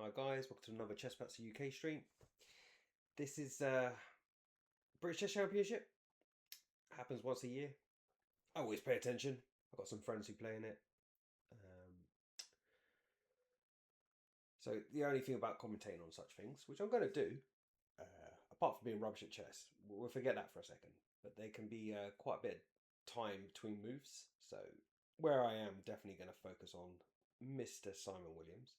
Hi guys, welcome to another Chessbats UK stream. This is British Chess Championship. Happens once a year. I always pay attention. I've got some friends who play in it. So the only thing about commentating on such things, which I'm going to do, apart from being rubbish at chess, we'll forget that for a second. But there can be quite a bit of time between moves. So where I am definitely going to focus on Mr. Simon Williams,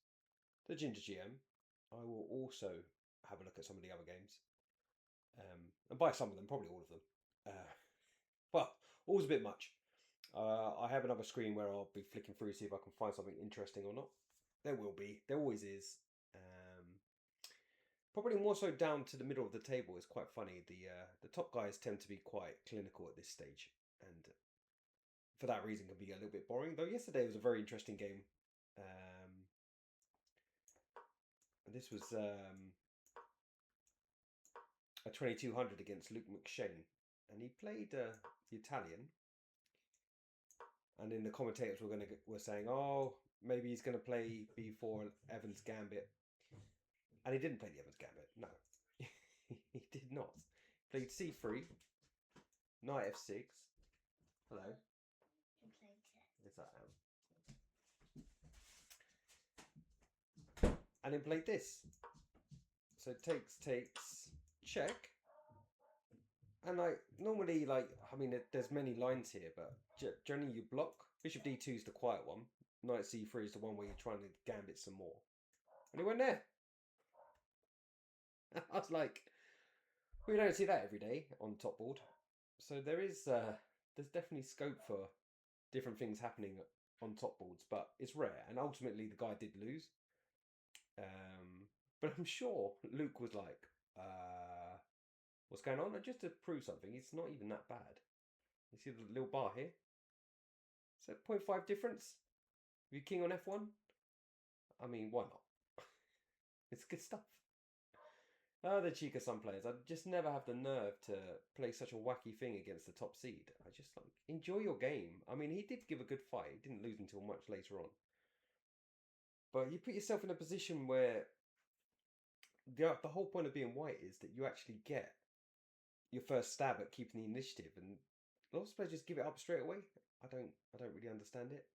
the Ginger GM. I will also have a look at some of the other games. And by some of them, probably all of them. Well, all's a bit much. I have another screen where I'll be flicking through to see if I can find something interesting or not. There will be. There always is. Probably more so down to the middle of the table. It's quite funny. The top guys tend to be quite clinical at this stage, and for that reason can be a little bit boring. Though yesterday was a very interesting game. This was a 2200 against Luke McShane, and he played the Italian. And then the commentators were saying, "Oh, maybe he's going to play b4 Evans Gambit," and he didn't play the Evans Gambit. No, he did not. Played c3, knight f6. Hello. Is that out? And then played this. So takes, check. And normally, I mean, there's many lines here, but generally you block. Bishop d2 is the quiet one. Knight c3 is the one where you're trying to gambit some more. And he went there. I was like, we don't see that every day on top board. So there's definitely scope for different things happening on top boards, but it's rare. And ultimately, the guy did lose. But I'm sure Luke was like, what's going on? And just to prove something, it's not even that bad. You see the little bar here? So 0.5 difference. If you king on f1, I mean, why not? It's good stuff. The Chica Sun players, I just never have the nerve to play such a wacky thing against the top seed. I just enjoy your game. I mean, he did give a good fight. He didn't lose until much later on. But you put yourself in a position where the whole point of being white is that you actually get your first stab at keeping the initiative, and lots of players just give it up straight away. I don't really understand it.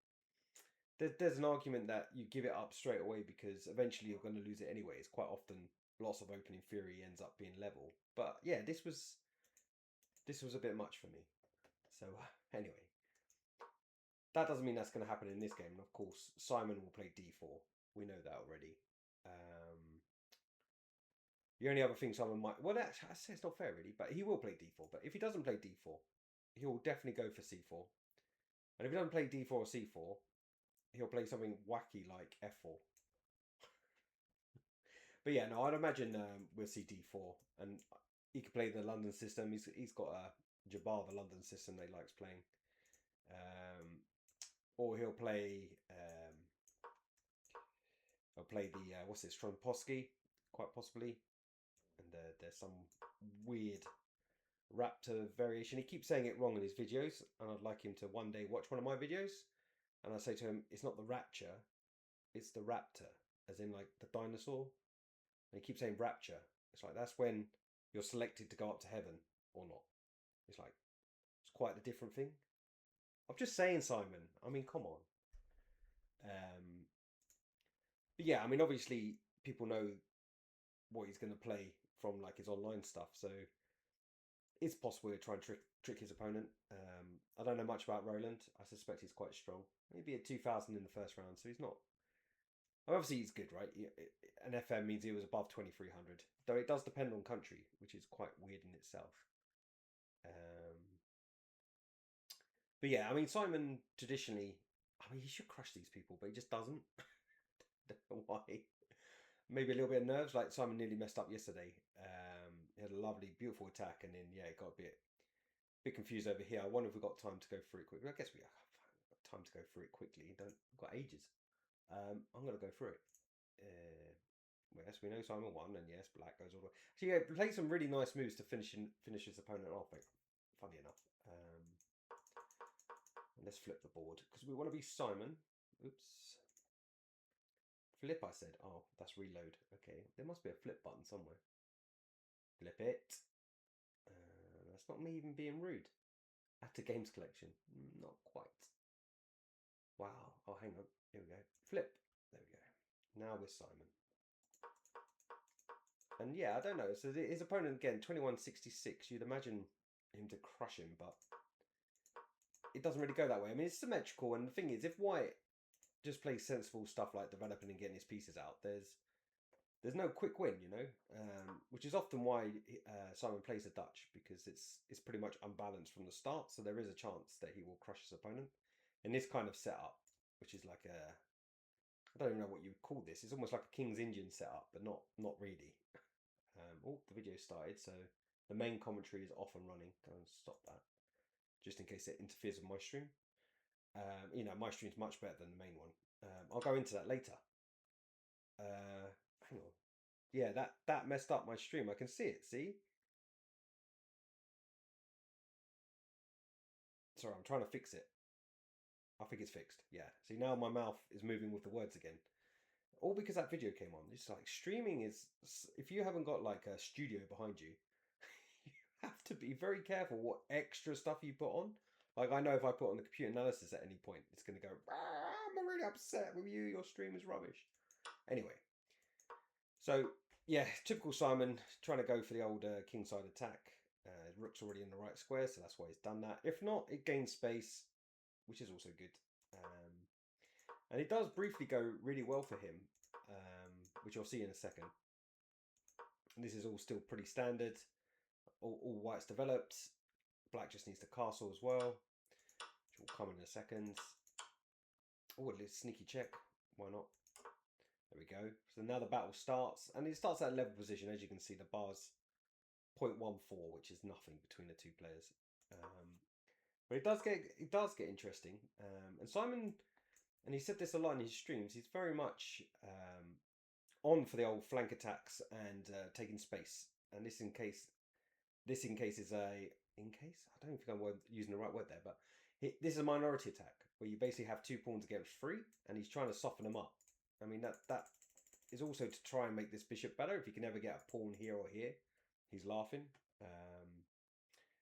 There's an argument that you give it up straight away because eventually you're going to lose it anyway. It's quite often lots of opening theory ends up being level. But yeah, this was a bit much for me. So anyway, that doesn't mean that's going to happen in this game. And of course, Simon will play d4. We know that already. The only other thing Simon might... Well, I say it's not fair, really, but he will play d4. But if he doesn't play d4, he will definitely go for c4. And if he doesn't play d4 or c4, he'll play something wacky like f4. But yeah, no, I'd imagine we'll see d4. And he could play the London system. He's got a Jabbar, the London system that he likes playing. Or he'll play... He'll play the... what's this? Stromposky, quite possibly. And there's some weird Raptor variation. He keeps saying it wrong in his videos, and I'd like him to one day watch one of my videos. And I say to him, it's not the Rapture, it's the Raptor, as in like the dinosaur. And he keeps saying Rapture. It's like that's when you're selected to go up to heaven or not. It's like it's quite a different thing. I'm just saying, Simon. I mean, come on. But yeah, I mean, obviously people know what he's going to play from like his online stuff, so it's possible to try and trick his opponent. I don't know much about Roland. I suspect he's quite strong. Maybe at 2000 in the first round, so he's not... Obviously, he's good, right? An FM means he was above 2300, though it does depend on country, which is quite weird in itself. But yeah, I mean, Simon traditionally... I mean, he should crush these people, but he just doesn't. Don't know why. Maybe a little bit of nerves, like Simon nearly messed up yesterday. He had a lovely, beautiful attack, and then yeah, it got a bit confused over here. I wonder if we've got time to go through it quickly. I guess we have time to go through it quickly. We've got ages. I'm going to go through it. Yes, we know Simon won, and yes, Black goes all the way. So yeah, played some really nice moves to finish his opponent off. Funny enough. Let's flip the board because we want to be Simon. Oops. Flip, I said. Oh, that's reload. Okay, there must be a flip button somewhere. Flip it. That's not me even being rude. Add to games collection. Not quite. Wow. Oh, hang on. Here we go. Flip. There we go. Now with Simon. And yeah, I don't know. So his opponent again, 2166. You'd imagine him to crush him, but it doesn't really go that way. I mean, it's symmetrical, and the thing is, if White just plays sensible stuff like developing and getting his pieces out, there's no quick win, you know, which is often why Simon plays a Dutch, because it's pretty much unbalanced from the start. So there is a chance that he will crush his opponent. In this kind of setup, which is like I don't even know what you would call this. It's almost like a King's Indian setup, but not really. Oh, the video started, so the main commentary is off and running. Go and stop that, just in case it interferes with my stream. You know, my stream's much better than the main one. I'll go into that later. Hang on. Yeah, that messed up my stream. I can see it, see? Sorry, I'm trying to fix it. I think it's fixed. Yeah. See, now my mouth is moving with the words again. All because that video came on. It's like streaming is, if you haven't got like a studio behind you, you have to be very careful what extra stuff you put on. Like, I know if I put on the computer analysis at any point, it's going to go, I'm really upset with you. Your stream is rubbish. Anyway, so yeah, typical Simon trying to go for the old kingside attack. Rook's already in the right square, so that's why he's done that. If not, it gains space, which is also good. And it does briefly go really well for him, which you'll see in a second. And this is all still pretty standard. All White's developed. Black just needs the castle as well, which will come in a second. Oh, a little sneaky check. Why not? There we go. So now the battle starts, and it starts at level position. As you can see, the bar's 0.14, which is nothing between the two players. But it does get interesting. And Simon, and he said this a lot in his streams, he's very much on for the old flank attacks and taking space. And this in case is a I don't think I'm using the right word there, but this is a minority attack where you basically have 2 pawns against 3, and he's trying to soften them up. I mean, that is also to try and make this bishop better. If he can ever get a pawn here or here, he's laughing.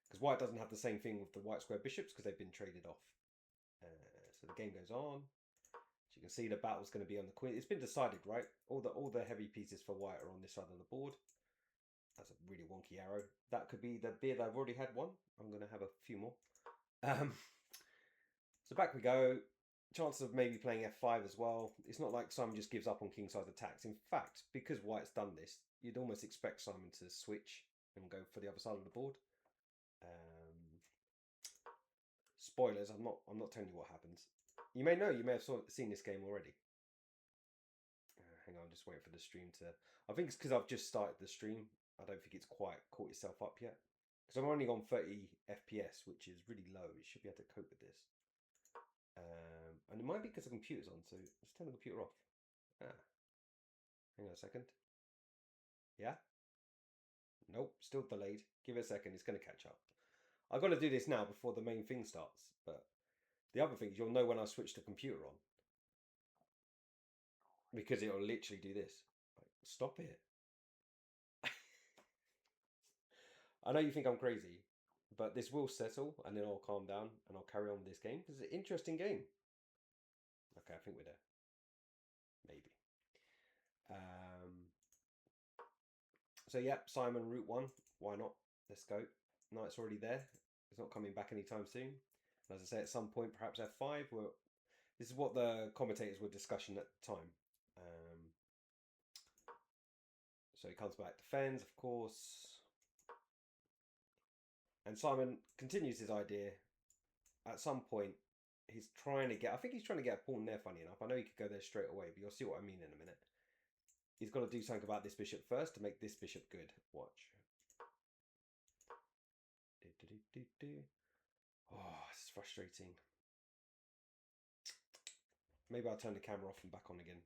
Because White doesn't have the same thing with the white square bishops because they've been traded off. So the game goes on. As you can see, the battle's going to be on the queen. It's been decided, right? All the heavy pieces for White are on this side of the board. That's a really wonky arrow. That could be the beard. I've already had one. I'm going to have a few more. So back we go. Chance of maybe playing f5 as well. It's not like Simon just gives up on kingside attacks. In fact, because White's done this, you'd almost expect Simon to switch and go for the other side of the board. Spoilers, I'm not telling you what happens. You may have seen this game already. Hang on, I'm just waiting for the stream to... I think it's because I've just started the stream. I don't think it's quite caught itself up yet. Because I'm only on 30 FPS, which is really low. It should be able to cope with this. And it might be because the computer's on, so let's turn the computer off. Hang on a second. Yeah? Nope, still delayed. Give it a second, it's going to catch up. I've got to do this now before the main thing starts. But the other thing is you'll know when I switch the computer on. Because it'll literally do this. Like, stop it. I know you think I'm crazy, but this will settle and then I'll calm down and I'll carry on with this game because it's an interesting game. Okay, I think we're there. Maybe. So yeah, Simon, route 1. Why not? Let's go. Knight's already there. It's not coming back anytime soon. And as I say, at some point, perhaps f5. This is what the commentators were discussing at the time. So he comes back, defends, of course. And Simon continues his idea. At some point, he's trying to get... I think he's trying to get a pawn there, funny enough. I know he could go there straight away, but you'll see what I mean in a minute. He's got to do something about this bishop first to make this bishop good. Watch. Oh, this is frustrating. Maybe I'll turn the camera off and back on again.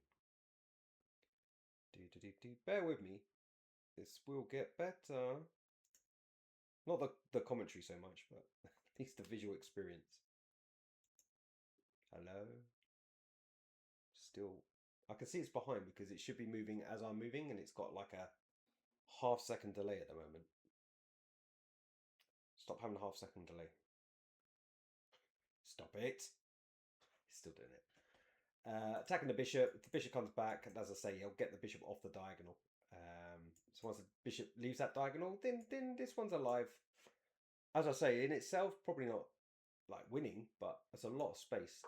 Bear with me. This will get better. Not the commentary so much, but at least the visual experience. Hello. Still I can see it's behind because it should be moving as I'm moving, and it's got like a half-second delay at the moment. Stop having a half-second delay. Stop it. He's still doing it. Attacking the bishop. If the bishop comes back, as I say, he'll get the bishop off the diagonal. So once the bishop leaves that diagonal, then this one's alive. As I say, in itself, probably not like winning, but it's a lot of space.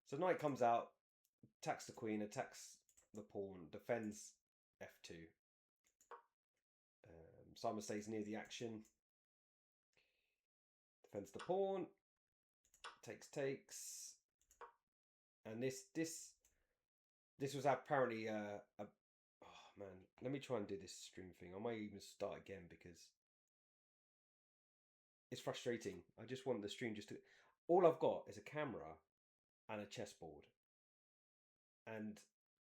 So knight comes out, attacks the queen, attacks the pawn, defends f2. Simon stays near the action, defends the pawn, takes, and this was apparently oh man, let me try and do this stream thing. I might even start again because it's frustrating. I just want the stream just to. All I've got is a camera and a chessboard, and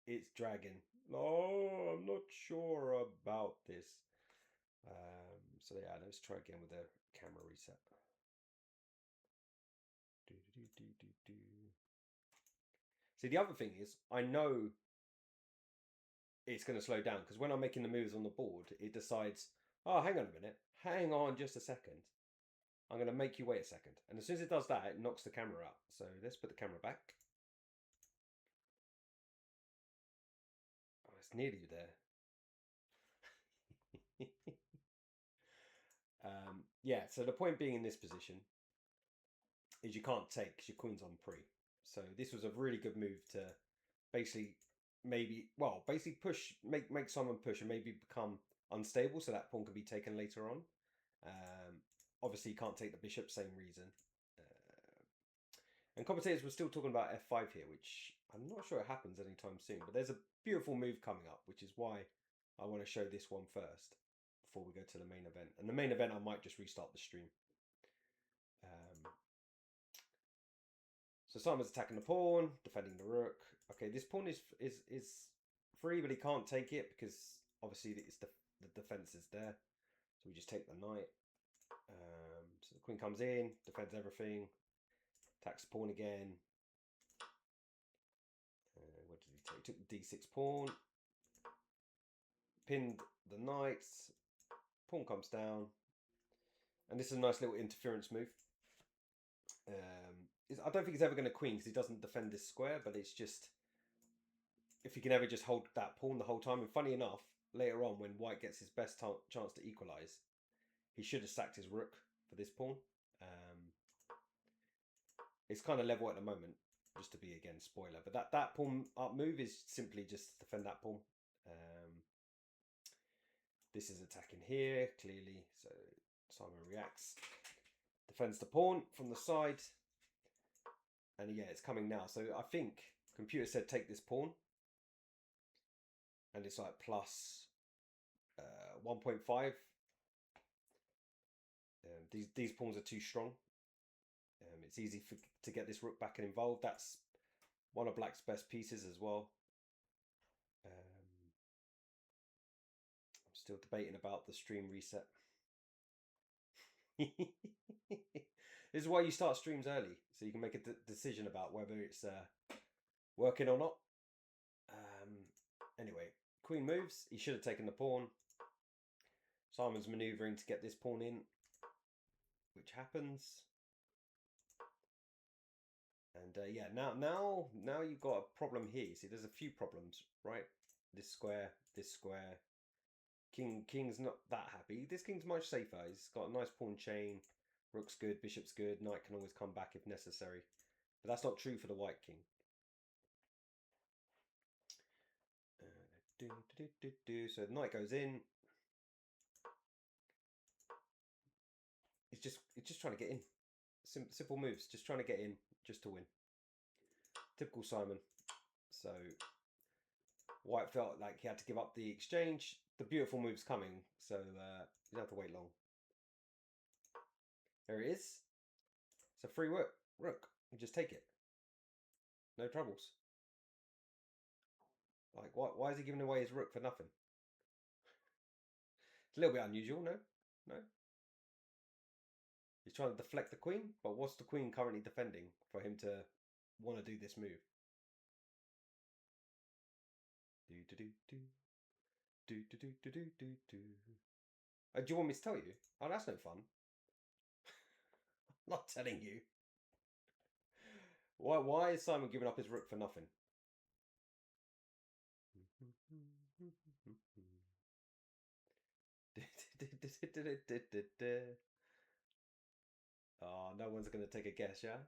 it's dragging. Oh, I'm not sure about this. So yeah, let's try again with the camera reset. See, the other thing is, I know it's going to slow down because when I'm making the moves on the board, it decides, oh, hang on a minute, hang on just a second. I'm going to make you wait a second. And as soon as it does that, it knocks the camera out. So let's put the camera back. Oh, it's nearly there. Yeah, so the point being in this position is you can't take because your queen's on pre. So this was a really good move to basically basically push, make someone push and maybe become unstable so that pawn can be taken later on. Obviously, you can't take the bishop, same reason. And commentators were still talking about f5 here, which I'm not sure it happens anytime soon. But there's a beautiful move coming up, which is why I want to show this one first before we go to the main event. And the main event, I might just restart the stream. So Simon's attacking the pawn, defending the rook. Okay, this pawn is free, but he can't take it because obviously it's the defense is there. So we just take the knight. So the queen comes in, defends everything, attacks the pawn again. What did he take? He took the d6 pawn, pinned the knight, pawn comes down, and this is a nice little interference move. I don't think he's ever going to queen because he doesn't defend this square, but it's just if he can ever just hold that pawn the whole time. And funny enough, later on when white gets his best chance to equalize, he should have sacked his rook for this pawn. It's kind of level at the moment, just to be again spoiler. But that pawn up move is simply just defend that pawn. This is attacking here clearly, so Simon reacts, defends the pawn from the side. And yeah, it's coming now. So I think computer said take this pawn. And it's like plus 1.5. These pawns are too strong. It's easy to get this rook back and involved. That's one of black's best pieces as well. I'm still debating about the stream reset. This is why you start streams early, so you can make a decision about whether it's working or not. Anyway, queen moves. He should have taken the pawn. Simon's manoeuvring to get this pawn in, which happens. And yeah, now you've got a problem here. See, there's a few problems, right? This square. King's not that happy. This king's much safer. He's got a nice pawn chain. Rook's good, bishop's good, knight can always come back if necessary. But that's not true for the white king. So the knight goes in. It's just trying to get in. Simple moves, just trying to get in, just to win. Typical Simon. So white felt like he had to give up the exchange. The beautiful move's coming, so you don't have to wait long. There it is. It's a free rook. You just take it. No troubles. Like, why is he giving away his rook for nothing? It's a little bit unusual, no? No? He's trying to deflect the queen, but what's the queen currently defending for him to want to do this move? Do you want me to tell you? Oh, that's no fun. I'm not telling you. Why is Simon giving up his rook for nothing? Oh, no one's going to take a guess, yeah?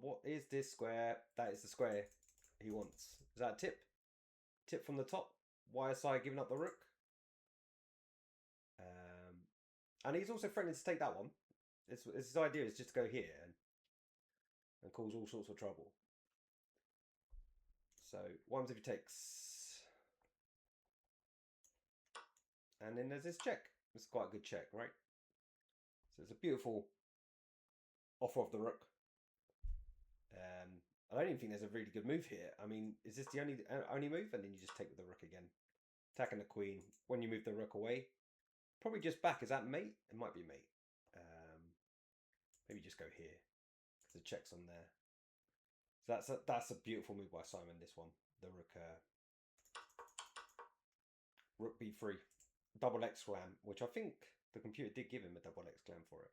What is this square? That is the square he wants. Is that a tip? Tip from the top? YSI giving up the rook. And he's also threatening to take that one. His idea is just to go here and cause all sorts of trouble. So what happens if he takes? And then there's this check. It's quite a good check, right? So it's a beautiful offer of the rook. I don't even think there's a really good move here. I mean, is this the only move? And then you just take with the rook again. Attacking the queen. When you move the rook away. Probably just back. Is that mate? It might be mate. Maybe just go here. Because the check's on there. So that's a beautiful move by Simon, this one. The rook... rook b3. Double exclam. Which I think the computer did give him a double exclam for it.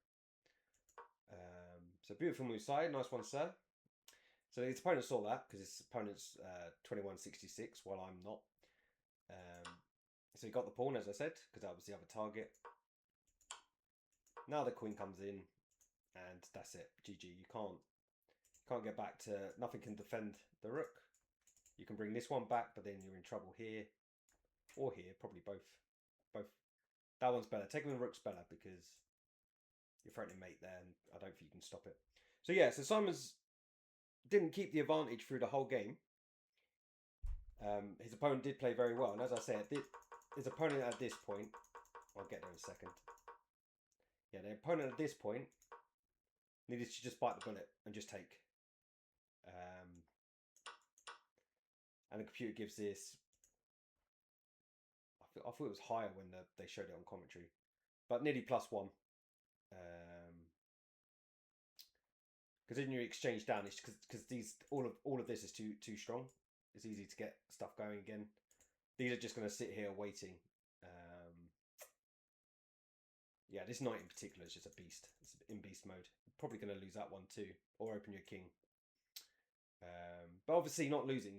So beautiful move side. Nice one, sir. So his opponent saw that because his opponent's 2166 while I'm not. So he got the pawn, as I said, because that was the other target. Now the queen comes in, and that's it. GG. You can't get back to... Nothing can defend the rook. You can bring this one back, but then you're in trouble here. Or here. Probably both. Both. That one's better. Taking the rook's better because you're threatening mate there, and I don't think you can stop it. So yeah, so Simon's didn't keep the advantage through the whole game. His opponent did play very well, and as I said, his opponent at this point, I'll get there in a second. Yeah, the opponent at this point needed to just bite the bullet and just take. And the computer gives this. I thought it was higher when they showed it on commentary, but nearly +1. Because in your exchange down, it's because these all of this is too strong. It's easy to get stuff going again. These are just going to sit here waiting. Yeah, this knight in particular is just a beast. It's in beast mode. Probably going to lose that one too, or open your king. But obviously not losing.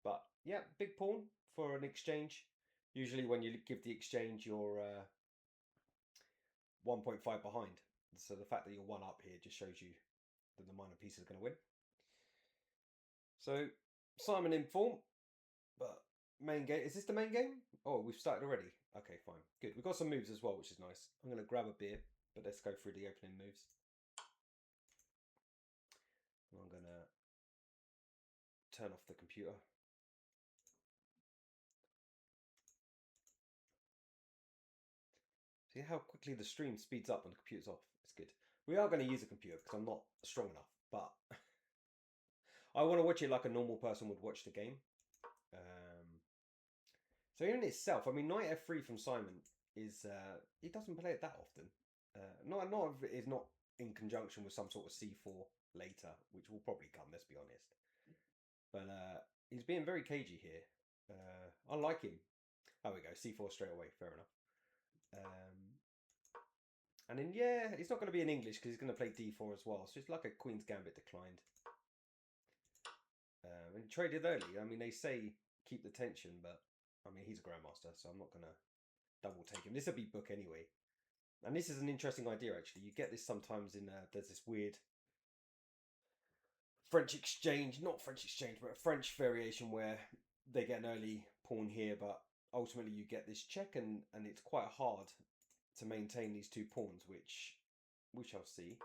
But yeah, big pawn for an exchange. Usually when you give the exchange, you're 1.5 behind. So the fact that you're 1 up here just shows you that the minor piece is going to win. So Simon in form, but main game. Is this the main game? Oh, we've started already. Okay, fine. Good. We've got some moves as well, which is nice. I'm going to grab a beer, but let's go through the opening moves. I'm going to turn off the computer. See how quickly the stream speeds up when the computer's off. It's good. We are going to use a computer because I'm not strong enough, but I want to watch it like a normal person would watch the game. So in itself, I mean, knight f3 from Simon is he doesn't play it that often. Not if it is not in conjunction with some sort of c4 later, which will probably come. Let's be honest. But he's being very cagey here. I like him. There we go. c4 straight away. Fair enough. And then yeah, it's not going to be in English because he's going to play d4 as well. So it's like a Queen's Gambit declined. And traded early. I mean, they say keep the tension, but I mean, he's a grandmaster, so I'm not going to double take him. This will be book anyway. And this is an interesting idea, actually. You get this sometimes in... there's this weird French exchange. Not French exchange, but a French variation where they get an early pawn here, but ultimately you get this check, and it's quite hard to maintain these 2 pawns, which we shall see.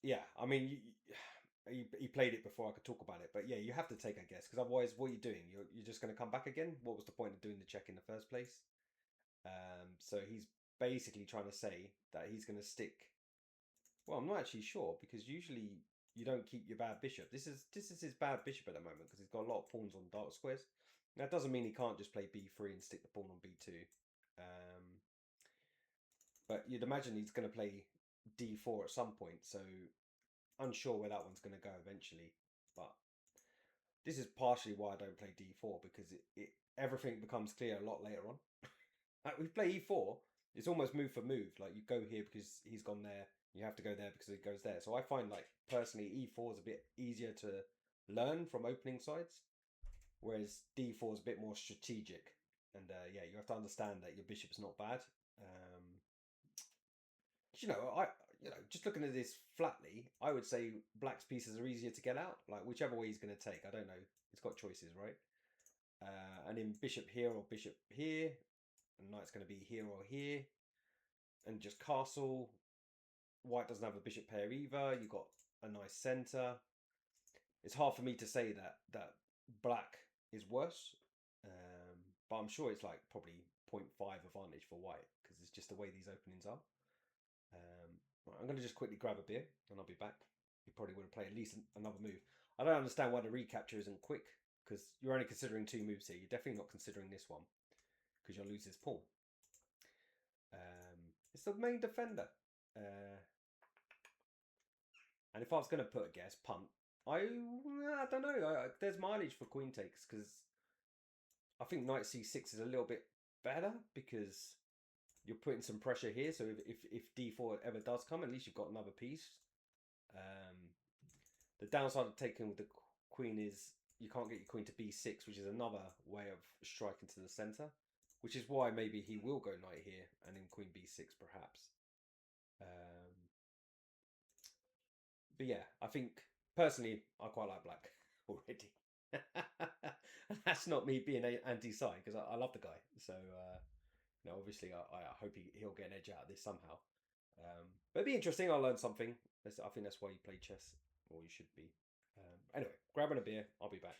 Yeah, I mean... He played it before I could talk about it, but yeah, you have to take, I guess, because otherwise, what are you doing? You're just going to come back again? What was the point of doing the check in the first place? So he's basically trying to say that he's going to stick. Well, I'm not actually sure because usually you don't keep your bad bishop. This is his bad bishop at the moment because he's got a lot of pawns on dark squares. That doesn't mean he can't just play b3 and stick the pawn on b2. But you'd imagine he's going to play d4 at some point, so unsure where that one's going to go eventually. But this is partially why I don't play d4, because everything becomes clear a lot later on. Like we play e4, it's almost move for move. Like you go here because he's gone there, you have to go there because he goes there. So I find, like, personally, e4 is a bit easier to learn from opening sides, whereas d4 is a bit more strategic. And yeah, you have to understand that your bishop's not bad. Just looking at this flatly, I would say black's pieces are easier to get out. Like whichever way he's going to take, I don't know. It's got choices, right? And in bishop here or bishop here, and knight's going to be here or here, and just castle. White doesn't have a bishop pair either. You've got a nice center. It's hard for me to say that black is worse, but I'm sure it's like probably 0.5 advantage for white, because it's just the way these openings are. Right, I'm going to just quickly grab a beer and I'll be back. You probably would have played at least another move. I don't understand why the recapture isn't quick, because you're only considering 2 moves here. You're definitely not considering this one, because you'll lose this pawn. It's the main defender. And if I was going to put a guess, punt, I don't know. There's mileage for queen takes, because I think knight c6 is a little bit better, because you're putting some pressure here. So if d4 ever does come, at least you've got another piece. The downside of taking with the queen is you can't get your queen to b6, which is another way of striking to the center, which is why maybe he will go knight here and then queen b6 perhaps. But yeah, I think personally I quite like black already. That's not me being anti-side, because I love the guy. So obviously I hope he'll get an edge out of this somehow. But it'd be interesting. I'll learn something. I think that's why you play chess, or you should be. Anyway, grabbing a beer. I'll be back.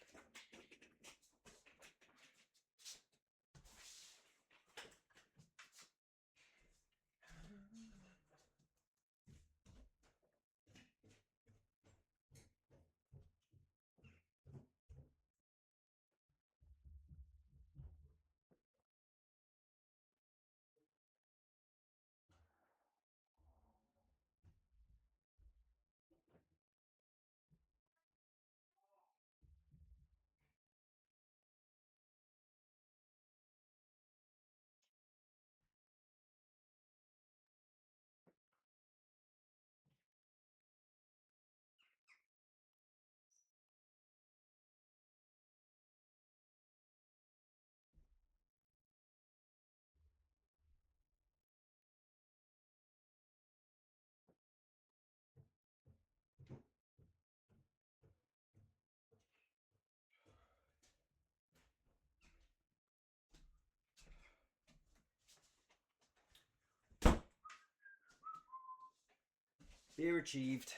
Beer achieved.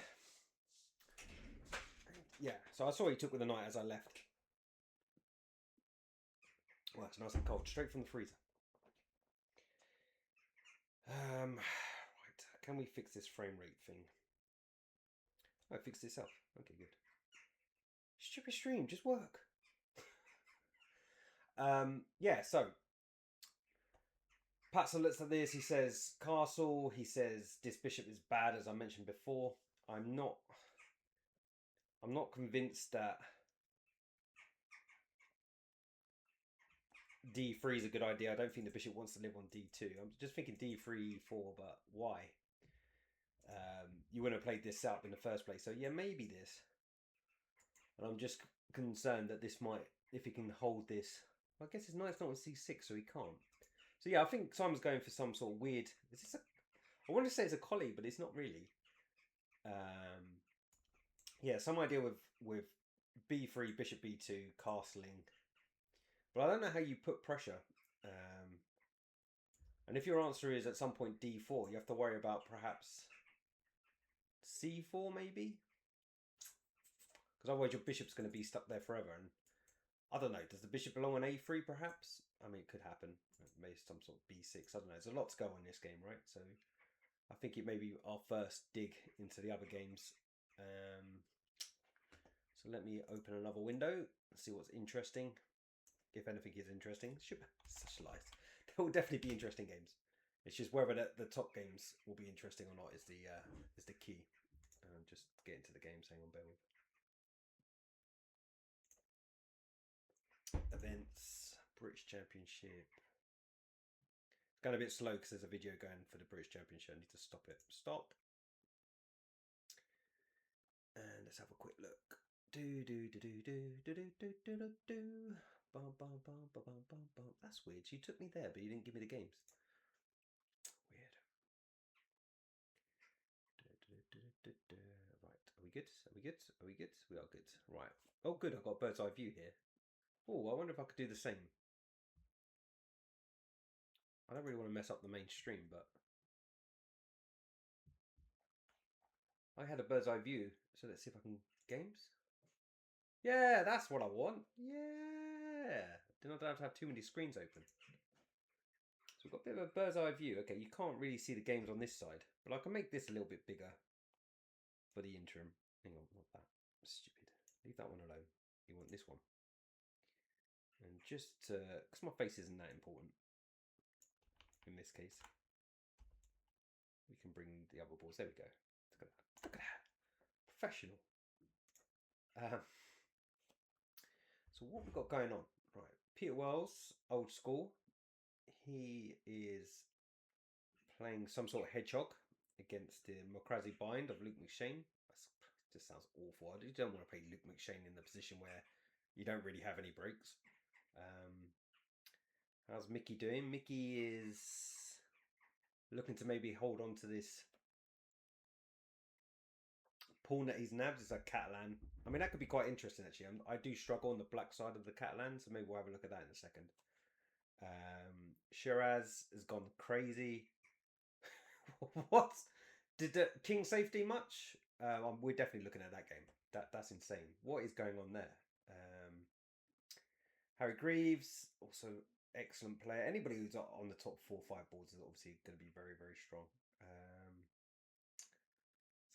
Yeah, so I saw he took with the knight as I left. Well, it's nice and cold, straight from the freezer. Right, can we fix this frame rate thing? I fixed this up. Okay, good. Stupid stream, just work. Yeah, so Patson looks at this, he says castle, he says this bishop is bad, as I mentioned before. I'm not convinced that d3 is a good idea. I don't think the bishop wants to live on d2. I'm just thinking d3, 4, but why? You wouldn't have played this out in the first place. So yeah, maybe this. And I'm just concerned that this might, if he can hold this, I guess his knight's not on c6, so he can't. So yeah, I think Simon's going for some sort of weird, is this I want to say it's a collie, but it's not really. Yeah, some idea with b3, bishop b2, castling. But I don't know how you put pressure. And if your answer is at some point d4, you have to worry about perhaps c4 maybe? Because otherwise your bishop's going to be stuck there forever. And I don't know, does the bishop belong on a3 perhaps? I mean, it could happen. Maybe some sort of b6. I don't know. There's a lot to go on in this game, right? So I think it may be our first dig into the other games. So let me open another window and see what's interesting. If anything is interesting. Such lies. There will definitely be interesting games. It's just whether the top games will be interesting or not is the key. Just get into the games. Hang on, bear with. Events, British Championship. It's going a bit slow because there's a video going for the British Championship. I need to stop it. Stop. And let's have a quick look. That's weird. You took me there, but you didn't give me the games. Weird. Right. Are we good? Are we good? Are we good? We are good. Right. Oh, good. I've got a bird's eye view here. Oh, I wonder if I could do the same. I don't really want to mess up the main stream, but I had a bird's eye view. So let's see if I can games. Yeah, that's what I want. Yeah. Then I don't have to have too many screens open. So we've got a bit of a bird's eye view. Okay, you can't really see the games on this side, but I can make this a little bit bigger for the interim. Hang on, not that. Stupid. Leave that one alone. You want this one. And just because my face isn't that important in this case, we can bring the other balls. There we go. Look at that. Look at that. Professional. So what we've got going on, right? Peter Wells, old school. He is playing some sort of hedgehog against the Mokrazi Bind of Luke McShane. That just sounds awful. You don't want to play Luke McShane in the position where you don't really have any breaks. How's Mickey doing? Mickey is looking to maybe hold on to this pawn that he's nabbed. Is a Catalan. I mean, that could be quite interesting, actually. I do struggle on the black side of the Catalan, so maybe we'll have a look at that in a second. Shiraz has gone crazy. What? Did the King safety much? We're definitely looking at that game. That's insane. What is going on there? Harry Greaves, also excellent player. Anybody who's on the top 4 or 5 boards is obviously going to be very, very strong.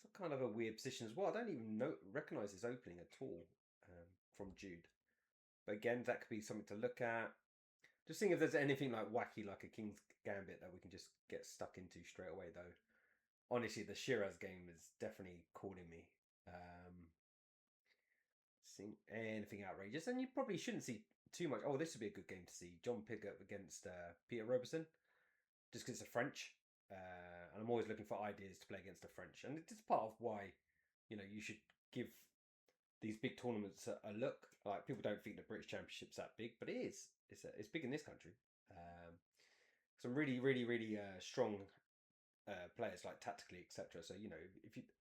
It's kind of a weird position as well. I don't even recognise his opening at all from Jude. But again, that could be something to look at. Just seeing if there's anything like wacky, like a King's Gambit that we can just get stuck into straight away, though. Honestly, the Shiraz game is definitely calling me. Seeing anything outrageous, and you probably shouldn't see too much. Oh, this would be a good game to see. John Pigott against Peter Robertson, just because it's a French, and I'm always looking for ideas to play against the French, and it's part of why, you should give these big tournaments a look. Like, people don't think the British Championship's that big, but it is. It's big in this country. Some really, really, really strong players, like tactically, etc. So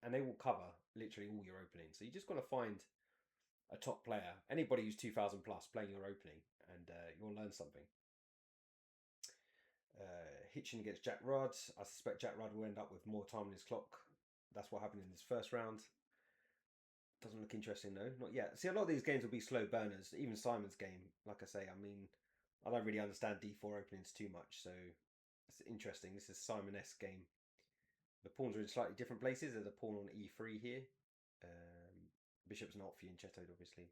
and they will cover literally all your openings. So you just got to find a top player, anybody who's 2000 plus playing your opening, and you'll learn something. Hitchin against Jack Rudd. I suspect Jack Rudd will end up with more time on his clock. That's what happened in this first round. Doesn't look interesting though, not yet. See, a lot of these games will be slow burners. Even Simon's game, like I say, I mean, I don't really understand D4 openings too much, so it's interesting. This is Simon-esque game. The pawns are in slightly different places. There's a pawn on E3 here. Bishop's not fianchettoed, obviously.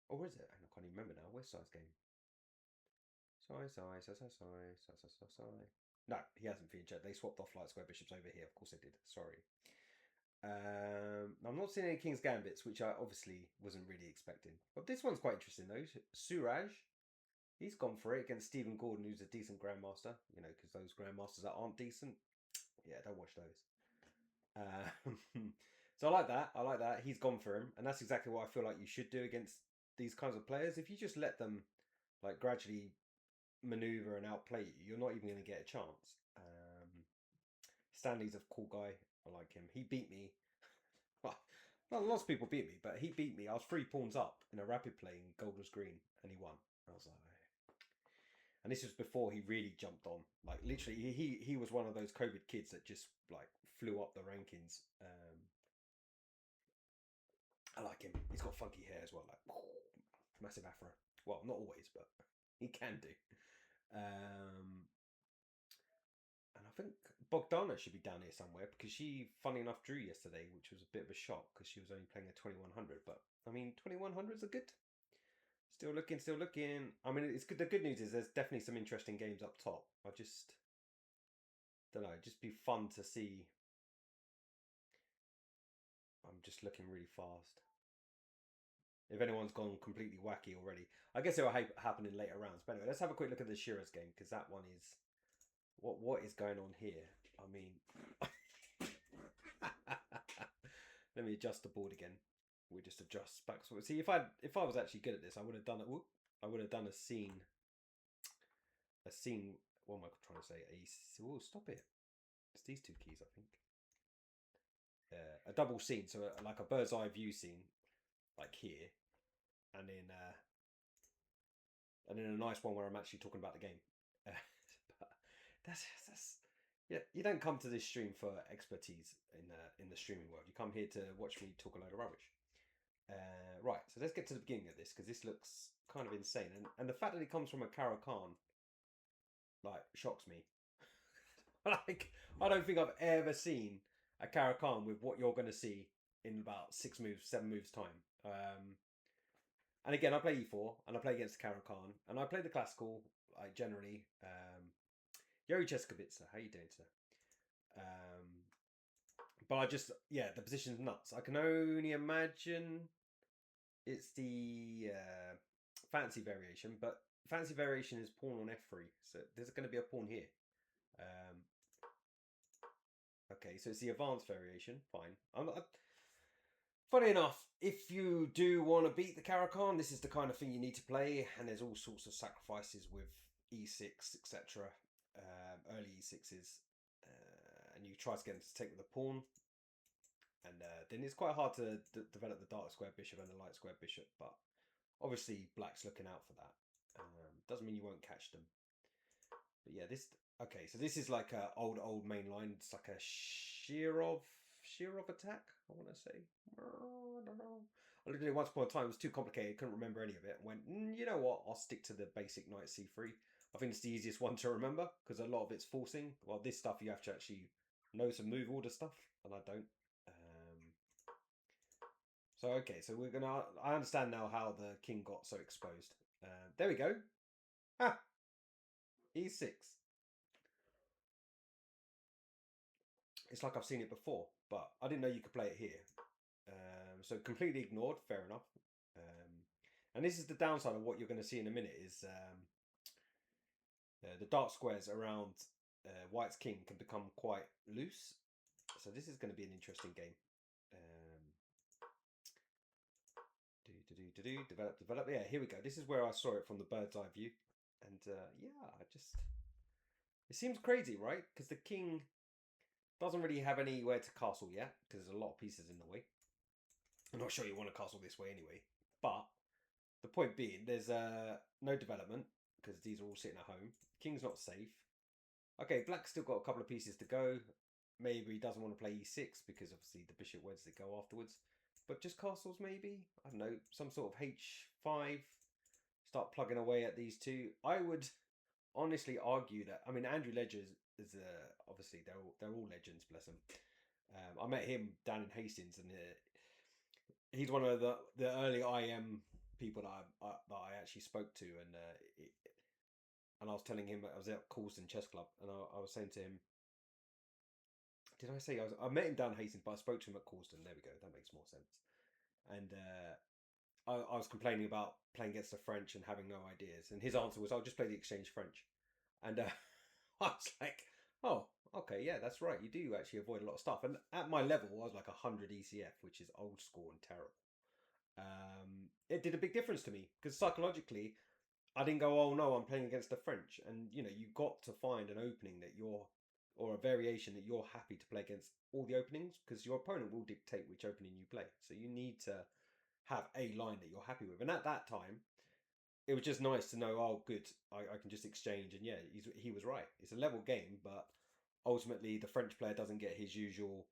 Or is it? I can't even remember now. Where's Sai's game? Sai. No, he hasn't fianchettoed. They swapped off light square bishops over here. Of course they did. Sorry. I'm not seeing any King's Gambits, which I obviously wasn't really expecting. But this one's quite interesting, though. Suraj, he's gone for it against Stephen Gordon, who's a decent grandmaster. Because those grandmasters that aren't decent, yeah, don't watch those. So I like that. He's gone for him, and that's exactly what I feel like you should do against these kinds of players. If you just let them like gradually maneuver and outplay you, you're not even going to get a chance. Stanley's a cool guy. I like him. He beat me. Well, lots of people beat me, but he beat me. I was 3 pawns up in a rapid play, and gold was green, and he won. I was like, and this was before he really jumped on. Like, literally, he was one of those COVID kids that just like flew up the rankings. I like him. He's got funky hair as well, like massive afro. Well, not always, but he can do. And I think Bogdana should be down here somewhere, because she, funny enough, drew yesterday, which was a bit of a shock because she was only playing a 2100. But I mean, 2100s are good. Still looking, still looking. I mean, it's good. The good news is there's definitely some interesting games up top. I just don't know. It'd just be fun to see. I'm just looking really fast. If anyone's gone completely wacky already, I guess it will happen in later rounds. But anyway, let's have a quick look at the Shiraz game because that one is what is going on here. I mean, let me adjust the board again. We just adjust back. So see, if I was actually good at this, I would have done it. I would have done a scene. A scene. What am I trying to say? Oh, stop it! It's these two keys, I think. A double scene, so like a bird's eye view scene, like here, and then a nice one where I'm actually talking about the game. But that's yeah. You don't come to this stream for expertise in the streaming world. You come here to watch me talk a load of rubbish. Right, so let's get to the beginning of this because this looks kind of insane, and the fact that it comes from a Caro-Kann like shocks me. Like I don't think I've ever seen a Caro-Kann with what you're going to see in about 6 moves, 7 moves time. And again, I play E4 and I play against Caro-Kann and I play the classical. I generally Yuri Cheskovica, how you doing, sir? But I just the position's nuts. I can only imagine it's the fancy variation, but fancy variation is pawn on f3, so there's going to be a pawn here. Okay, so it's the advanced variation. Fine. Funny enough, if you do want to beat the Caro-Kann, this is the kind of thing you need to play, and there's all sorts of sacrifices with e6, etc. Early e6s, and you try to get them to take with a pawn, and then it's quite hard to develop the dark square bishop and the light square bishop, but obviously black's looking out for that. Doesn't mean you won't catch them. But yeah, this... Okay, so this is like a old main line. It's like a Shirov attack, I want to say. I looked at it once upon a time. It was too complicated. Couldn't remember any of it. Went, you know what? I'll stick to the basic knight c3. I think it's the easiest one to remember because a lot of it's forcing. Well, this stuff you have to actually know some move order stuff, and I don't. So okay, so we're gonna... I understand now how the king got so exposed. There we go. Ah, e6. It's like I've seen it before, but I didn't know you could play it here. So completely ignored, fair enough. And this is the downside of what you're going to see in a minute is the dark squares around White's king can become quite loose. So this is going to be an interesting game. Develop. Yeah, here we go. This is where I saw it from the bird's eye view. And it seems crazy, right? Because the king doesn't really have anywhere to castle yet, because there's a lot of pieces in the way. I'm not sure you want to castle this way anyway. But the point being, there's no development, because these are all sitting at home. King's not safe. Okay, black's still got a couple of pieces to go. Maybe he doesn't want to play e6, because obviously the bishop, where does it go afterwards? But just castles, maybe? I don't know, some sort of h5. Start plugging away at these two. I would honestly argue that... I mean, Andrew Ledger is obviously they're all legends, bless him. I met him down in Hastings, and he's one of the early IM people that I actually spoke to, and I was telling him I was at Coulston Chess Club, and I was saying to him, did I say I met him down in Hastings, but I spoke to him at Coulston. There we go, that makes more sense. And I was complaining about playing against the French and having no ideas, and his answer was, "I'll just play the Exchange French." And I was like, "Oh, okay, yeah, that's right. You do actually avoid a lot of stuff." And at my level, I was like 100 ECF, which is old school and terrible. It did a big difference to me because psychologically, I didn't go, "Oh no, I'm playing against the French." And you know, you got to find an opening that or a variation that you're happy to play against all the openings, because your opponent will dictate which opening you play. So you need to have a line that you're happy with. And at that time, it was just nice to know, oh, good, I can just exchange. And yeah, he was right. It's a level game, but ultimately the French player doesn't get his usual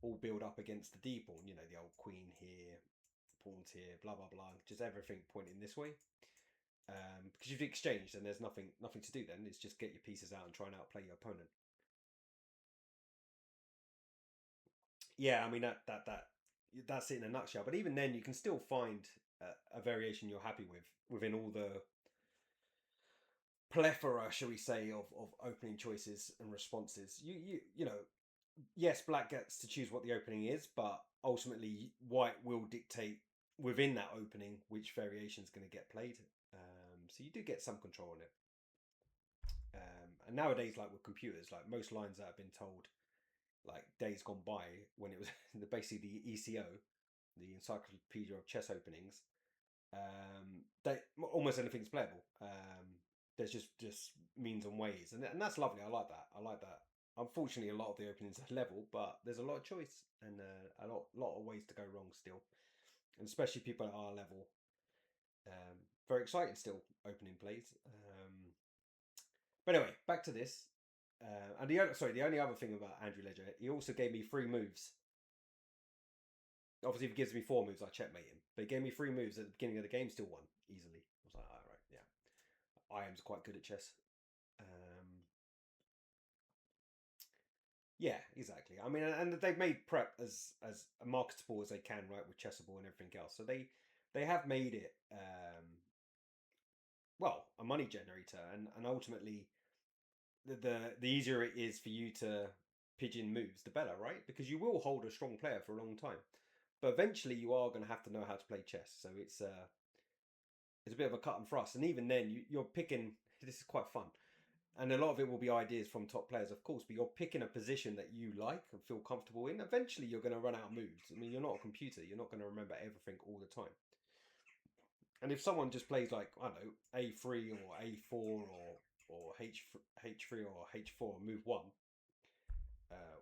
all build up against the D pawn. You know, the old queen here, pawns here, blah, blah, blah. Just everything pointing this way. Because you've exchanged and there's nothing to do then. It's just get your pieces out and try and outplay your opponent. Yeah, I mean, that's it in a nutshell. But even then, you can still find a variation you're happy with within all the plethora, shall we say, of opening choices and responses. You know, yes, black gets to choose what the opening is, but ultimately white will dictate within that opening which variation is going to get played. So you do get some control on it. And nowadays, like with computers, like most lines that have been told, like days gone by, when it was basically the ECO, the Encyclopedia of Chess Openings, they almost anything's playable. There's just means and ways, and that's lovely. I like that. I like that. Unfortunately, a lot of the openings are level, but there's a lot of choice and a lot of ways to go wrong still, and especially people at our level. Very exciting still opening plays. But anyway, back to this. And the only other thing about Andrew Ledger, he also gave me 3 moves. Obviously, if he gives me 4 moves, I checkmate him. But he gave me 3 moves at the beginning of the game, still won easily. I was like, all right, yeah. I am's quite good at chess. Yeah, exactly. I mean, and they've made prep as marketable as they can, right, with Chessable and everything else. So they have made it well a money generator, and ultimately the easier it is for you to pigeon moves, the better, right? Because you will hold a strong player for a long time, but eventually you are going to have to know how to play chess. So it's a bit of a cut and thrust, and even then you're picking. This is quite fun. And a lot of it will be ideas from top players, of course, but you're picking a position that you like and feel comfortable in. Eventually, you're going to run out of moves. I mean, you're not a computer. You're not going to remember everything all the time. And if someone just plays like, I don't know, A3 or A4 or H3 or H4 on move 1,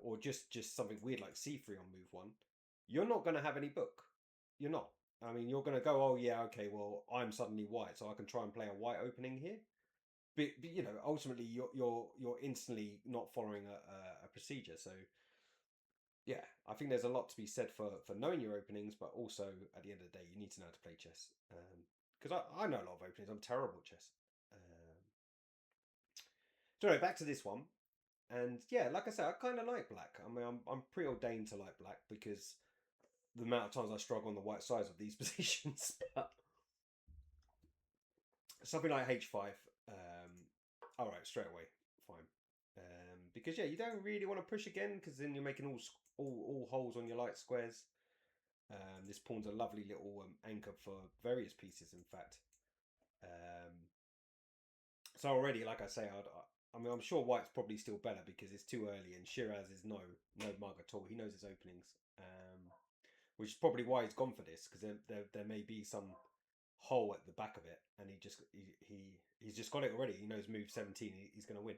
or just something weird like C3 on move 1, you're not going to have any book. You're not. I mean, you're going to go, oh, yeah, okay, well, I'm suddenly white, so I can try and play a white opening here. But you know, ultimately, you're instantly not following a procedure. So yeah, I think there's a lot to be said for knowing your openings, but also at the end of the day, you need to know how to play chess. Because I know a lot of openings. I'm terrible at chess. So anyway, back to this one, and yeah, like I said, I kind of like black. I mean, I'm preordained to like black because the amount of times I struggle on the white sides of these positions. But something like H5, all right, straight away, fine. Because yeah, you don't really want to push again because then you're making all holes on your light squares. This pawn's a lovely little anchor for various pieces, in fact. So already, like I say, I mean, I'm sure White's probably still better because it's too early, and Shiraz is no mug at all. He knows his openings, which is probably why he's gone for this because there may be some hole at the back of it, and he's just got it already. He knows move 17, he's going to win.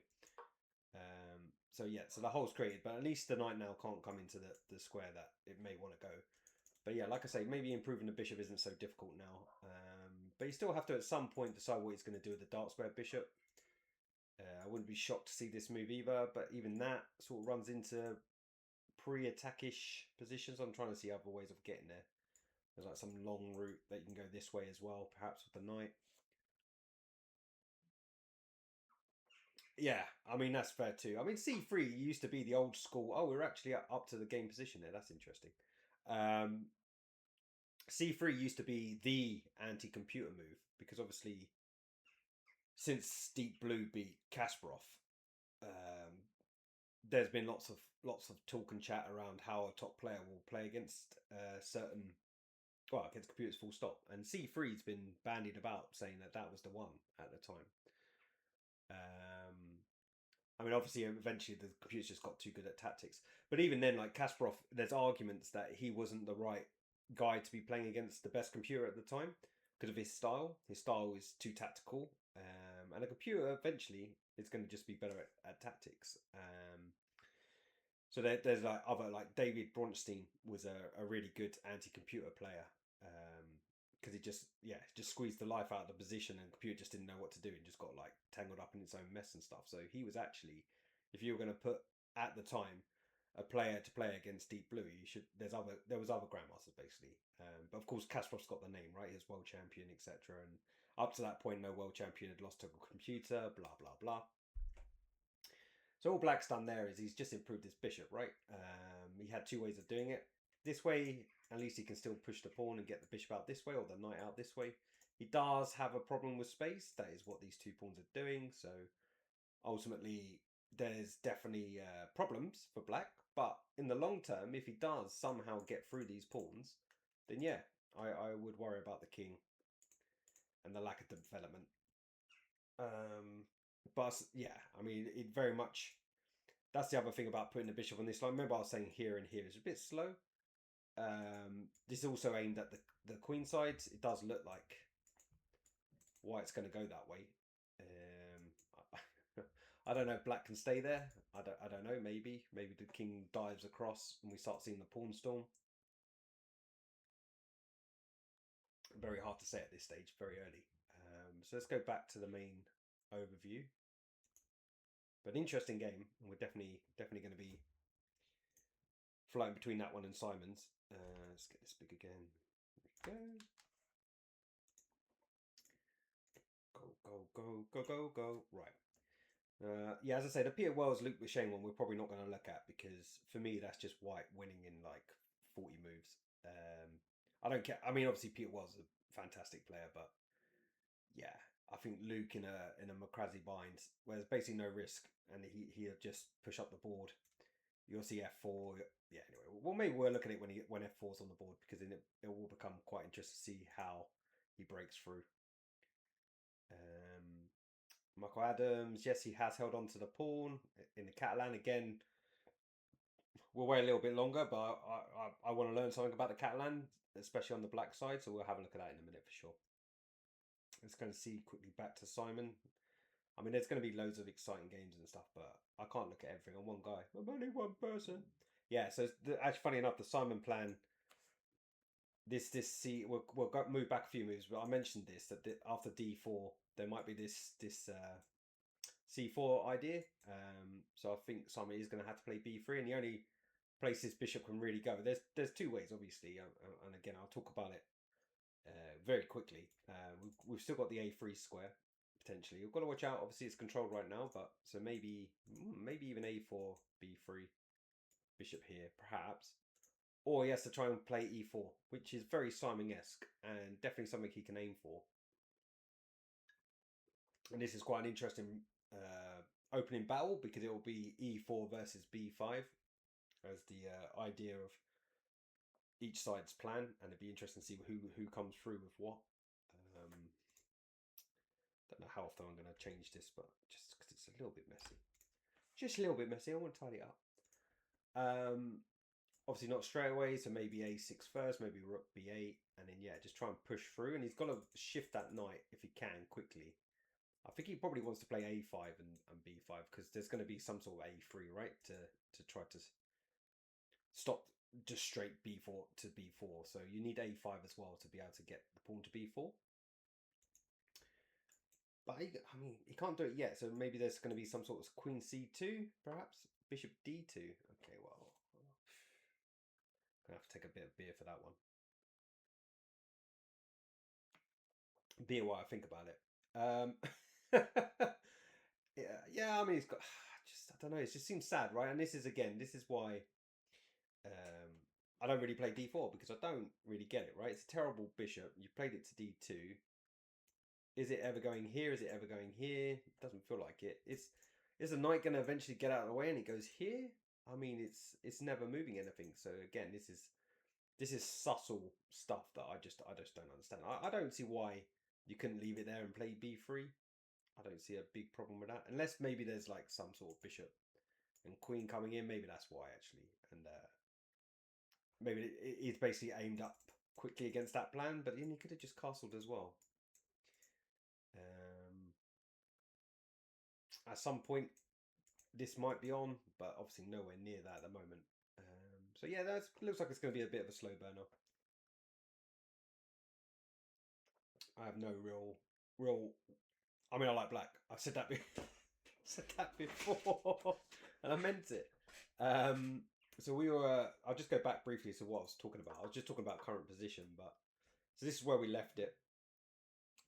So yeah, so the hole's created, but at least the knight now can't come into the square that it may want to go. But yeah, like I say, maybe improving the bishop isn't so difficult now. But you still have to at some point decide what he's going to do with the dark square bishop. I wouldn't be shocked to see this move either, but even that sort of runs into pre-attackish positions. I'm trying to see other ways of getting there. There's like some long route that you can go this way as well, perhaps with the knight. Yeah, I mean, that's fair too. I mean, C3 used to be the old school. Oh, we're actually up to the game position there. That's interesting. C3 used to be the anti-computer move because obviously since Deep Blue beat Kasparov, there's been lots of talk and chat around how a top player will play against against computers full stop. And C3's been bandied about saying that was the one at the time. I mean, obviously, eventually the computers just got too good at tactics. But even then, like Kasparov, there's arguments that he wasn't the right guy to be playing against the best computer at the time because of his style. His style is too tactical, and a computer eventually is going to just be better at tactics. So there's like other like David Bronstein was a really good anti-computer player because he just squeezed the life out of the position and the computer just didn't know what to do and just got like tangled up in its own mess and stuff. So he was actually, if you were going to put at the time a player to play against Deep Blue, there was other grandmasters basically. But of course Kasparov's got the name, right? He was world champion, etc. And up to that point, no world champion had lost to a computer. Blah blah blah. So all Black's done there is he's just improved his bishop, right? He had 2 ways of doing it. this way, at least he can still push the pawn and get the bishop out this way or the knight out this way. He does have a problem with space. That is what these 2 pawns are doing. So ultimately, there's definitely problems for black. But in the long term, if he does somehow get through these pawns, then yeah, I would worry about the king and the lack of development. But yeah, I mean, it very much... That's the other thing about putting the bishop on this line. Remember I was saying here and here is a bit slow. This is also aimed at the queen side. It does look like white's going to go that way. I don't know if black can stay there. I don't know. Maybe the king dives across and we start seeing the pawn storm. Very hard to say at this stage. Very early. So let's go back to the main overview. But an interesting game. We're definitely going to be floating between that one and Simon's. Let's get this big again. There we go. Right. Yeah, as I say, the Peter Wells Luke Lachey one we're probably not going to look at, because for me that's just white winning in like 40 moves. I don't care. I mean, obviously Peter Wells is a fantastic player, but yeah, I think Luke in a McCrazy bind where there's basically no risk, and he'll just push up the board. You'll see f4. Yeah, anyway, well, maybe we'll look at it when f4's on the board, because then it will become quite interesting to see how he breaks through. Michael Adams, yes, he has held on to the pawn in the Catalan again. We'll wait a little bit longer, but I want to learn something about the Catalan, especially on the black side, so we'll have a look at that in a minute for sure. Let's go and see quickly back to Simon. I mean, there's going to be loads of exciting games and stuff, but I can't look at everything on one guy. I'm only one person. Yeah, so actually, funny enough, the Simon plan. We'll move back a few moves, but I mentioned this that after d4 there might be this c4 idea. So I think Simon is going to have to play b3, and the only place this bishop can really go. There's 2 ways, obviously, and again I'll talk about it very quickly. We've still got the a3 square. Potentially, you've got to watch out. Obviously, it's controlled right now, but so maybe even a4, b3, bishop here, perhaps. Or he has to try and play e4, which is very Simon-esque and definitely something he can aim for. And this is quite an interesting opening battle, because it will be e4 versus b5 as the idea of each side's plan, and it'd be interesting to see who comes through with what. Don't know how often I'm going to change this, but just because it's a little bit messy. Just a little bit messy. I want to tidy it up. Obviously not straight away, so maybe a6 first, maybe rook b8, and then yeah, just try and push through. And he's got to shift that knight if he can quickly. I think he probably wants to play a5 and b5, because there's going to be some sort of a3, right, to try to stop just straight b4 to b4. So you need a5 as well to be able to get the pawn to b4. But I mean, he can't do it yet, so maybe there's going to be some sort of queen c2, perhaps? Bishop d2. Okay, well, gonna have to take a bit of beer for that one. Beer while I think about it. Yeah. I mean, he's got. I don't know. It just seems sad, right? And this is why I don't really play d4, because I don't really get it, right? It's a terrible bishop. You played it to d2. Is it ever going here? Is it ever going here? It doesn't feel like it. Is the knight going to eventually get out of the way and it goes here? I mean, it's never moving anything. So again, this is subtle stuff that I just don't understand. I don't see why you couldn't leave it there and play b3. I don't see a big problem with that, unless maybe there's like some sort of bishop and queen coming in. Maybe that's why, actually, and maybe it's basically aimed up quickly against that plan. But then he could have just castled as well. At some point, this might be on, but obviously nowhere near that at the moment. So yeah, that looks like it's going to be a bit of a slow burner. I have no real. I mean, I like black. I said that before, and I meant it. So we were. I'll just go back briefly to what I was talking about. I was just talking about current position, but so this is where we left it,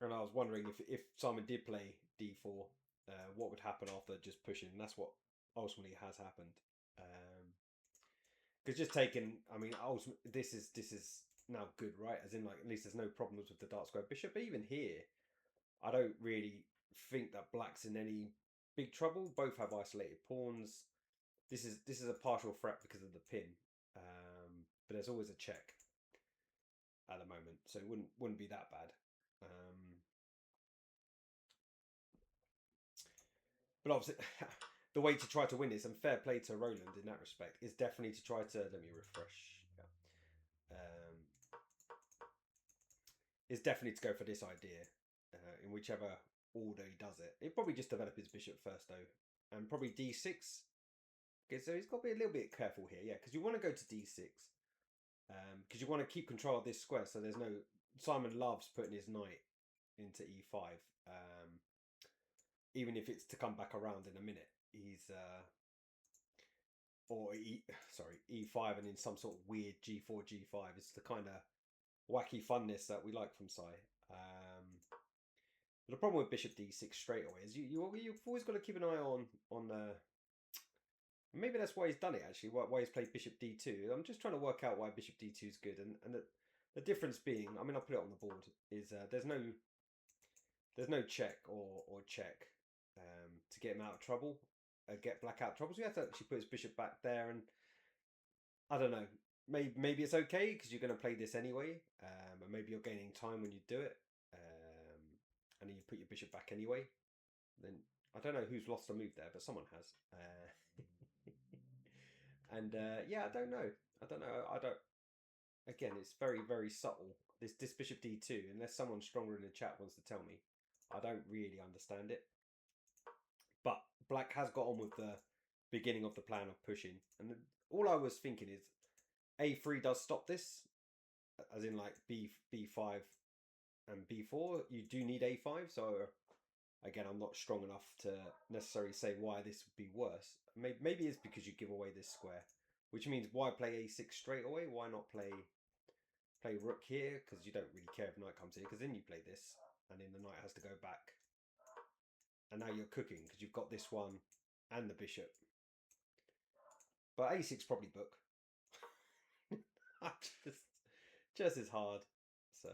and I was wondering if Simon did play d4, what would happen after just pushing. And that's what ultimately has happened. Because just taking, I mean, ultimately, this is now good, right? As in, like, at least there's no problems with the dark square bishop. But even here, I don't really think that black's in any big trouble. Both have isolated pawns. This is a partial threat because of the pin, but there's always a check at the moment, so it wouldn't be that bad. But obviously, the way to try to win this, and fair play to Roland in that respect, is definitely to try to, let me refresh. Yeah. Is definitely to go for this idea in whichever order he does it. He'll probably just develop his bishop first though, and probably d6. Okay, so he's got to be a little bit careful here, yeah, because you want to go to d6 because you want to keep control of this square. So there's no, Simon loves putting his knight into e5, even if it's to come back around in a minute. He's or e5 and in some sort of weird g4 g5. It's the kind of wacky funness that we like from Sai. But the problem with bishop d6 straight away is you've always got to keep an eye on maybe that's why he's done it actually. Why he's played bishop d2. I'm just trying to work out why bishop d2 is good, and the difference being, I mean, I'll put it on the board, is there's no check or check to get him out of trouble, get black out of trouble. So you have to actually put his bishop back there, and I don't know. Maybe it's okay because you're going to play this anyway, and maybe you're gaining time when you do it, and then you put your bishop back anyway. Then I don't know who's lost a move there, but someone has. And yeah, I don't know. I don't. Again, it's very, very subtle. This bishop d2, unless someone stronger in the chat wants to tell me, I don't really understand it. But black has got on with the beginning of the plan of pushing, and all I was thinking is a3 does stop this, as in like b5 and b4. You do need a5, so again, I'm not strong enough to necessarily say why this would be worse. Maybe it's because you give away this square, which means why play a6 straight away? Why not play rook here? Because you don't really care if knight comes here, because then you play this, and then the knight has to go back. And now you're cooking, because you've got this one and the bishop. But a6 probably book. just as hard. So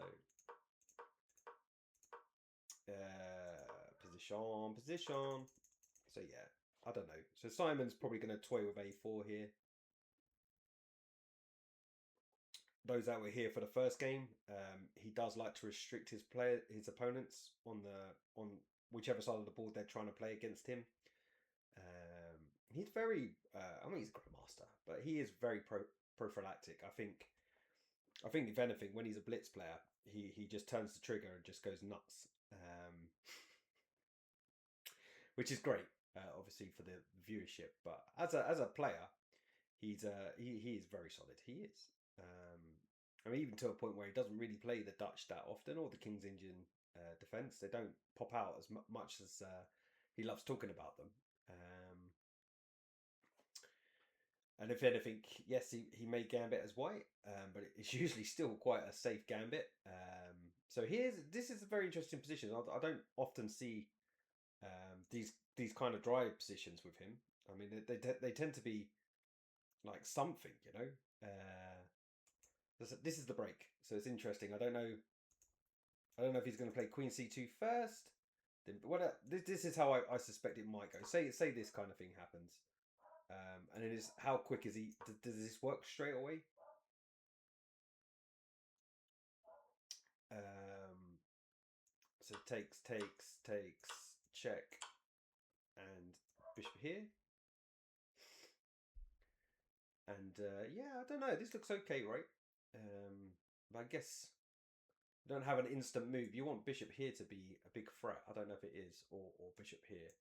position. So yeah, I don't know. So Simon's probably going to toy with a4 here. Those that were here for the first game, he does like to restrict his opponents on whichever side of the board they're trying to play against him. He's very, I mean, he's a grandmaster, but he is very prophylactic. I think if anything, when he's a blitz player, he just turns the trigger and just goes nuts, which is great, obviously for the viewership. But as a player, he is very solid. He is. I mean, even to a point where he doesn't really play the Dutch that often, or the King's Indian defence. They don't pop out as much as he loves talking about them. And if anything, yes, he may gambit as white, but it's usually still quite a safe gambit. So this is a very interesting position. I don't often see these kind of dry positions with him. I mean, they tend to be like something, you know. This is the break, so it's interesting. I don't know if he's going to play Queen C2 first. Then this is how I suspect it might go. Say this kind of thing happens, and it is how quick is he? Does this work straight away? So takes, check, and bishop here. And yeah, I don't know. This looks okay, right? But I guess you don't have an instant move. You want bishop here to be a big threat. I don't know if it is, or bishop here.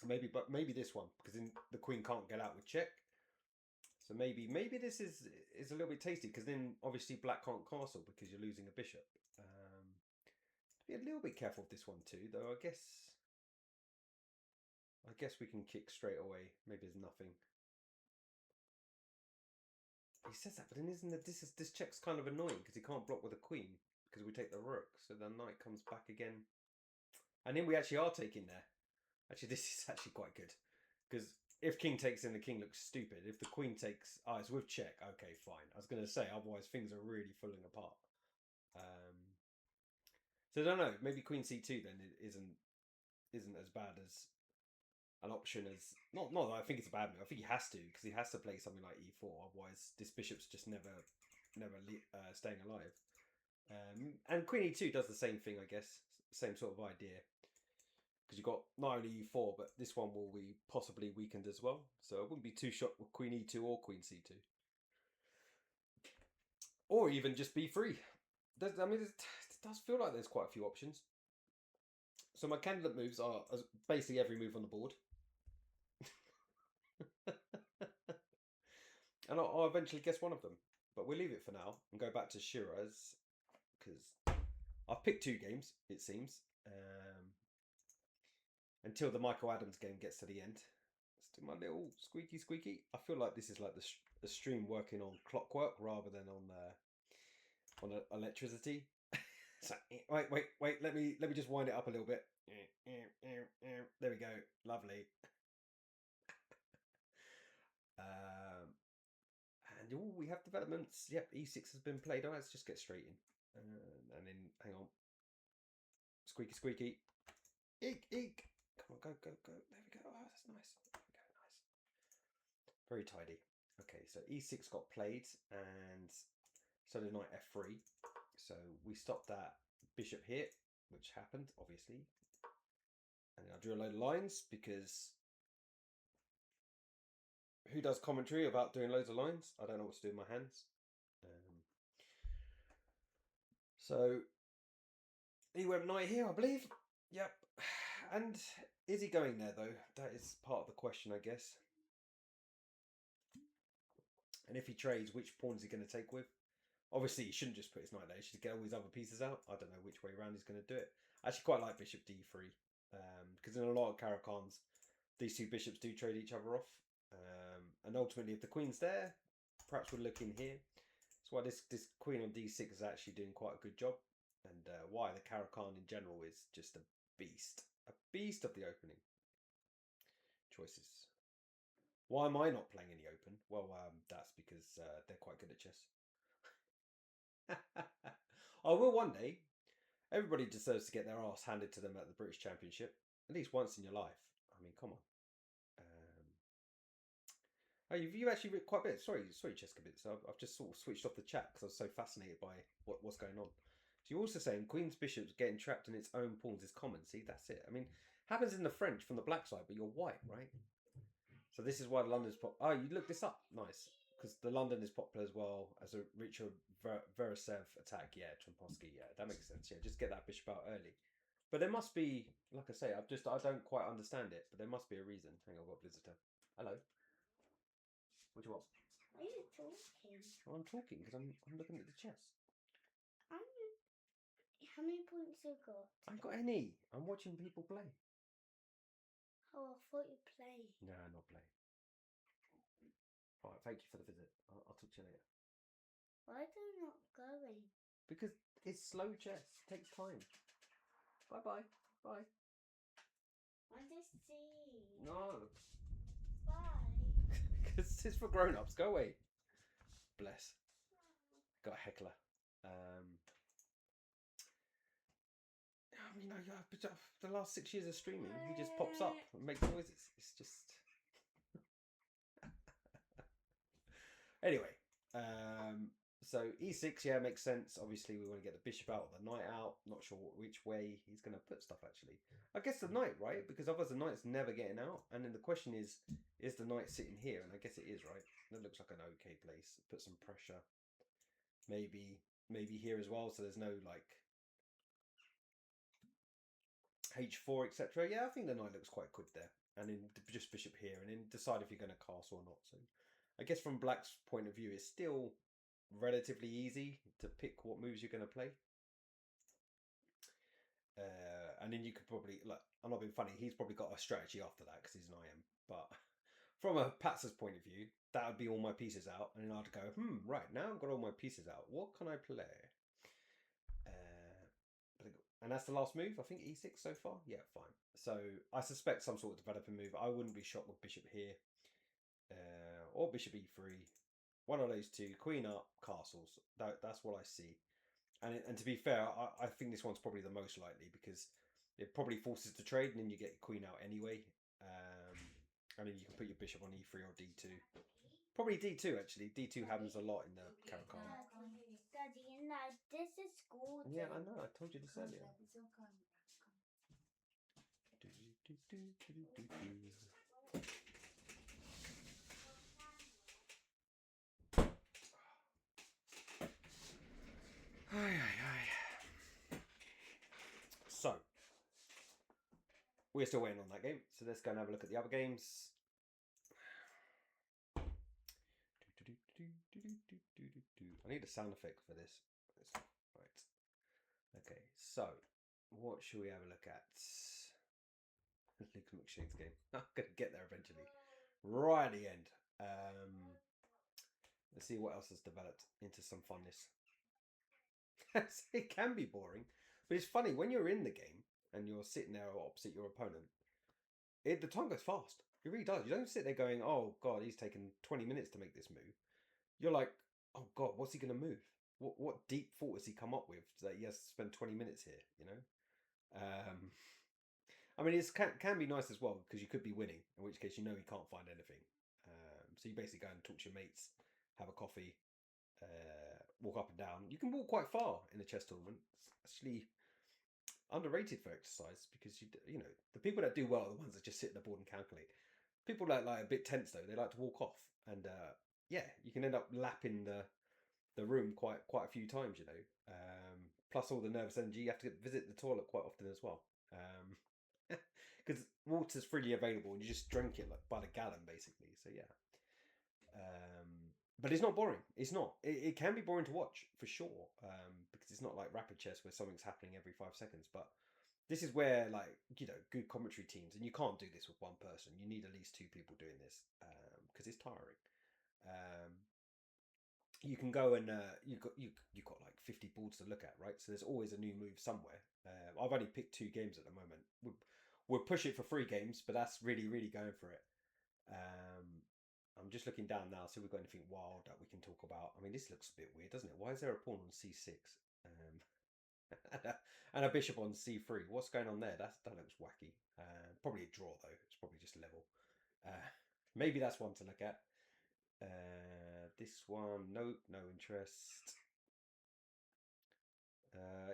Maybe this one, because the queen can't get out with check. So maybe this is a little bit tasty, because then obviously black can't castle because you're losing a bishop. Be a little bit careful with this one too, though. I guess we can kick straight away. Maybe there's nothing. He says that, but then isn't it, this check's kind of annoying because he can't block with a queen because we take the rook, so the knight comes back again, and then we actually are taking there. Actually, this is actually quite good. Because if king takes in, the king looks stupid. If the queen takes, it's with check. Okay, fine. I was going to say, otherwise things are really falling apart. So I don't know. Maybe queen c2 then isn't as bad as an option as not that I think it's a bad move. I think he has to, because he has to play something like e4. Otherwise, this bishop's just never staying alive. And queen e2 does the same thing, I guess. Same sort of idea. Because you've got not only e4, but this one will be possibly weakened as well. So it wouldn't be too shocked with queen e2 or queen c2. Or even just b3. I mean, it does feel like there's quite a few options. So my candidate moves are basically every move on the board. And I'll eventually guess one of them. But we'll leave it for now and go back to Shiraz. Because I've picked 2 games, it seems. Until the Michael Adams game gets to the end. Let's do my little squeaky. I feel like this is like the stream working on clockwork rather than on electricity. So, wait. Let me just wind it up a little bit. There we go. Lovely. And we have developments. Yep, e6 has been played. Let's just get straight in. And then, hang on. Squeaky. Eek. Come on, go. There we go. Oh, that's nice. There we go, nice. Very tidy. Okay, so e6 got played, and so did knight f3. So we stopped that bishop here, which happened, obviously. And I drew a load of lines, because who does commentary about doing loads of lines? I don't know what to do with my hands. So he went knight here, I believe. Yep. And is he going there, though? That is part of the question, I guess. And if he trades, which pawn is he going to take with? Obviously, he shouldn't just put his knight there. He should get all his other pieces out. I don't know which way around he's going to do it. I actually quite like bishop d3. Because in a lot of Caro-Kanns, these 2 bishops do trade each other off. And ultimately, if the queen's there, perhaps we'll look in here. That's why this queen on d6 is actually doing quite a good job. And why the Caro-Kann in general is just a beast. A beast of the opening. Choices. Why am I not playing in the open? Well, that's because they're quite good at chess. I will one day. Everybody deserves to get their arse handed to them at the British Championship. At least once in your life. I mean, come on. Oh, you've actually written quite a bit. Sorry, Cheska Bits. I've just sort of switched off the chat because I was so fascinated by what's going on. So you're also saying Queen's Bishop's getting trapped in its own pawns is common. See, that's it. I mean, happens in the French from the black side, but you're white, right? So this is why London's popular. Oh, you looked this up. Nice. Because the London is popular as well as a Richard Veresev attack. Yeah, Tromposky. Yeah, that makes sense. Yeah, just get that bishop out early. But there must be, like I say, I don't quite understand it, but there must be a reason. Hang on, I've got a visitor. Hello. What do you want? Why are you talking? Well, I'm talking because I'm looking at the chess. How many points you got? I haven't got any. I'm watching people play. Oh, I thought you played. No, not play. Alright, thank you for the visit. I'll talk to you later. Why are they not going? Because it's slow chess. It takes time. Bye. I just see. No. Bye. Because it's for grown-ups. Go away. Bless. Got a heckler. I mean, the last 6 years of streaming, he just pops up and makes noises. It's just... Anyway, so e6, yeah, makes sense. Obviously, we want to get the bishop out, the knight out. Not sure which way he's going to put stuff, actually. I guess the knight, right? Because otherwise the knight's never getting out. And then the question is the knight sitting here? And I guess it is, right? That looks like an okay place. Put some pressure. Maybe here as well, so there's no, like, h4, etc. Yeah, I think the knight looks quite good there. And then just bishop here, and then decide if you're going to castle or not. So I guess from Black's point of view, it's still relatively easy to pick what moves you're going to play. And then you could probably, look, I'm not being funny, he's probably got a strategy after that because he's an IM. But from a Patzer's point of view, that would be all my pieces out. And then I'd go, right, now I've got all my pieces out. What can I play? And that's the last move. I think e6 so far. Yeah, fine. So I suspect some sort of developing move. I wouldn't be shocked with bishop here. Or bishop e3. One of those two. Queen up, castles. That's what I see. And to be fair, I think this one's probably the most likely because it probably forces the trade and then you get your queen out anyway. And then you can put your bishop on e3 or d2. Probably d2 actually. D2 happens a lot in the Caro-Kann. Daddy, you know, this is school. Yeah, I know. I told you this earlier. So, we're still waiting on that game. So let's go and have a look at the other games. I need a sound effect for this. Right. Okay, so what should we have a look at? Luke McShane's game. I'm going to get there eventually. Right at the end. Let's see what else has developed into some funness. It can be boring, but it's funny when you're in the game and you're sitting there opposite your opponent. The time goes fast. It really does. You don't sit there going, "Oh God, he's taken 20 minutes to make this move." You're like, "Oh God, what's he going to move? What deep thought has he come up with that he has to spend 20 minutes here?" You know. I mean, it can be nice as well because you could be winning, in which case you know you can't find anything. So you basically go and talk to your mates, have a coffee, walk up and down. You can walk quite far in a chess tournament. It's actually underrated for exercise because you know the people that do well are the ones that just sit at the board and calculate. People that like a bit tense though, they like to walk off, and yeah, you can end up lapping the room quite a few times. You know, plus all the nervous energy, you have to visit the toilet quite often as well. Because water's freely available and you just drink it like by the gallon basically. So yeah. But it's not boring. It's not. It can be boring to watch for sure, because it's not like rapid chess where something's happening every 5 seconds. But this is where, like, you know, good commentary teams, and you can't do this with one person. You need at least 2 people doing this because it's tiring. You can go and you've got like 50 boards to look at, right? So there's always a new move somewhere. I've only picked 2 games at the moment. We'll push it for 3 games, but that's really going for it. I'm just looking down now, so we've got anything wild that we can talk about. I mean, this looks a bit weird, doesn't it? Why is there a pawn on c6 and a bishop on c3? What's going on there? That looks wacky. Probably a draw though. It's probably just level. Maybe that's one to look at. This one, no interest.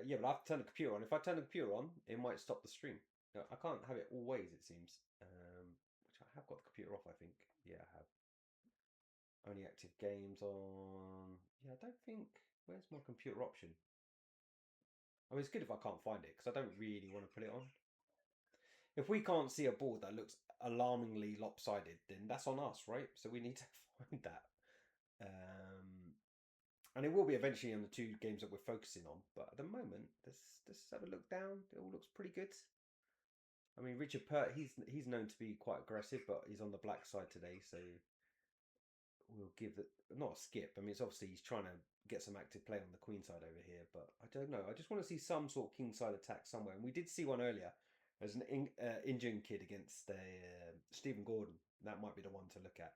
Yeah, but I have to turn the computer on. If I turn the computer on, it might stop the stream. No, I can't have it always, it seems. Which I have got the computer off, I think. Yeah, I have. Only active games on. Yeah, I don't think. Where's my computer option? I mean, it's good if I can't find it because I don't really want to put it on. If we can't see a board that looks alarmingly lopsided, then that's on us, right? So we need to find that. And it will be eventually on the 2 games that we're focusing on. But at the moment, let's have a look down. It all looks pretty good. I mean, Richard Pert, he's known to be quite aggressive, but he's on the black side today, so we'll give it not a skip. I mean, it's obviously he's trying to get some active play on the queen side over here, but I don't know. I just want to see some sort of king side attack somewhere. And we did see one earlier. There's an Indian kid against Stephen Gordon. That might be the one to look at.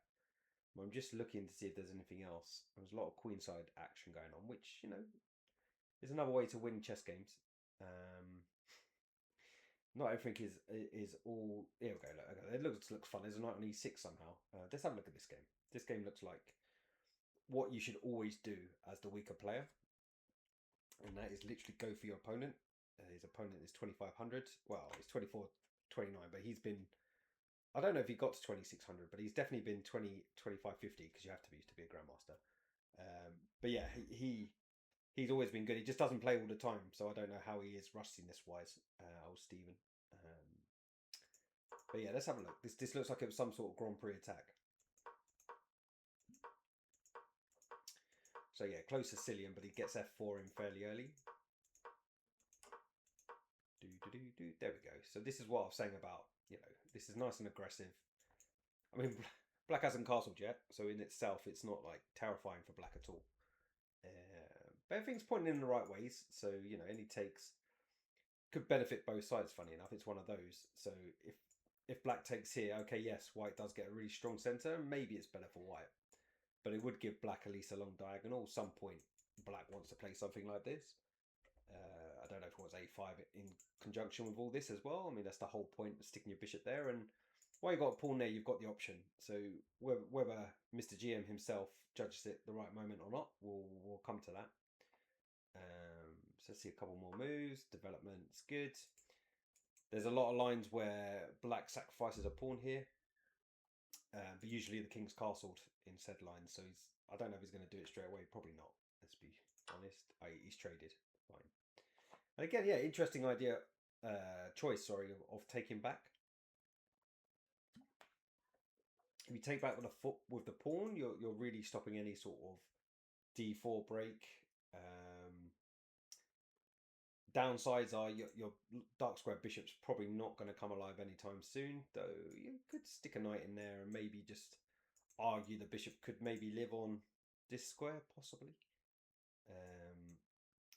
I'm just looking to see if there's anything else. There's a lot of queenside action going on, which, you know, is another way to win chess games. Not everything is all. Here we go. Look, it looks fun. There's a knight on e6 somehow. Let's have a look at this game. This game looks like what you should always do as the weaker player, and that is literally go for your opponent. His opponent is 2500. Well, it's 2429, but he's been. I don't know if he got to 2600, but he's definitely been 2550 because you have to be a grandmaster. But yeah, he's always been good. He just doesn't play all the time, so I don't know how he is rustiness wise. Old Stephen. But yeah, let's have a look. This looks like it was some sort of Grand Prix attack. So yeah, close Sicilian, but he gets f4 in fairly early. There we go. So this is what I was saying about, you know, this is nice and aggressive. I mean, black hasn't castled yet, so in itself, it's not like terrifying for black at all. But everything's pointing in the right ways. So, you know, any takes could benefit both sides. Funny enough, it's one of those. So if black takes here, okay, yes, white does get a really strong centre. Maybe it's better for white, but it would give black at least a long diagonal. Some point, black wants to play something like this. I don't know if it wants a5 in conjunction with all this as well. I mean, that's the whole point of sticking your bishop there. And while you've got a pawn there, you've got the option. So whether Mr. GM himself judges it the right moment or not, we'll come to that. So let's see a couple more moves. Development's good. There's a lot of lines where black sacrifices a pawn here. But usually the king's castled in said lines. So I don't know if he's going to do it straight away. Probably not. Let's be honest. He's traded. Fine. And again, yeah, interesting idea. Choice, sorry, of taking back. If you take back with the pawn, you're really stopping any sort of d4 break. Downsides are your dark square bishop's probably not going to come alive anytime soon, though you could stick a knight in there and maybe just argue the bishop could maybe live on this square, possibly.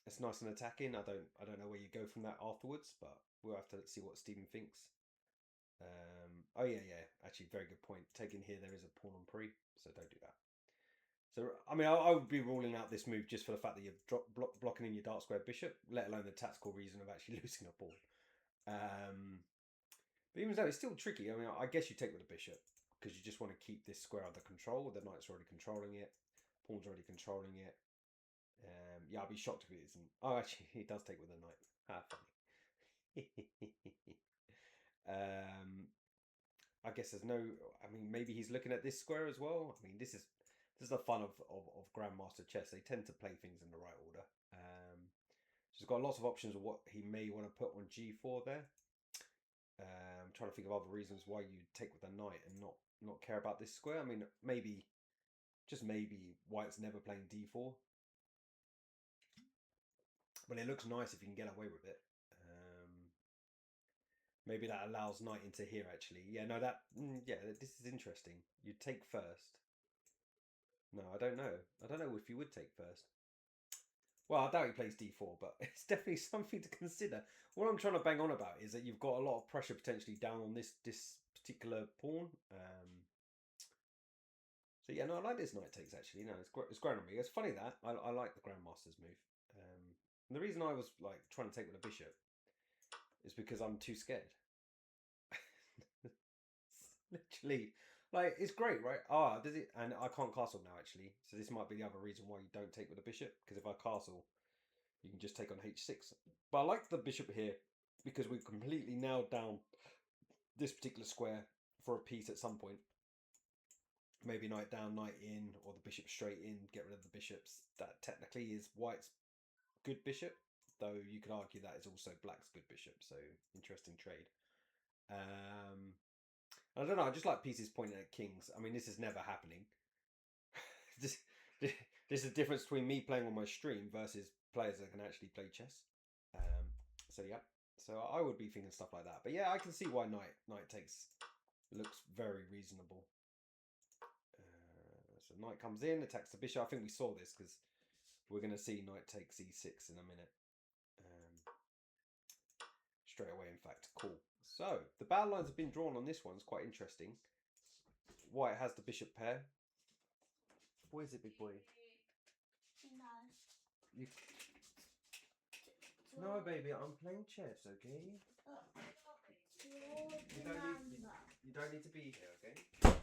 It's nice and attacking. I don't know where you go from that afterwards, but we'll have to see what Stephen thinks. Oh yeah, actually, very good point. Taking here, there is a pawn on pre, so don't do that. So, I mean, I would be ruling out this move just for the fact that you're blocking in your dark square bishop, let alone the tactical reason of actually losing a pawn. But even though it's still tricky, I mean, I guess you take with the bishop because you just want to keep this square under control. The knight's already controlling it. Pawn's already controlling it. Yeah, I'd be shocked if it isn't. Oh, actually, he does take with a knight. Ah, funny. I guess there's no... I mean, maybe he's looking at this square as well. I mean, this is the fun of Grandmaster Chess. They tend to play things in the right order. So he's got lots of options of what he may want to put on g4 there. I'm trying to think of other reasons why you take with a knight and not care about this square. I mean, maybe, just maybe, white's never playing d4. But it looks nice if you can get away with it. Maybe that allows knight into here, actually. Yeah, no, this is interesting. You take first. No, I don't know. I don't know if you would take first. Well, I doubt he plays d4, but it's definitely something to consider. What I'm trying to bang on about is that you've got a lot of pressure potentially down on this particular pawn. So yeah, no, I like this knight takes, actually. No, it's grown on me. It's funny that. I like the Grandmaster's move. And the reason I was like trying to take with a bishop is because I'm too scared. Literally, like, it's great, right? Does it? And I can't castle now, actually. So this might be the other reason why you don't take with a bishop, because if I castle, you can just take on h6. But I like the bishop here because we've completely nailed down this particular square for a piece at some point. Maybe knight down, knight in, or the bishop straight in, get rid of the bishops. That technically is white's good bishop, though you could argue that is also black's good bishop. So interesting trade. I don't know, I just like pieces pointing at kings. I mean, this is never happening. This is the difference between me playing on my stream versus players that can actually play chess. So yeah, so I would be thinking stuff like that. But yeah, I can see why knight takes looks very reasonable. So knight comes in, attacks the bishop. I think we saw this because we're going to see knight takes e6 in a minute. Straight away, in fact. Cool. So the battle lines have been drawn on this one. It's quite interesting. White has the bishop pair. Where is it, big boy? No. No, baby, I'm playing chess, okay? You don't need to be here, okay?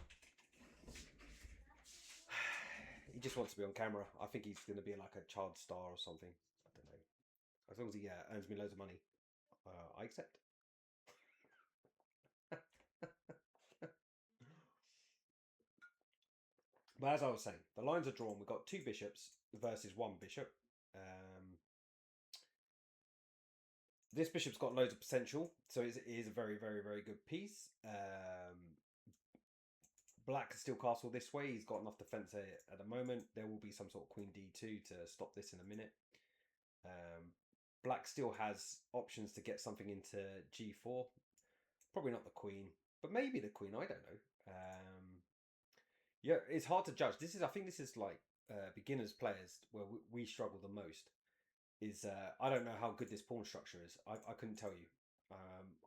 He just wants to be on camera. I think he's going to be like a child star or something. I don't know. As long as he earns me loads of money, I accept. But as I was saying, the lines are drawn. We've got two bishops versus one bishop. This bishop's got loads of potential, so it is a very, very, very good piece. Black can still castle this way. He's got enough defense at the moment. There will be some sort of queen d2 to stop this in a minute. Black still has options to get something into g4. Probably not the queen, but maybe the queen. I don't know. Yeah, it's hard to judge. I think this is like beginners players where we struggle the most. is I don't know how good this pawn structure is. I couldn't tell you.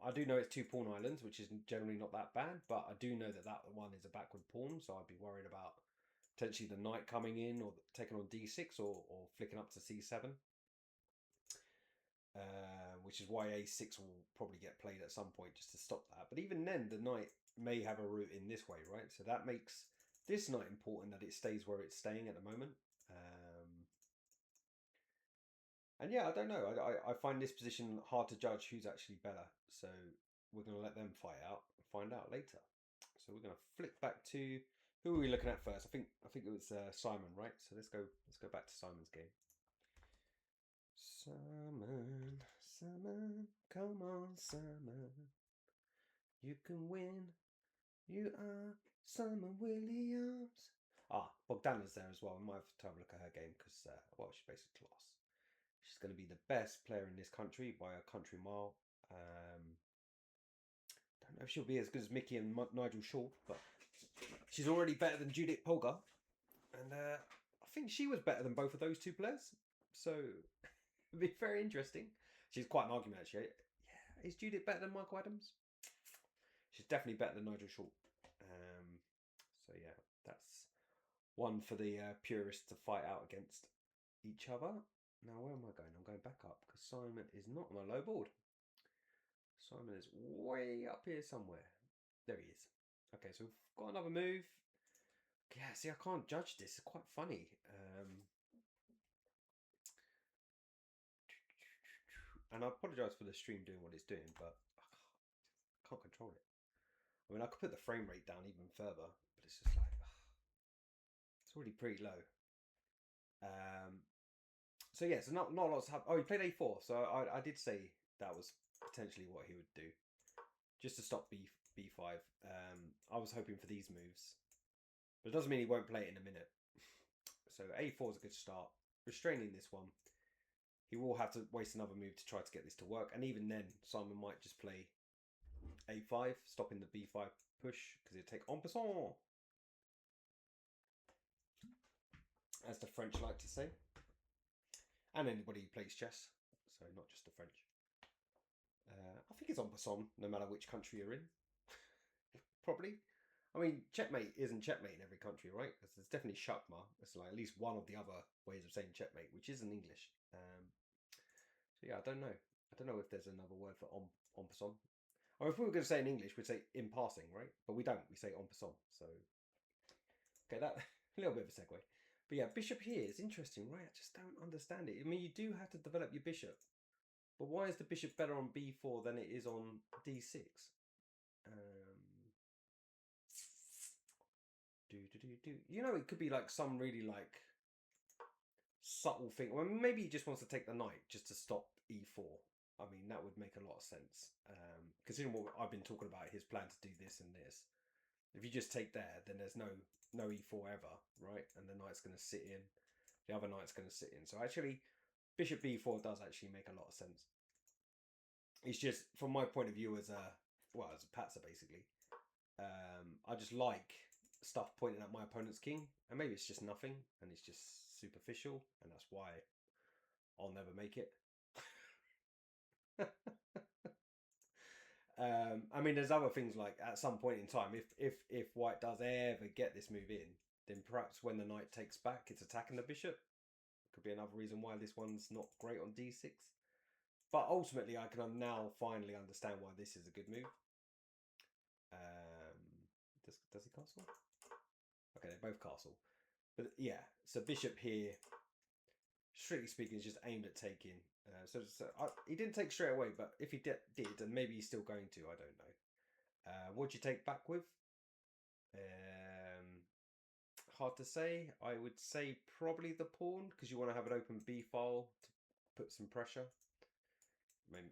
I do know it's 2 pawn islands, which is generally not that bad, but I do know that that one is a backward pawn, so I'd be worried about potentially the knight coming in or taking on d6 or flicking up to c7. Which is why a6 will probably get played at some point just to stop that. But even then, the knight may have a route in this way, right? So that makes this knight important that it stays where it's staying at the moment. And yeah, I don't know. I find this position hard to judge who's actually better. So we're going to let them fight out and find out later. So we're going to flick back to who are we looking at first? I think it was Simon, right? So let's go back to Simon's game. Simon, come on, Simon. You can win. You are Simon Williams. Bogdana's there as well. I might have to have a look at her game because, she's basically class. She's going to be the best player in this country by a country mile. Don't know if she'll be as good as Mickey and Nigel Shaw, but she's already better than Judith Polgar. And I think she was better than both of those two players. So it'd be very interesting. She's quite an argument, actually. Yeah, is Judith better than Michael Adams? She's definitely better than Nigel Shaw. So yeah, that's one for the purists to fight out against each other. Now, where am I going? I'm going back up because Simon is not on my low board. Simon is way up here somewhere. There he is. Okay, so we've got another move. Yeah, see, I can't judge this. It's quite funny. And I apologise for the stream doing what it's doing, but I can't control it. I mean, I could put the frame rate down even further, but it's just like, it's already pretty low. So yeah, so not lots happen. Oh, he played a4, so I did say that was potentially what he would do, just to stop b5. I was hoping for these moves, but it doesn't mean he won't play it in a minute. So a4 is a good start. Restraining this one, he will have to waste another move to try to get this to work, and even then, Simon might just play a5, stopping the b5 push because he'll take en passant, as the French like to say. And anybody who plays chess, so not just the French. I think it's en passant, no matter which country you're in. Probably. I mean, checkmate isn't checkmate in every country, right? Because there's definitely shakma. It's like at least one of the other ways of saying checkmate, which isn't English. So yeah, I don't know. I don't know if there's another word for en passant. I mean, if we were going to say in English, we'd say in passing, right? But we don't. We say en passant. So, okay, that a little bit of a segue. But yeah, bishop here is interesting, right? I just don't understand it. I mean, you do have to develop your bishop. But why is the bishop better on b4 than it is on d6? You know, it could be like some really like subtle thing. Well, maybe he just wants to take the knight just to stop e4. I mean, that would make a lot of sense. Considering what I've been talking about, his plan to do this and this. If you just take there, then there's no e4 ever, right? And the knight's going to sit in. The other knight's going to sit in. So actually, bishop b4 does actually make a lot of sense. It's just, from my point of view as a patzer, basically, I just like stuff pointing at my opponent's king. And maybe it's just nothing, and it's just superficial, and that's why I'll never make it. I mean, there's other things like at some point in time, if white does ever get this move in, then perhaps when the knight takes back, it's attacking the bishop. Could be another reason why this one's not great on d6. But ultimately, I can now finally understand why this is a good move. Does he castle? Okay, they're both castle. But yeah, so bishop here, strictly speaking, is just aimed at taking. He didn't take straight away, but if he did, and maybe he's still going to, I don't know. What'd you take back with? Hard to say. I would say probably the pawn, because you want to have an open b file to put some pressure.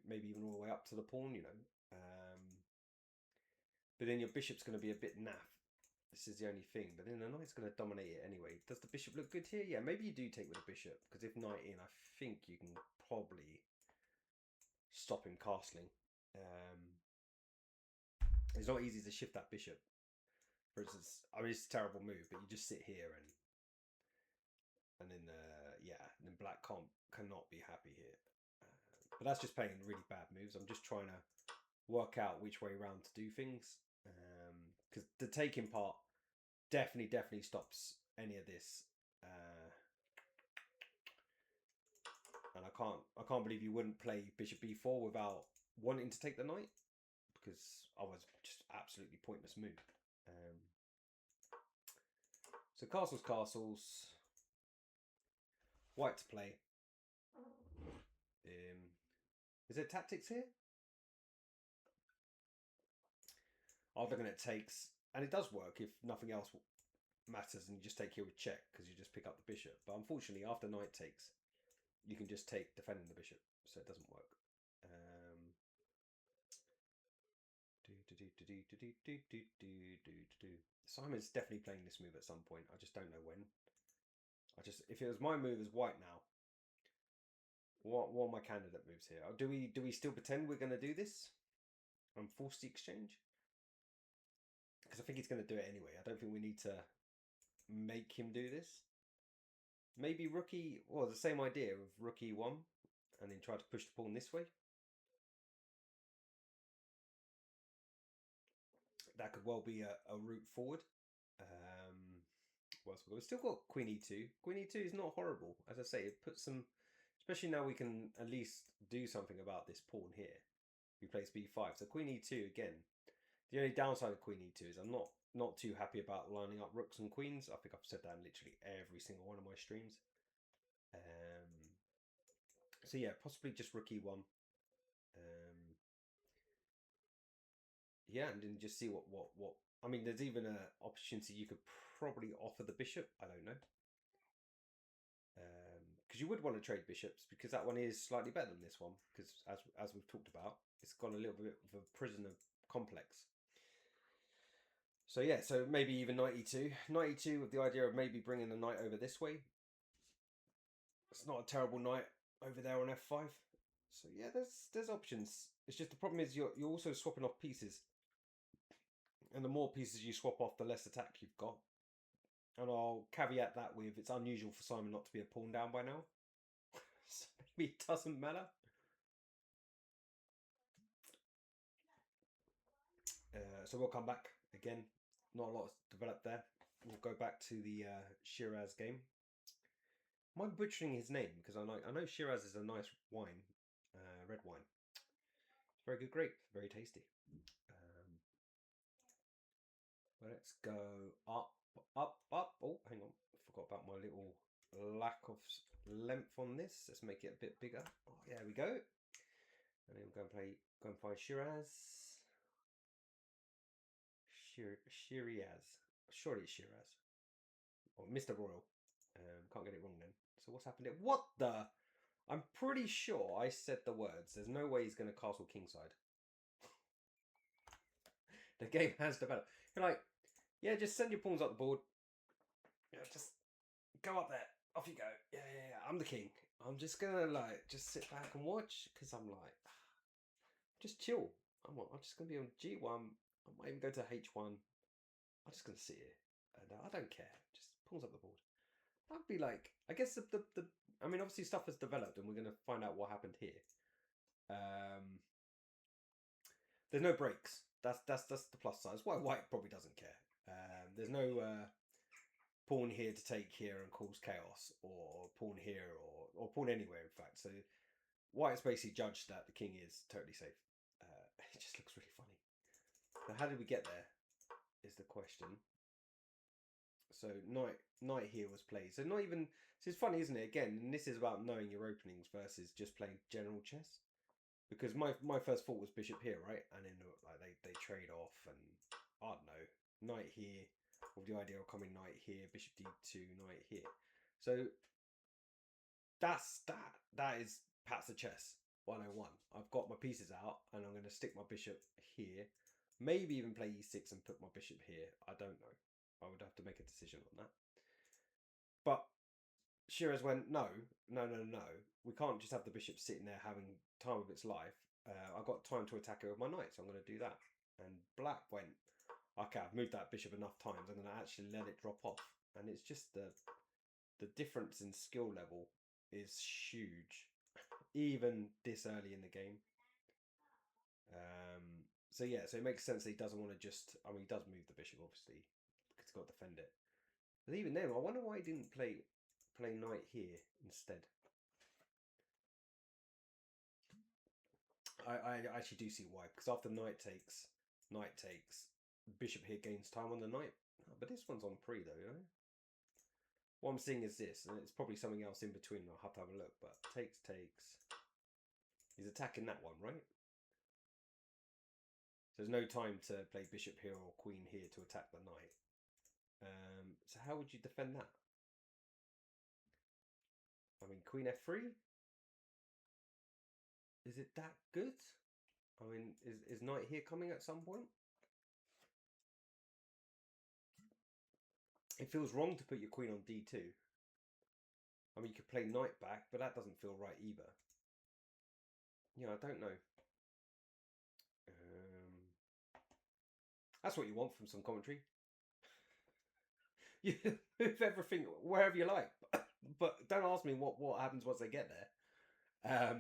Maybe even all the way up to the pawn, you know. But then your bishop's going to be a bit naff. This is the only thing. But then the knight's going to dominate it anyway. Does the bishop look good here? Yeah, maybe you do take with the bishop. Because if knight in, I think you can probably stop him castling. It's not easy to shift that bishop. For instance, I mean, it's a terrible move, but you just sit here and And then then black cannot be happy here. But that's just playing really bad moves. I'm just trying to work out which way around to do things, because the taking part definitely stops any of this. And I can't believe you wouldn't play bishop b4 without wanting to take the knight, because otherwise just absolutely pointless move. So castles. White to play. Is there tactics here? I'm looking at takes, and it does work if nothing else matters, and you just take here with check because you just pick up the bishop. But unfortunately, after knight takes, you can just take defending the bishop, so it doesn't work. Simon's definitely playing this move at some point. I just don't know when. If it was my move as white now, what are my candidate moves here? Do we still pretend we're going to do this and force the exchange? Because I think he's going to do it anyway. I don't think we need to make him do this. Maybe rookie, well, the same idea of rook e1 and then try to push the pawn this way. That could well be a route forward. We've still got queen e2. Queen e2 is not horrible. As I say, it puts some, especially now we can at least do something about this pawn here. We place b5. So queen e2 again. The only downside of queen e2 is I'm not too happy about lining up rooks and queens. I think I've said that in literally every single one of my streams. So yeah, possibly just rook e1. Yeah, and then just see what. I mean, there's even an opportunity you could probably offer the bishop. I don't know. Because you would want to trade bishops, because that one is slightly better than this one. Because as we've talked about, it's got a little bit of a prisoner complex. So yeah, so maybe even knight e2. Knight e2 with the idea of maybe bringing the knight over this way. It's not a terrible knight over there on f5. So yeah, there's options. It's just the problem is you're also swapping off pieces. And the more pieces you swap off, the less attack you've got. And I'll caveat that with, it's unusual for Simon not to be a pawn down by now. So maybe it doesn't matter. So we'll come back again. Not a lot developed there. We'll go back to the Shiraz game. Am I butchering his name? Because I know Shiraz is a nice wine, red wine. It's very good grape, very tasty. Let's go up. Oh, hang on. I forgot about my little lack of length on this. Let's make it a bit bigger. Oh, there we go. And then we're going to go and find Shiraz. Shiraz. Surely it's Shiraz. Or Mr. Royal. Can't get it wrong then. So what's happened here? What the? I'm pretty sure I said the words. There's no way he's going to castle kingside. The game has developed. You're like, yeah, just send your pawns up the board. Yeah, just go up there. Off you go. Yeah. I'm the king. I'm just gonna just sit back and watch, because I'm like, just chill. I'm just gonna be on G1. I might even go to H1. I'm just gonna sit here, and I don't care. Just pawns up the board. I'd be like, I guess I mean, obviously stuff has developed, and we're gonna find out what happened here. There's no breaks. That's the plus side. That's why white probably doesn't care. There's no pawn here to take here and cause chaos, or pawn here, or pawn anywhere, in fact. So white's basically judged that the king is totally safe. It just looks really funny. Now, how did we get there is the question. So knight here was played. So not even, so it's funny, isn't it? Again, and this is about knowing your openings versus just playing general chess. Because my first thought was bishop here, right? And then like they trade off, and I don't know, knight here, with the idea of coming knight here, bishop d2, knight here. So that is Pat's of Chess 101. I've got my pieces out, and I'm going to stick my bishop here. Maybe even play e6 and put my bishop here. I don't know. I would have to make a decision on that. But Shiraz went, no. We can't just have the bishop sitting there having time of its life. I've got time to attack it with my knight, so I'm going to do that. And black went, okay, I've moved that bishop enough times. I'm going to actually let it drop off. And it's just the difference in skill level is huge, even this early in the game. So yeah, so it makes sense that he doesn't want to just. I mean, he does move the bishop, obviously, because he's got to defend it. But even then, I wonder why he didn't play knight here instead. I actually do see why, because after knight takes, bishop here gains time on the knight. Oh, but this one's on pre though, you know? What I'm seeing is this, and it's probably something else in between. I'll have to have a look. But takes. He's attacking that one, right? So there's no time to play bishop here or queen here to attack the knight. So how would you defend that? I mean, queen f3? Is it that good? I mean, is knight here coming at some point? It feels wrong to put your queen on d2. I mean, you could play knight back, but that doesn't feel right either. Yeah, I don't know. That's what you want from some commentary. You move everything wherever you like, but don't ask me what happens once they get there.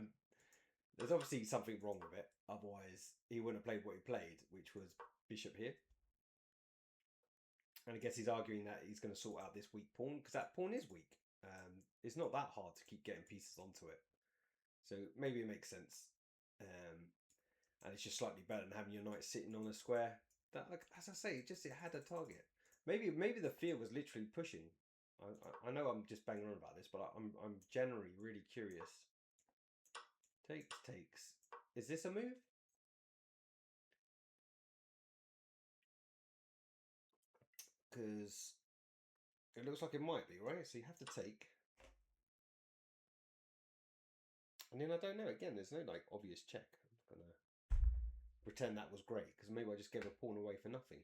There's obviously something wrong with it. Otherwise, he wouldn't have played what he played, which was bishop here. And I guess he's arguing that he's going to sort out this weak pawn, because that pawn is weak. It's not that hard to keep getting pieces onto it. So maybe it makes sense. And it's just slightly better than having your knight sitting on a square. That, like, as I say, it had a target. Maybe the fear was literally pushing. I know I'm just banging on about this, but I'm generally really curious. Takes. Is this a move? Because it looks like it might be, right? So you have to take. And then I don't know. Again, there's no like obvious check. I'm gonna pretend that was great because maybe I just gave a pawn away for nothing.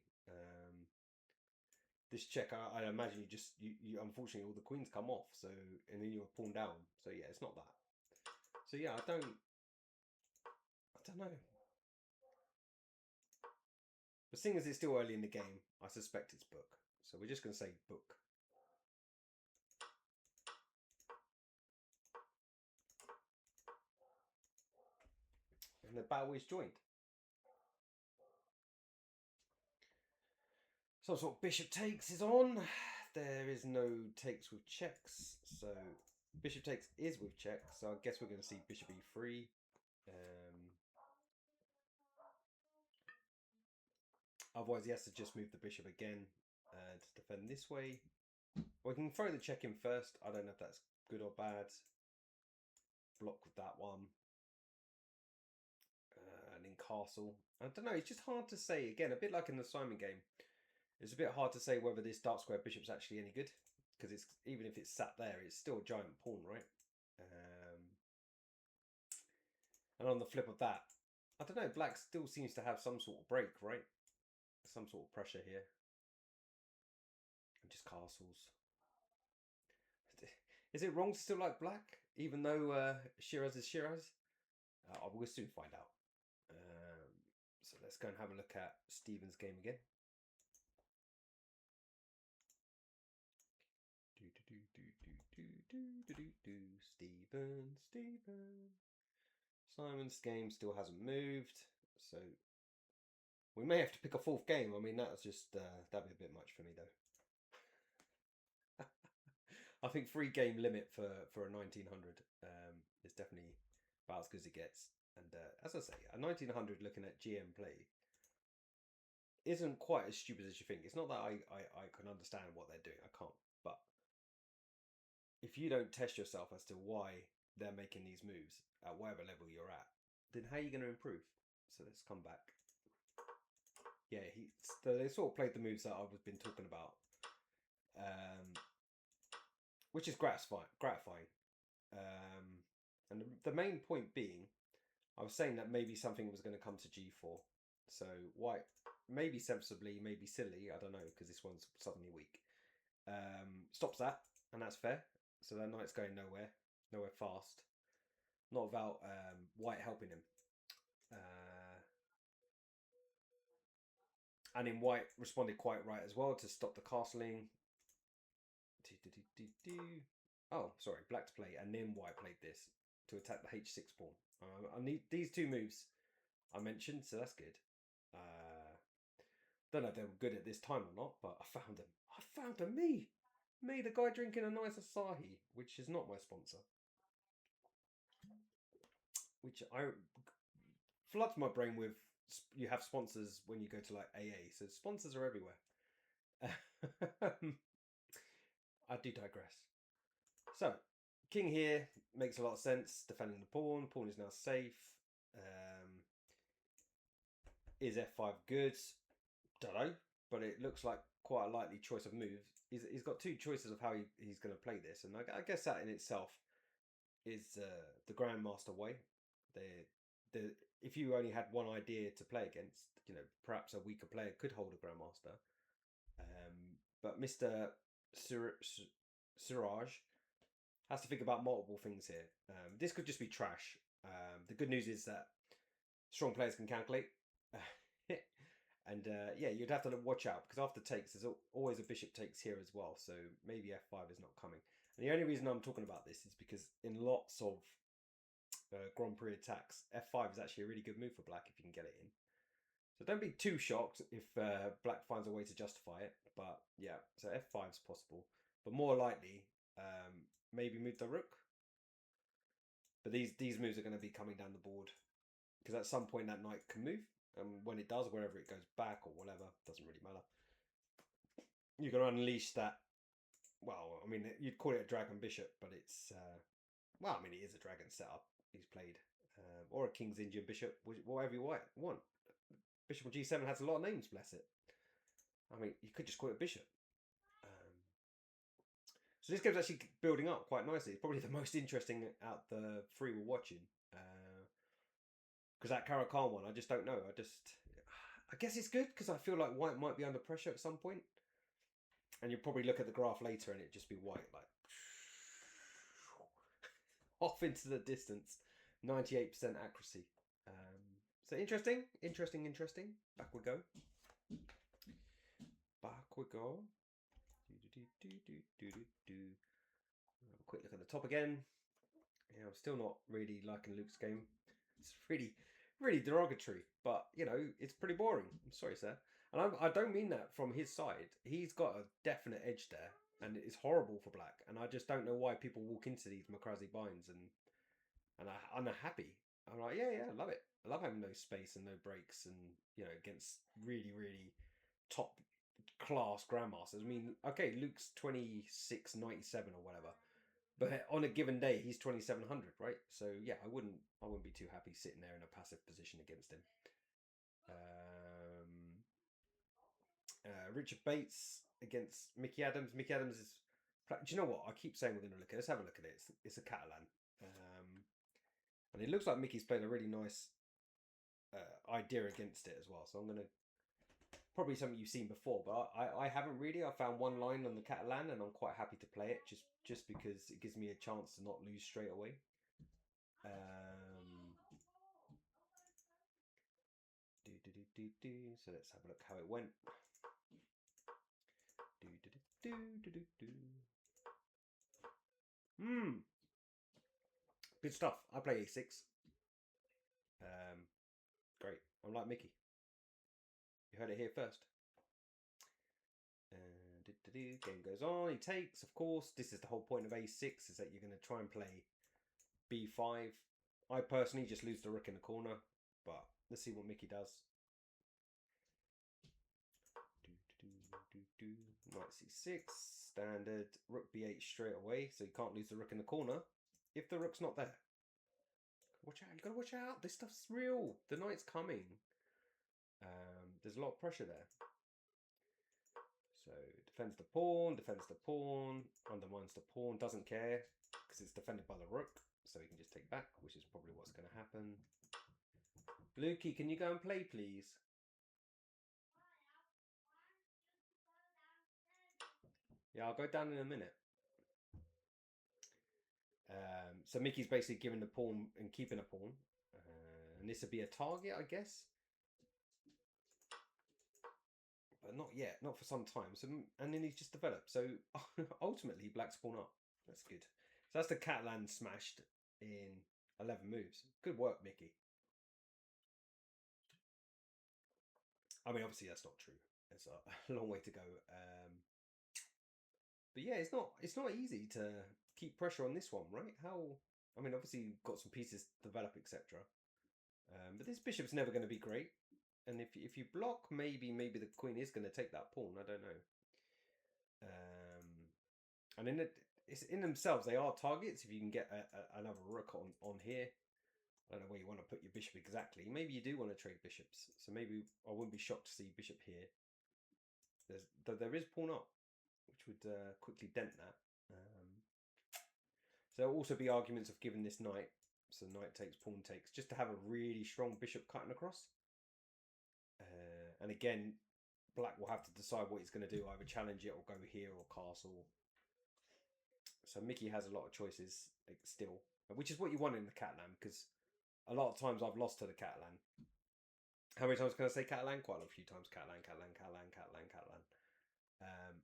This check, I imagine you unfortunately all the queens come off, so and then you're pawn down. So yeah, it's not that. So yeah, I don't know. But seeing as it's still early in the game, I suspect it's book. So we're just gonna say book. And the battle is joined. Some sort of bishop takes is on. There is no takes with checks, so bishop takes is with checks. So I guess we're going to see bishop e3. Otherwise, he has to just move the bishop again to defend this way. We can throw the check in first. I don't know if that's good or bad. Block with that one. And then castle. I don't know. It's just hard to say. Again, a bit like in the Simon game. It's a bit hard to say whether this dark square bishop's actually any good. Because it's even if it's sat there, it's still a giant pawn, right? And on the flip of that, I don't know, black still seems to have some sort of break, right? Some sort of pressure here. And just castles. Is it wrong to still like black, even though Shiraz is Shiraz? We'll soon find out. So let's go and have a look at Stephen's game again. Stephen. Simon's game still hasn't moved, so we may have to pick a fourth game. I mean, that's just that'd be a bit much for me though. I think 3 game limit for a 1900 is definitely about as good as it gets. And as I say, a 1900 looking at GM play isn't quite as stupid as you think. It's not that I can understand what they're doing. I can't. But if you don't test yourself as to why they're making these moves at whatever level you're at, then how are you going to improve? So let's come back. Yeah, they sort of played the moves that I've been talking about, which is gratifying. And the main point being, I was saying that maybe something was going to come to g4. So white, maybe sensibly, maybe silly, I don't know, because this one's suddenly weak. Stops that, and that's fair. So that knight's going nowhere fast. Not without white helping him. And then white responded quite right as well to stop the castling. Oh, sorry, black to play, and then white played this to attack the H6 pawn. I need these two moves I mentioned, so that's good. Don't know if they were good at this time or not, but I found them. I found them. Me, the guy drinking a nice Asahi, which is not my sponsor. Which I floods my brain with. You have sponsors when you go to like AA, so sponsors are everywhere. I do digress. So, king here makes a lot of sense. Defending the pawn. Pawn is now safe. Is f5 good? Don't know, but it looks like quite a likely choice of moves. He's got two choices of how he's going to play this, and I guess that in itself is the grandmaster way. If you only had one idea to play against, perhaps a weaker player could hold a grandmaster. But Mr. Siraj has to think about multiple things here. This could just be trash. The good news is that strong players can calculate. And yeah, you'd have to watch out, because after takes, there's always a bishop takes here as well. So maybe f5 is not coming. And the only reason I'm talking about this is because in lots of Grand Prix attacks, f5 is actually a really good move for black if you can get it in. So don't be too shocked if black finds a way to justify it. But yeah, so f5 is possible. But more likely, maybe move the rook. But these moves are going to be coming down the board, because at some point that knight can move. And when it does, wherever it goes back or whatever, doesn't really matter. You're going to unleash that. Well, I mean, you'd call it a dragon bishop, but it's well, I mean, it is a dragon setup he's played, or a king's Indian bishop, whatever you want. Bishop on g7 has a lot of names, bless it. I mean, you could just call it bishop. So this game's actually building up quite nicely. It's probably the most interesting out the three we're watching. Because that Caro-Kann one, I just don't know. I guess it's good, because I feel like white might be under pressure at some point. And you'll probably look at the graph later and it'd just be white, like off into the distance. 98% accuracy. So interesting. Back we go. Have a quick look at the top again. Yeah, I'm still not really liking Luke's game. It's really derogatory, but it's pretty boring. I'm sorry, sir. And I don't mean that from his side. He's got a definite edge there, and it's horrible for black. And I just don't know why people walk into these Makrazi binds and I'm happy. I'm like, yeah, I love it. I love having no space and no breaks, and against really top class grandmasters. I mean, okay, Luke's 2697 or whatever, but on a given day he's 2700, right? So yeah, I wouldn't be too happy sitting there in a passive position against him. Richard Bates against Mickey Adams. Mickey Adams is. Do you know what? I keep saying we're going to look at it. Let's have a look at it. It's a Catalan. And it looks like Mickey's playing a really nice idea against it as well. So I'm going to. Probably something you've seen before, but I haven't really. I found one line on the Catalan and I'm quite happy to play it just because it gives me a chance to not lose straight away. So let's have a look how it went. Good stuff. I play a6. Great. I'm like Mickey. You heard it here first. Game goes on. He takes, of course. This is the whole point of a6, is that you're going to try and play b5. I personally just lose the rook in the corner, but let's see what Mickey does. Knight c6, standard. Rook b8 straight away, so you can't lose the rook in the corner if the rook's not there. Watch out, you gotta watch out. This stuff's real. The knight's coming. There's a lot of pressure there. So defends the pawn, undermines the pawn, doesn't care because it's defended by the rook, so he can just take back, which is probably what's going to happen. Lukey, can you go and play, please? Yeah, I'll go down in a minute. So Mickey's basically giving the pawn and keeping a pawn. And this would be a target, I guess. but not yet, not for some time. So, and then he's just developed. So ultimately, black's pawn up. That's good. So that's the Catalan smashed in 11 moves. Good work, Mickey. I mean, obviously that's not true. It's a long way to go. But yeah, it's not easy to keep pressure on this one, right? How? I mean, obviously you've got some pieces to develop, etc. But this bishop's never going to be great. And if you block, maybe the queen is going to take that pawn. I don't know. And it's in themselves, they are targets. If you can get another rook on here, I don't know where you want to put your bishop exactly. Maybe you do want to trade bishops. So maybe I wouldn't be shocked to see bishop here. There is pawn up, which would quickly dent that. So there'll also be arguments of giving this knight. So knight takes, pawn takes, just to have a really strong bishop cutting across. And again, black will have to decide what he's going to do, either challenge it or go here or castle. So Mickey has a lot of choices still, which is what you want in the Catalan, because a lot of times I've lost to the Catalan. How many times can I say Catalan? Quite a few times. Catalan.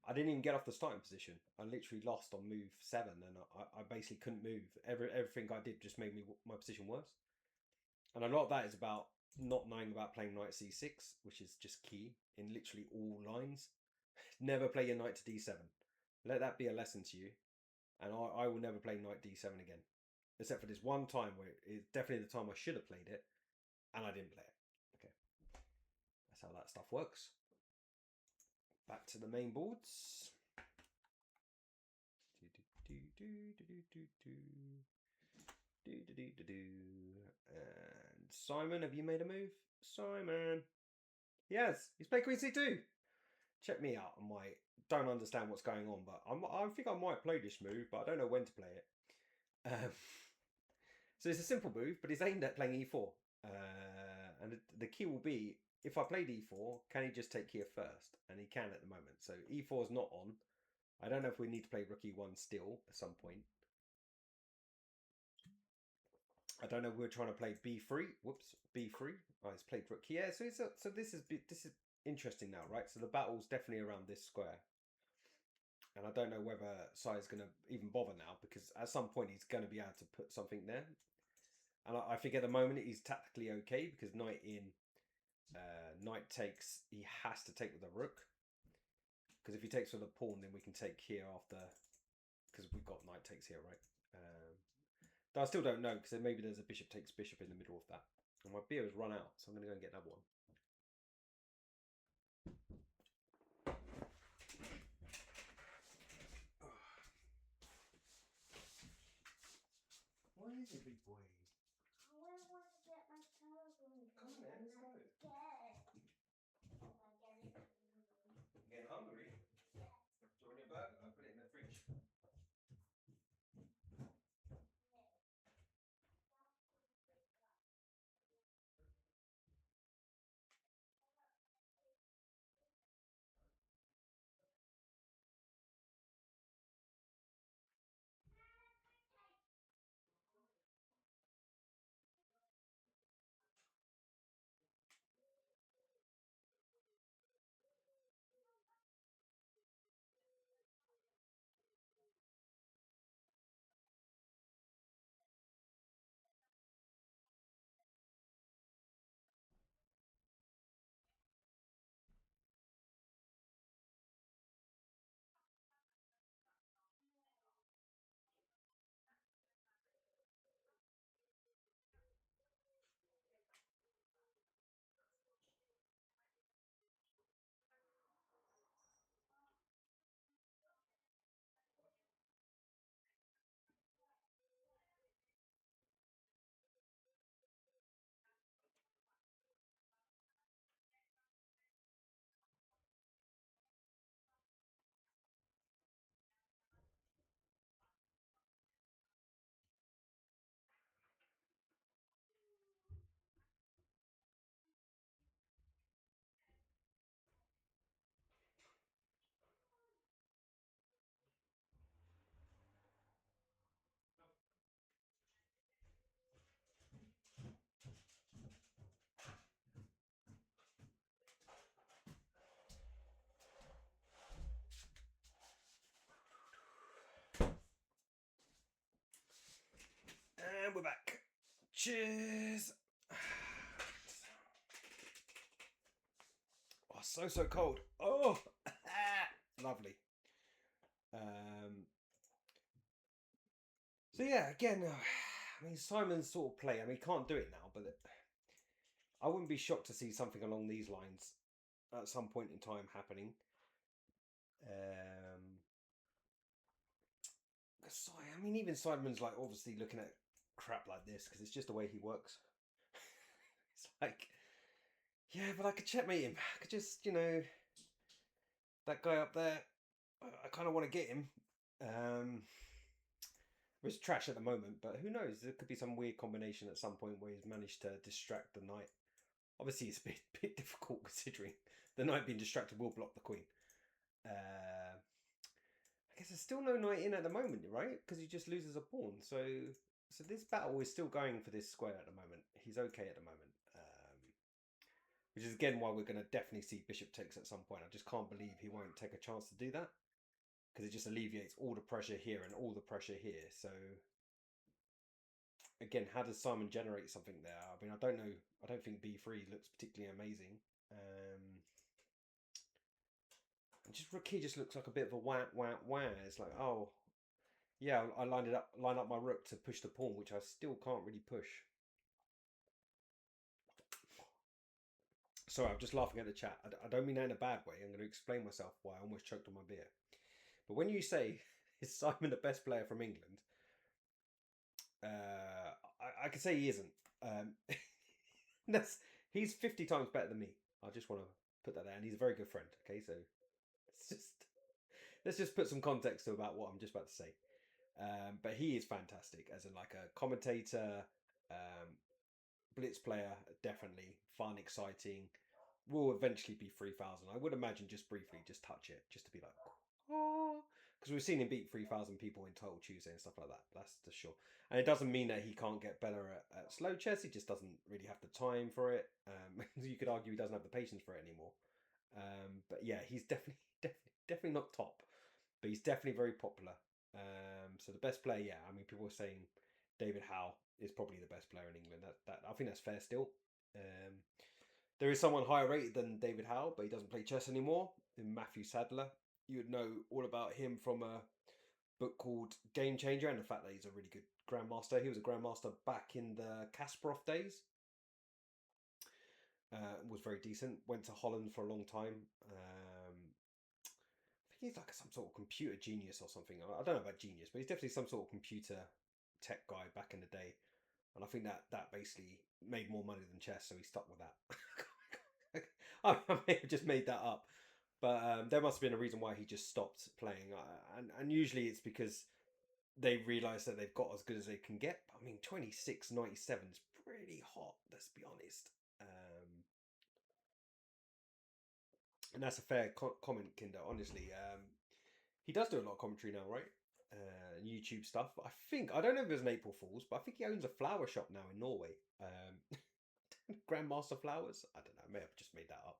I didn't even get off the starting position. I literally lost on move 7, and I basically couldn't move. Everything I did just made my position worse. And a lot of that is about not knowing about playing knight c6, which is just key in literally all lines. Never play your knight to d7. Let that be a lesson to you. And I will never play knight d7 again. Except for this one time where it's definitely the time I should have played it, and I didn't play it. Okay. That's how that stuff works. Back to the main boards. And Simon, have you made a move? Simon. Yes, he's played Queen C2. Check me out. I don't understand what's going on, but I think I might play this move, but I don't know when to play it. So it's a simple move, but it's aimed at playing e4. And the key will be, if I played e4, can he just take here first? And he can at the moment. So e4 is not on. I don't know if we need to play rook e1 still at some point. I don't know if we're trying to play b3. Whoops, b3. Oh, he's played rook. Yeah, so this is interesting now, right? So the battle's definitely around this square. And I don't know whether Sai's going to even bother now, because at some point he's going to be able to put something there. And I think at the moment he's tactically okay, because knight in, knight takes, he has to take with the rook. Because if he takes with a pawn, then we can take here after, because we've got knight takes here, right? But I still don't know, because maybe there's a bishop takes bishop in the middle of that. And my beer has run out, so I'm going to go and get another one. What is it, big boy? I want to get my telephone. Come on, then, let's go. Getting hungry? Do you want your burger? I'll put it in the fridge. Cheers. Oh, so cold. Oh, lovely. So yeah, again, I mean, Simon's sort of play. I mean, he can't do it now, but I wouldn't be shocked to see something along these lines at some point in time happening. I mean, even Simon's like obviously looking at crap like this because it's just the way he works. It's like, yeah, but I could checkmate him. I could just, that guy up there. I kind of want to get him. It's trash at the moment, but who knows? There could be some weird combination at some point where he's managed to distract the knight. Obviously, it's a bit difficult considering the knight being distracted will block the queen. I guess there's still no knight in at the moment, right? Because he just loses a pawn. So this battle is still going for this square at the moment. He's okay at the moment. Which is again why we're going to definitely see bishop takes at some point. I just can't believe he won't take a chance to do that. Because it just alleviates all the pressure here and all the pressure here. So again, how does Simon generate something there? I mean, I don't know. I don't think b3 looks particularly amazing. And just rook here just looks like a bit of a wah. It's like, oh, yeah, I line up my rook to push the pawn, which I still can't really push. Sorry, I'm just laughing at the chat. I don't mean that in a bad way. I'm going to explain myself why I almost choked on my beer. But when you say, is Simon the best player from England? I can say he isn't. He's 50 times better than me. I just want to put that there. And he's a very good friend. Okay, so let's just put some context to about what I'm just about to say. But he is fantastic as in like a commentator, blitz player, definitely fun, exciting. Will eventually be 3,000. I would imagine just briefly, just touch it, just to be like, oh, because we've seen him beat 3,000 people in Total Tuesday and stuff like that. That's for sure. And it doesn't mean that he can't get better at slow chess. He just doesn't really have the time for it. You could argue he doesn't have the patience for it anymore. But yeah, he's definitely not top, but he's definitely very popular. So the best player, yeah. I mean, people are saying David Howe is probably the best player in England. That I think that's fair still. There is someone higher rated than David Howe, but he doesn't play chess anymore. In Matthew Sadler, you would know all about him from a book called Game Changer and the fact that he's a really good grandmaster. He was a grandmaster back in the Kasparov days. Was very decent. Went to Holland for a long time. I think he's like some sort of computer genius or something. I don't know about genius, but he's definitely some sort of computer tech guy back in the day. And I think that basically made more money than chess, so he stuck with that. I may have just made that up, but there must have been a reason why he just stopped playing. And usually it's because they realise that they've got as good as they can get. I mean, 26.97 is pretty hot. Let's be honest. And that's a fair comment, Kinder. Honestly, he does do a lot of commentary now, right? YouTube stuff. But I don't know if it was an April Fool's, but I think he owns a flower shop now in Norway. Grandmaster Flowers. I don't know. I may have just made that up.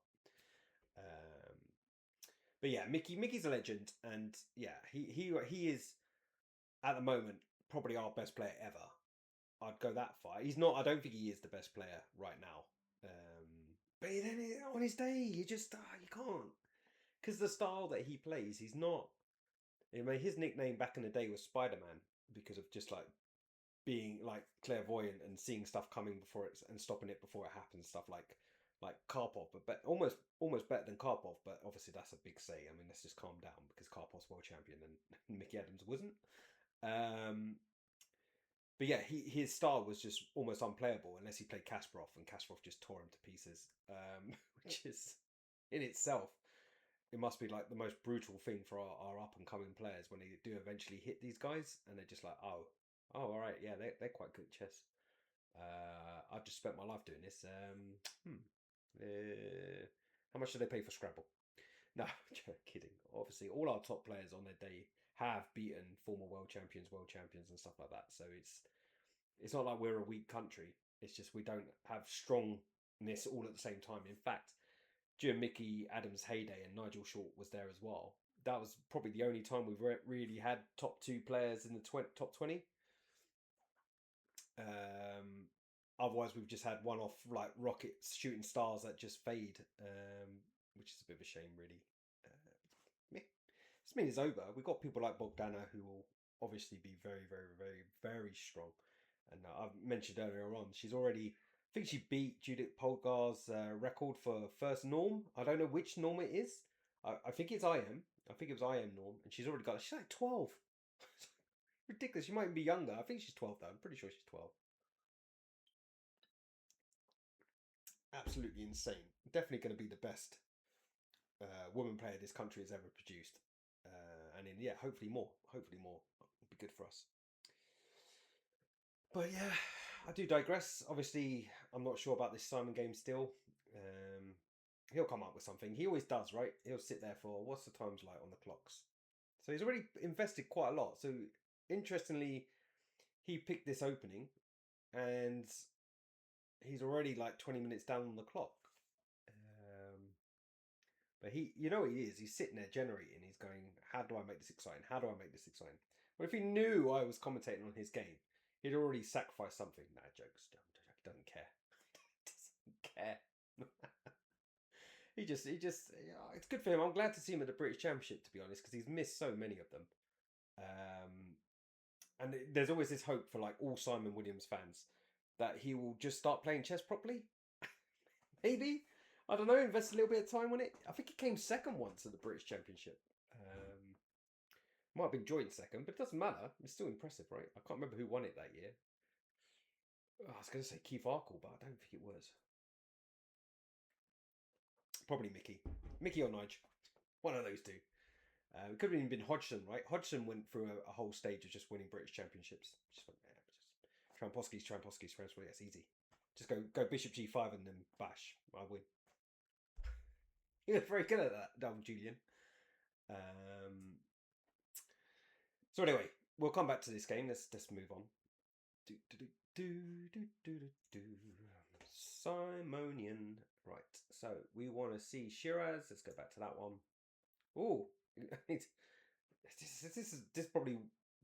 But yeah, Mickey's a legend, and yeah, he is at the moment probably our best player ever. I'd go that far. He's not. I don't think he is the best player right now. But then on his day, you just you can't, because the style that he plays, he's not. I mean, his nickname back in the day was Spider-Man because of just like being like clairvoyant and seeing stuff coming before it and stopping it before it happens. Stuff like Karpov, but almost better than Karpov. But obviously that's a big say. I mean, let's just calm down because Karpov's world champion and Mickey Adams wasn't. But yeah, his style was just almost unplayable unless he played Kasparov, and Kasparov just tore him to pieces. Which is in itself, it must be like the most brutal thing for our up and coming players when they do eventually hit these guys, and they're just like, oh, all right, yeah, they're quite good at chess. I've just spent my life doing this. How much do they pay for Scrabble? No, kidding. Obviously, all our top players on their day have beaten former world champions, and stuff like that. So it's not like we're a weak country. It's just we don't have strongness all at the same time. In fact, during Mickey Adams' heyday and Nigel Short was there as well, that was probably the only time we've really had top two players in the top 20. Otherwise, we've just had one-off like rockets shooting stars that just fade, which is a bit of a shame, really. Yeah. This mean it's over. We've got people like Bogdana who will obviously be very, very, very, very strong. And I've mentioned earlier on, she's already. I think she beat Judith Polgar's record for first norm. I don't know which norm it is. I think it's IM. I think it was IM norm, and she's already got. She's like 12. Ridiculous. She might be younger. I think she's 12 though. I'm pretty sure she's 12. Absolutely insane. Definitely going to be the best woman player this country has ever produced. And then, yeah, hopefully more. Hopefully more. It'll be good for us. But yeah, I do digress. Obviously, I'm not sure about this Simon game still. He'll come up with something. He always does, right? He'll sit there for, what's the times like on the clocks? So he's already invested quite a lot. So interestingly, he picked this opening and he's already like 20 minutes down on the clock. But he, you know what he is? He's sitting there generating. He's going, how do I make this exciting? How do I make this exciting? Well, if he knew I was commentating on his game, he'd already sacrificed something. Nah, jokes. He doesn't care. Doesn't care. He just, it's good for him. I'm glad to see him at the British Championship, to be honest, because he's missed so many of them. And there's always this hope for like all Simon Williams fans that he will just start playing chess properly. Maybe. I don't know, invest a little bit of time on it. I think he came second once at the British Championship. Might have been joint second, but it doesn't matter. It's still impressive, right? I can't remember who won it that year. Oh, I was going to say Keith Arkle, but I don't think it was. Probably Mickey. Mickey or Nige. One of those two. It could have even been Hodgson, right? Hodgson went through a whole stage of just winning British Championships. Just went, Tramposki's, that's easy. Just go Bishop G5 and then bash. I win. He was very good at that, Dalton Julian. So anyway, we'll come back to this game. Let's move on. Simonian. Right, so we want to see Shiraz. Let's go back to that one. Oh, this is probably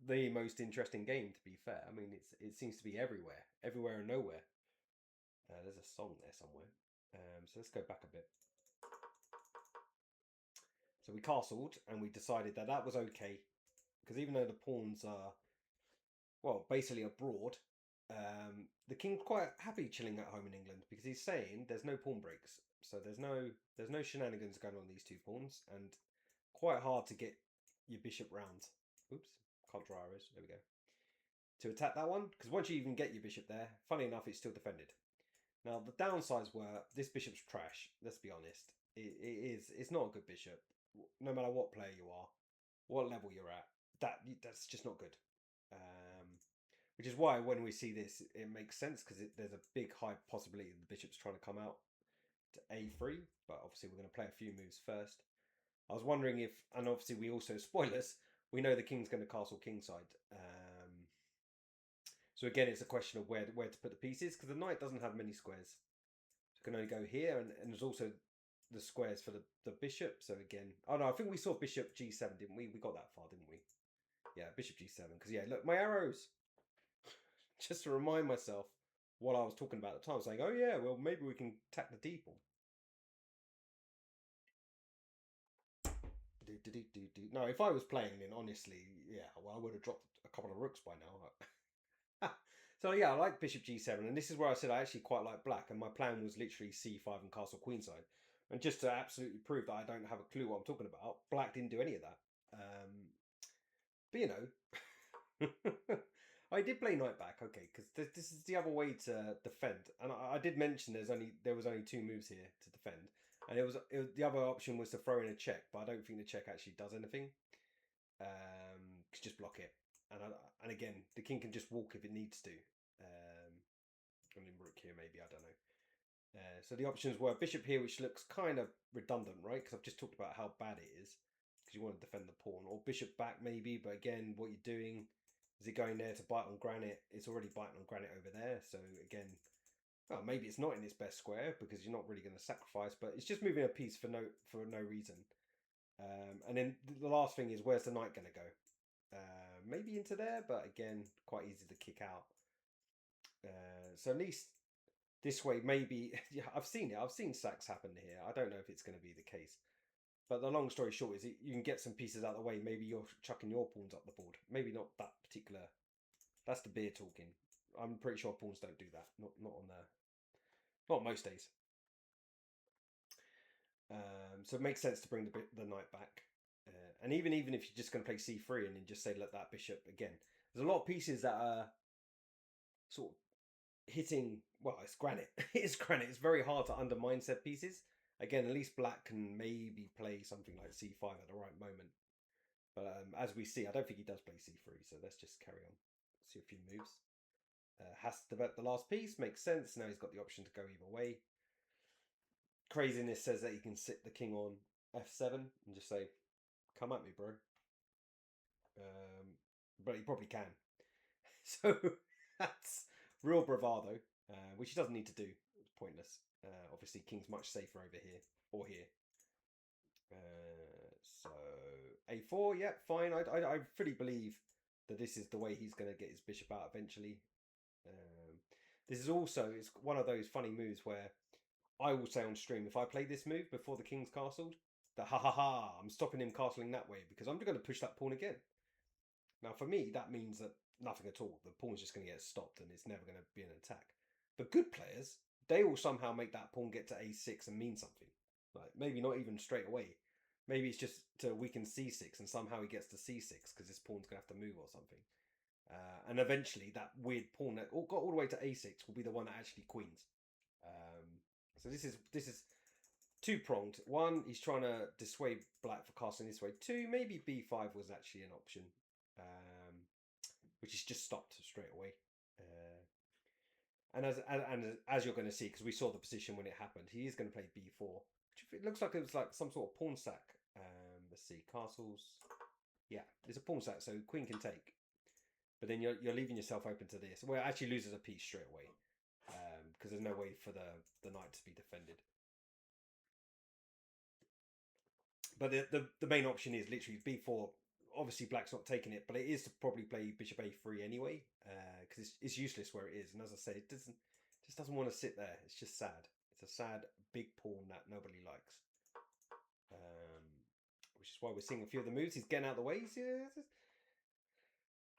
the most interesting game, to be fair. I mean, it seems to be everywhere and nowhere. There's a song there somewhere. So let's go back a bit. So we castled and we decided that was okay. Because even though the pawns are, well, basically abroad, the king's quite happy chilling at home in England because he's saying there's no pawn breaks. So there's no shenanigans going on these two pawns and quite hard to get your bishop round. Oops, can't draw arrows. There we go. To attack that one, because once you even get your bishop there, funny enough, it's still defended. Now, the downsides were this bishop's trash, let's be honest. It's not a good bishop. No matter what player you are, what level you're at, that's just not good. Which is why when we see this, it makes sense, because there's a big high possibility the bishop's trying to come out to a3, but obviously we're going to play a few moves first. I was wondering if, and obviously we also, spoilers, we know the king's going to castle kingside. So again, it's a question of where to put the pieces, because the knight doesn't have many squares. So it can only go here, and there's also the squares for the bishop. So again, oh no, I think we saw bishop g7, didn't we? We got that far, didn't we? Yeah, bishop g7, because yeah, look, my arrows. Just to remind myself what I was talking about at the time, saying, oh yeah, well, maybe we can attack the d pawn. No, if I was playing, then honestly, yeah, well, I would have dropped a couple of rooks by now. So yeah, I like bishop g7, and this is where I said I actually quite like black, and my plan was literally c5 and castle queenside. And just to absolutely prove that I don't have a clue what I'm talking about, black didn't do any of that. But you know, I did play knight back, okay, because this is the other way to defend. And I did mention there was only two moves here to defend. And it was the other option was to throw in a check, but I don't think the check actually does anything. Just block it, and again, the king can just walk if it needs to. And then rook here, maybe, I don't know. So the options were bishop here, which looks kind of redundant, right? Because I've just talked about how bad it is, because you want to defend the pawn, or bishop back maybe. But again, what you're doing is it going there to bite on granite? It's already biting on granite over there. So again, well, maybe it's not in its best square because you're not really going to sacrifice, but it's just moving a piece for no reason. And then the last thing is, where's the knight going to go? Maybe into there, but again, quite easy to kick out. So at least This way, maybe, yeah, I've seen it. I've seen sacks happen here. I don't know if it's going to be the case. But the long story short is you can get some pieces out of the way. Maybe you're chucking your pawns up the board. Maybe not that particular. That's the beer talking. I'm pretty sure pawns don't do that. Not on not most days. So it makes sense to bring the knight back. And even if you're just going to play c3 and then just say let that bishop again. There's a lot of pieces that are sort of hitting. Well, it's granite. It's granite. It's very hard to undermine said pieces. Again, at least black can maybe play something like c5 at the right moment. But as we see, I don't think he does play c3. So let's just carry on. See a few moves. Has to develop the last piece. Makes sense. Now he's got the option to go either way. Craziness says that he can sit the king on f7 and just say, come at me, bro. But he probably can. So that's real bravado, which he doesn't need to do. It's pointless. Obviously, king's much safer over here or here. So a4, yeah, fine. I fully believe that this is the way he's going to get his bishop out eventually. This is also, it's one of those funny moves where I will say on stream, if I play this move before the king's castled, that I'm stopping him castling that way because I'm going to push that pawn again. Now, for me, that means that nothing at all. The pawn's just going to get stopped and it's never going to be an attack. But good players, they will somehow make that pawn get to a6 and mean something. Like maybe not even straight away. Maybe it's just to weaken c6 and somehow he gets to c6 because this pawn's going to have to move or something. And eventually that weird pawn that got all the way to a6 will be the one that actually queens. So this is two-pronged. One, he's trying to dissuade black for casting this way. Two, maybe b5 was actually an option, which is just stopped straight away. And as you're going to see, because we saw the position when it happened, he is going to play b4. Which it looks like it was like some sort of pawn sack. Let's see, castles. Yeah, it's a pawn sack, so queen can take. But then you're leaving yourself open to this. Well, it actually loses a piece straight away. Because there's no way for the knight to be defended. But the main option is literally b4. Obviously, black's not taking it, but it is to probably play bishop a3 anyway, because it's useless where it is. And as I say, it just doesn't want to sit there. It's just sad. It's a sad big pawn that nobody likes. Which is why we're seeing a few of the moves. He's getting out of the way.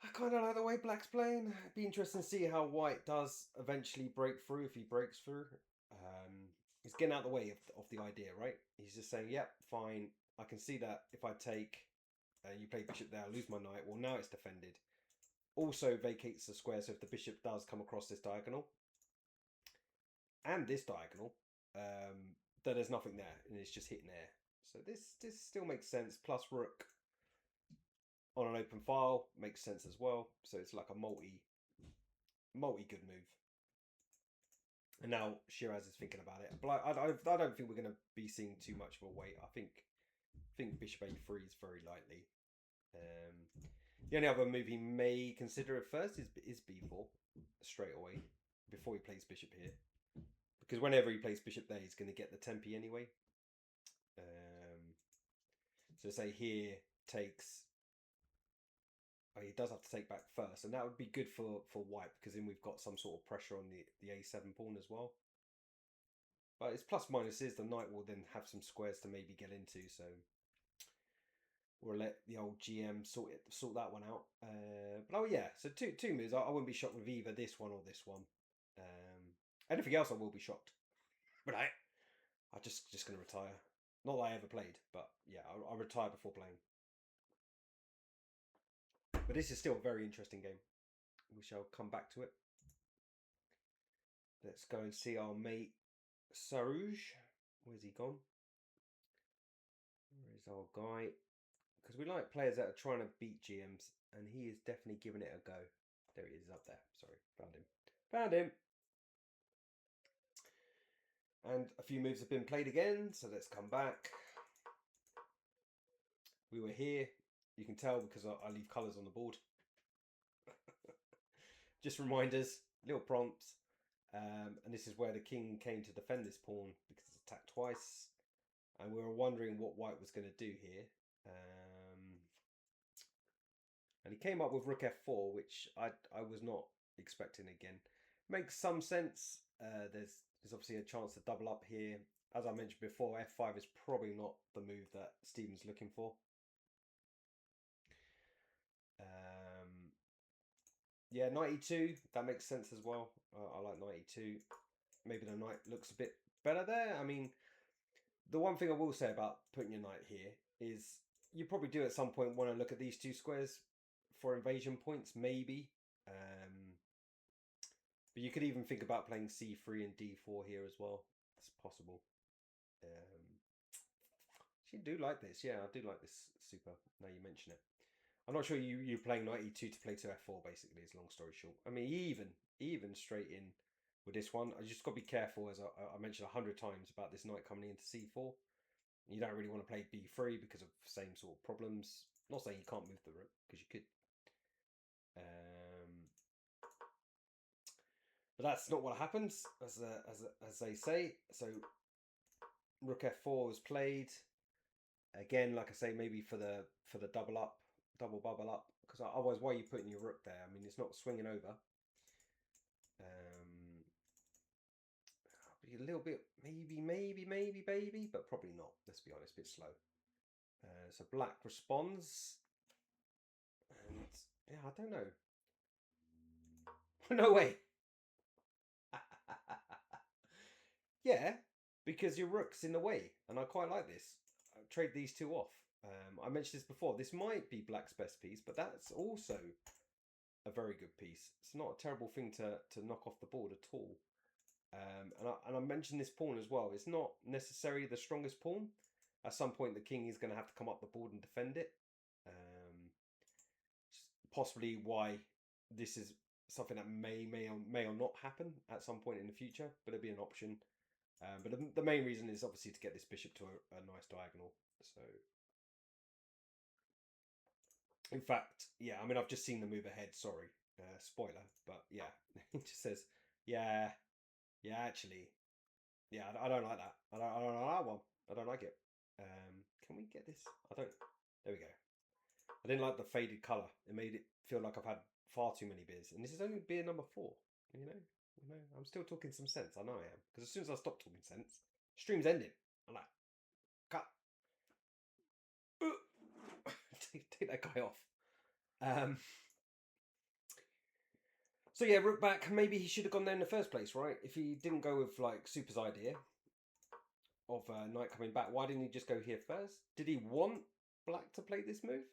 I kind of like the way black's playing. It'd be interesting to see how white does eventually break through, if he breaks through. He's getting out of the way of the idea, right? He's just saying, yep, fine. I can see that if I take, you play bishop there, I lose my knight. Well, now it's defended. Also vacates the square, so if the bishop does come across this diagonal, and this diagonal, then there's nothing there, and it's just hitting air. So this still makes sense. Plus rook on an open file makes sense as well. So it's like a multi good move. And now Shiraz is thinking about it. But I don't think we're going to be seeing too much of a wait. I think bishop a3 is very likely. The only other move he may consider at first is b4 straight away before he plays bishop here. Because whenever he plays bishop there, he's going to get the tempi anyway. So say here takes... Oh, he does have to take back first, and that would be good for white, because then we've got some sort of pressure on the a7 pawn as well. But it's plus minuses. The knight will then have some squares to maybe get into, so we'll let the old GM sort that one out. But oh yeah, so two moves. I wouldn't be shocked with either this one or this one. Anything else, I will be shocked. But I'm just going to retire. Not that I ever played, but yeah, I'll retire before playing. But this is still a very interesting game. We shall come back to it. Let's go and see our mate Sarouj. Where's he gone? Where's our guy? Because we like players that are trying to beat GMs, and he is definitely giving it a go. There he is, up there. Sorry, found him. Found him! And a few moves have been played again, so let's come back. We were here. You can tell because I leave colours on the board. Just reminders, little prompts. And this is where the king came to defend this pawn because it's attacked twice. And we were wondering what white was going to do here. And he came up with rook f4, which I was not expecting again. Makes some sense. there's obviously a chance to double up here. As I mentioned before, f5 is probably not the move that Stephen's looking for. Yeah, knight e2, that makes sense as well. I like knight e2. Maybe the knight looks a bit better there. I mean, the one thing I will say about putting your knight here is you probably do at some point want to look at these two squares for invasion points, maybe. But you could even think about playing c3 and d4 here as well. It's possible. I do like this. Yeah, I do like this super. Now you mention it. I'm not sure you're playing knight e2 to play to f4, basically, is long story short. I mean, even straight in with this one, I just got to be careful, as I mentioned 100 times, about this knight coming into c4. You don't really want to play b3 because of the same sort of problems. Not saying you can't move the rook, because you could. But that's not what happens, as they say. So rook f4 was played. Again, like I say, maybe for the double bubble up, because otherwise, why are you putting your rook there? I mean, it's not swinging over. Be a little bit, maybe, but probably not. Let's be honest, a bit slow. So black responds, and yeah, I don't know. No way. Yeah, because your rook's in the way, and I quite like this. I'll trade these two off. I mentioned this before. This might be black's best piece, but that's also a very good piece. It's not a terrible thing to knock off the board at all. And I mentioned this pawn as well. It's not necessarily the strongest pawn. At some point, the king is going to have to come up the board and defend it. Possibly why this is something that may or not happen at some point in the future, but it'll be an option. But the main reason is obviously to get this bishop to a nice diagonal. So, in fact, yeah, I mean, I've just seen the move ahead. Sorry, spoiler, but yeah, it just says, yeah, actually, yeah, I don't like that. I don't like that one. I don't like it. Can we get this? I don't. There we go. I didn't like the faded colour. It made it feel like I've had far too many beers, and this is only beer number 4. You know, I'm still talking some sense. I know I am, because as soon as I stop talking sense, stream's ending. I'm like, cut. Take that guy off. So yeah, rook back. Maybe he should have gone there in the first place, right? If he didn't go with like Super's idea of knight coming back, why didn't he just go here first? Did he want black to play this move?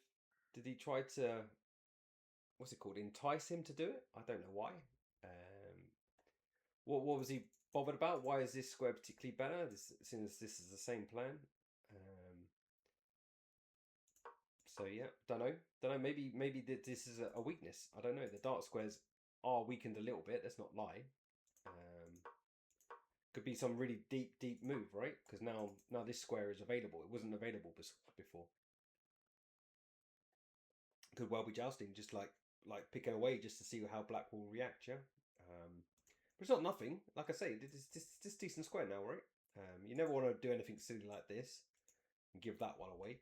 Did he try to, what's it called, entice him to do it? I don't know why. What was he bothered about? Why is this square particularly better, since this is the same plan? So yeah, don't know. Maybe this is a weakness. I don't know. The dark squares are weakened a little bit. Let's not lie. Could be some really deep move, right? Because now this square is available. It wasn't available before. Could well be jousting, just like picking away just to see how black will react. Yeah. But it's not nothing. Like I say, this decent square now, right? You never want to do anything silly like this and give that one away.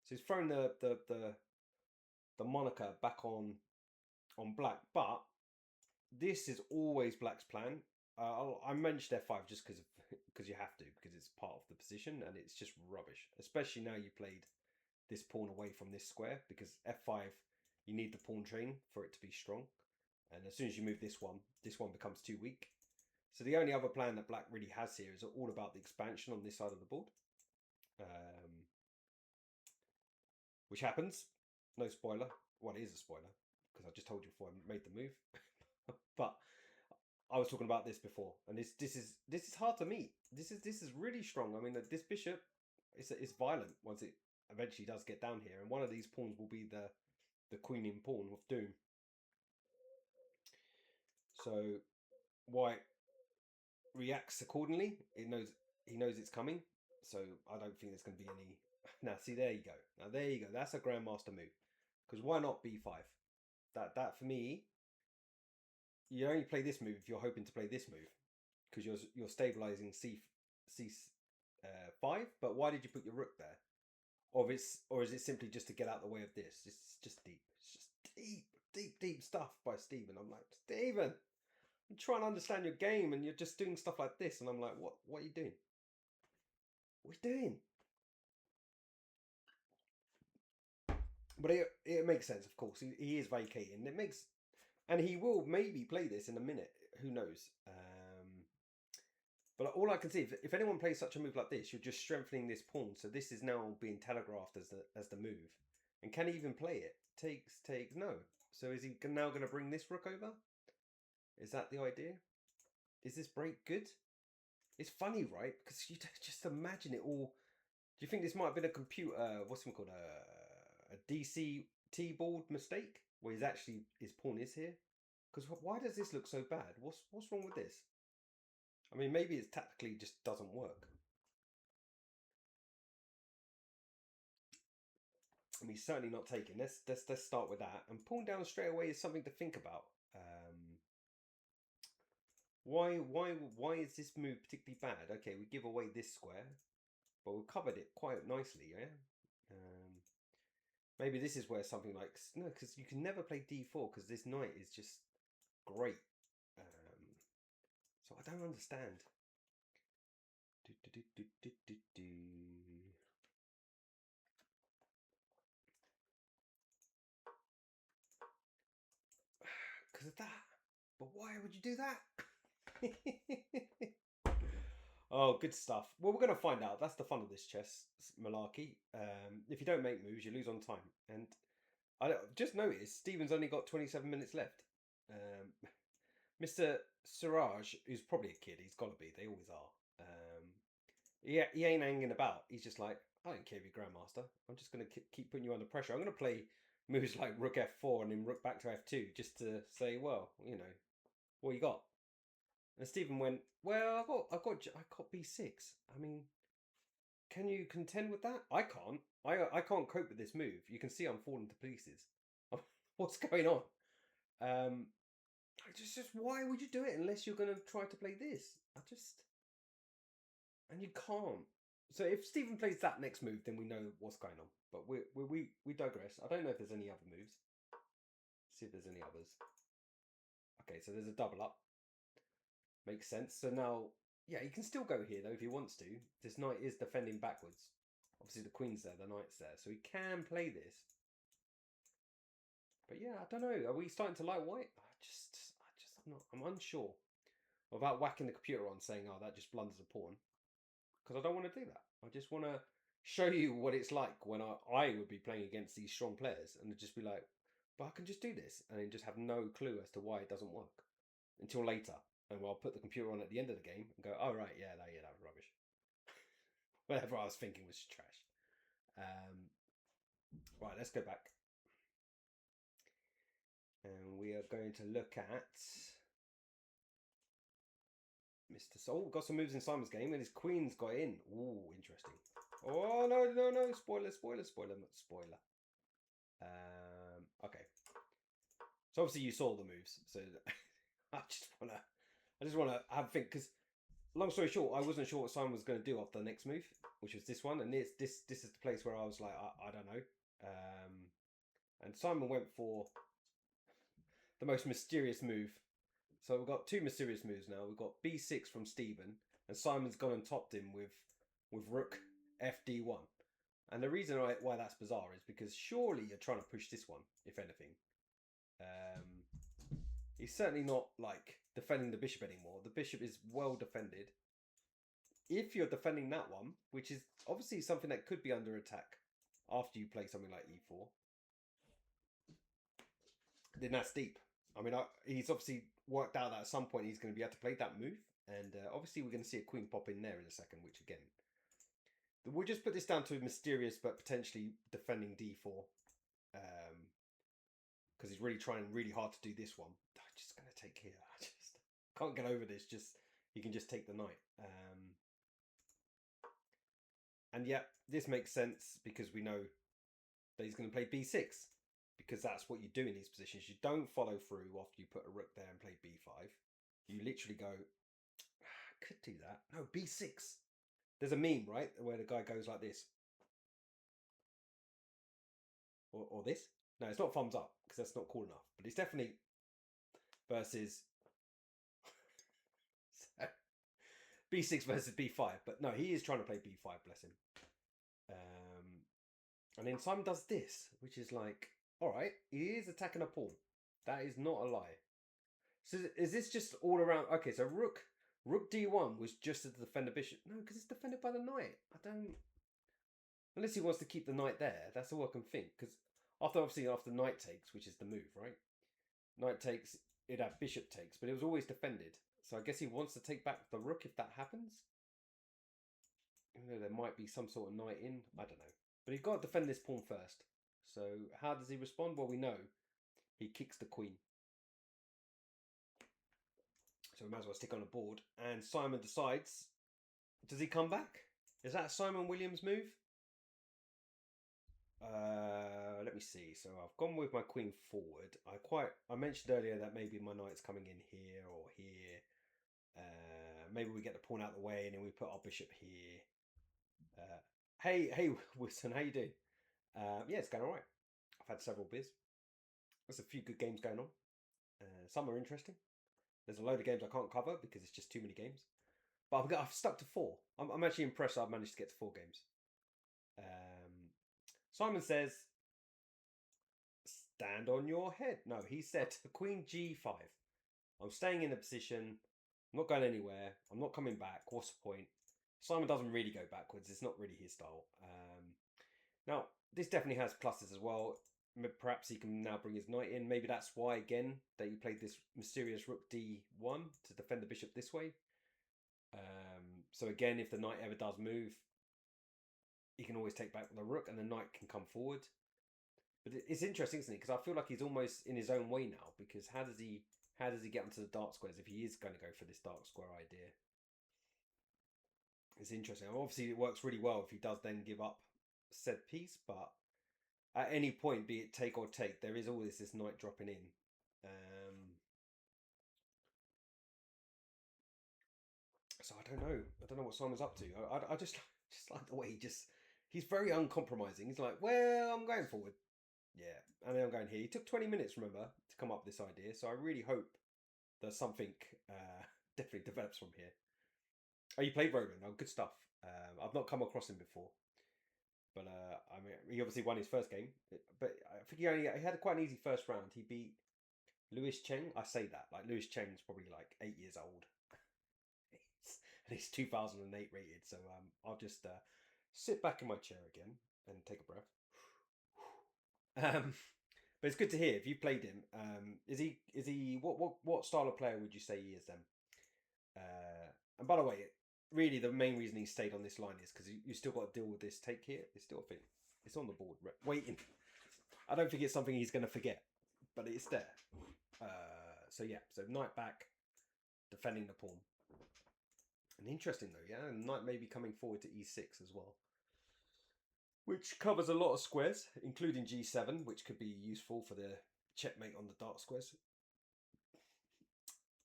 So he's thrown the moniker back on black, but this is always black's plan. I mentioned f5 just because you have to, because it's part of the position, and it's just rubbish. Especially now you played this pawn away from this square, because f5 you need the pawn chain for it to be strong, and as soon as you move this one becomes too weak. So the only other plan that black really has here is all about the expansion on this side of the board, which happens. No spoiler. Well, it is a spoiler, because I just told you before I made the move. But I was talking about this before, and this is hard to meet. This is really strong. I mean, this bishop is violent once it eventually does get down here, and one of these pawns will be the queening pawn of doom. So white reacts accordingly. He knows it's coming. So I don't think there's going to be any. Now see, there you go. That's a grandmaster move. Because why not b5? That for me, you only play this move if you're hoping to play this move, because you're stabilizing c5. But why did you put your rook there? Or is it simply just to get out the way of this? It's just deep. It's just deep stuff by Stephen. I'm like, Stephen, I'm trying to understand your game, and you're just doing stuff like this, and I'm like, what are you doing? What are you doing? But it makes sense, of course. He is vacating. It makes, and he will maybe play this in a minute. Who knows? But all I can see, if anyone plays such a move like this, you're just strengthening this pawn. So this is now being telegraphed as the move. And can he even play it? Takes. No. So is he now going to bring this rook over? Is that the idea? Is this break good? It's funny, right? Because you just imagine it all. Do you think this might have been a computer? What's it called? A DCT board mistake, where his pawn is here. Because why does this look so bad? What's wrong with this? I mean, maybe it tactically just doesn't work. I mean, certainly not taking. Let's start with that. And pawn down straight away is something to think about. Why is this move particularly bad? Okay, we give away this square, but we've covered it quite nicely, yeah. Maybe this is where something like no, because you can never play d4 because this knight is just great. So I don't understand. Because of that. But why would you do that? Oh, good stuff. Well, we're going to find out. That's the fun of this chess malarkey. If you don't make moves, you lose on time. And I just noticed Stephen's only got 27 minutes left. Mr. Siraj, who's probably a kid, he's got to be. They always are. He ain't hanging about. He's just like, I don't care if you're Grandmaster. I'm just going to keep putting you under pressure. I'm going to play moves like Rook F4 and then Rook back to F2 just to say, well, you know, what you got? And Stephen went, well, I got B6. I mean, can you contend with that? I can't. I can't cope with this move. You can see I'm falling to pieces. What's going on? Just why would you do it unless you're going to try to play this? And you can't. So if Stephen plays that next move, then we know what's going on. But we digress. I don't know if there's any other moves. See if there's any others. Okay, so there's a double up. Makes sense. So now, yeah, he can still go here though if he wants to. This knight is defending backwards. Obviously the queen's there, the knight's there, so he can play this. But yeah, I don't know. Are we starting to like white? I'm unsure about whacking the computer on saying, oh, that just blunders a pawn. Because I don't want to do that. I just want to show you what it's like when I would be playing against these strong players and just be like, but I can just do this and then just have no clue as to why it doesn't work until later. And I'll put the computer on at the end of the game and go, oh, right, yeah, that was rubbish. Whatever I was thinking was trash. Right, let's go back. And we are going to look at Mr. Soul. Got some moves in Simon's game and his queen's got in. Ooh, interesting. Oh, no. Spoiler. Okay. So obviously you saw the moves. So I just want to have a think because long story short, I wasn't sure what Simon was going to do after the next move, which was this one. And this is the place where I was like, I don't know. And Simon went for the most mysterious move. So we've got two mysterious moves now. We've got B6 from Stephen, and Simon's gone and topped him with Rook FD1. And the reason why that's bizarre is because surely you're trying to push this one, if anything. He's certainly not like defending the bishop anymore. The bishop is well defended. If you're defending that one, which is obviously something that could be under attack after you play something like E4, then that's deep. I mean, he's obviously worked out that at some point he's going to be able to play that move. And obviously we're going to see a queen pop in there in a second, which again, we'll just put this down to mysterious but potentially defending d4. Because he's really trying really hard to do this one. I'm just going to take here. I just can't get over this. He can just take the knight. And yeah, this makes sense because we know that he's going to play b6. Because that's what you do in these positions. You don't follow through after you put a rook there and play b5. You literally go, I could do that. No, b6. There's a meme, right? Where the guy goes like this. Or this. No, it's not thumbs up because that's not cool enough. But it's definitely versus b6 versus b5, but no, he is trying to play b5, bless him. And then Simon does this, which is like, all right, he is attacking a pawn. That is not a lie. So is this just all around? Okay, so rook d1 was just to defend the bishop. No, because it's defended by the knight. I don't... Unless he wants to keep the knight there. That's all I can think. Because after knight takes, which is the move, right? Knight takes, it'd have bishop takes, but it was always defended. So I guess he wants to take back the rook if that happens. Even though there might be some sort of knight in. I don't know. But he's got to defend this pawn first. So how does he respond? Well, we know. He kicks the queen. So we might as well stick on the board. And Simon decides, does he come back? Is that a Simon Williams move? Let me see. So I've gone with my queen forward. I mentioned earlier that maybe my knight's coming in here or here. Maybe we get the pawn out of the way and then we put our bishop here. Hey, Wilson, how you doing? Yeah, it's going all right. I've had several beers. There's a few good games going on. Some are interesting. There's a load of games I can't cover because it's just too many games. But I've stuck to 4. I'm actually impressed I've managed to get to 4 games. Simon says, stand on your head. No, he said queen g5. I'm staying in a position. I'm not going anywhere. I'm not coming back. What's the point? Simon doesn't really go backwards. It's not really his style. Now, this definitely has pluses as well. Perhaps he can now bring his knight in. Maybe that's why, again, that he played this mysterious rook d1 to defend the bishop this way. So again, if the knight ever does move, he can always take back the rook and the knight can come forward. But it's interesting, isn't it? Because I feel like he's almost in his own way now. Because how does he get onto the dark squares if he is going to go for this dark square idea? It's interesting. Obviously, it works really well if he does then give up said piece, but at any point, be it take or take, there is always this knight dropping in. So I don't know. I don't know what Simon's up to. I just like the way he's very uncompromising. He's like, well, I'm going forward. Yeah, and then I'm going here. He took 20 minutes, remember, to come up with this idea. So I really hope that something definitely develops from here. Oh, you played Roland. Oh, good stuff. I've not come across him before. But I mean, he obviously won his first game. But I think he had quite an easy first round. He beat Louis Cheng. I say that. Like, Louis Cheng's probably like 8 years old. And he's 2008 rated. So I'll just sit back in my chair again and take a breath. But it's good to hear. If you played him, is he what style of player would you say he is then? And by the way, really the main reason he stayed on this line is because you still got to deal with this take here. It's still a thing. It's on the board waiting. I don't think it's something he's going to forget, but it's there. So yeah, so knight back, defending the pawn. And interesting though, yeah, and knight may be coming forward to e6 as well, which covers a lot of squares, including g7, which could be useful for the checkmate on the dark squares.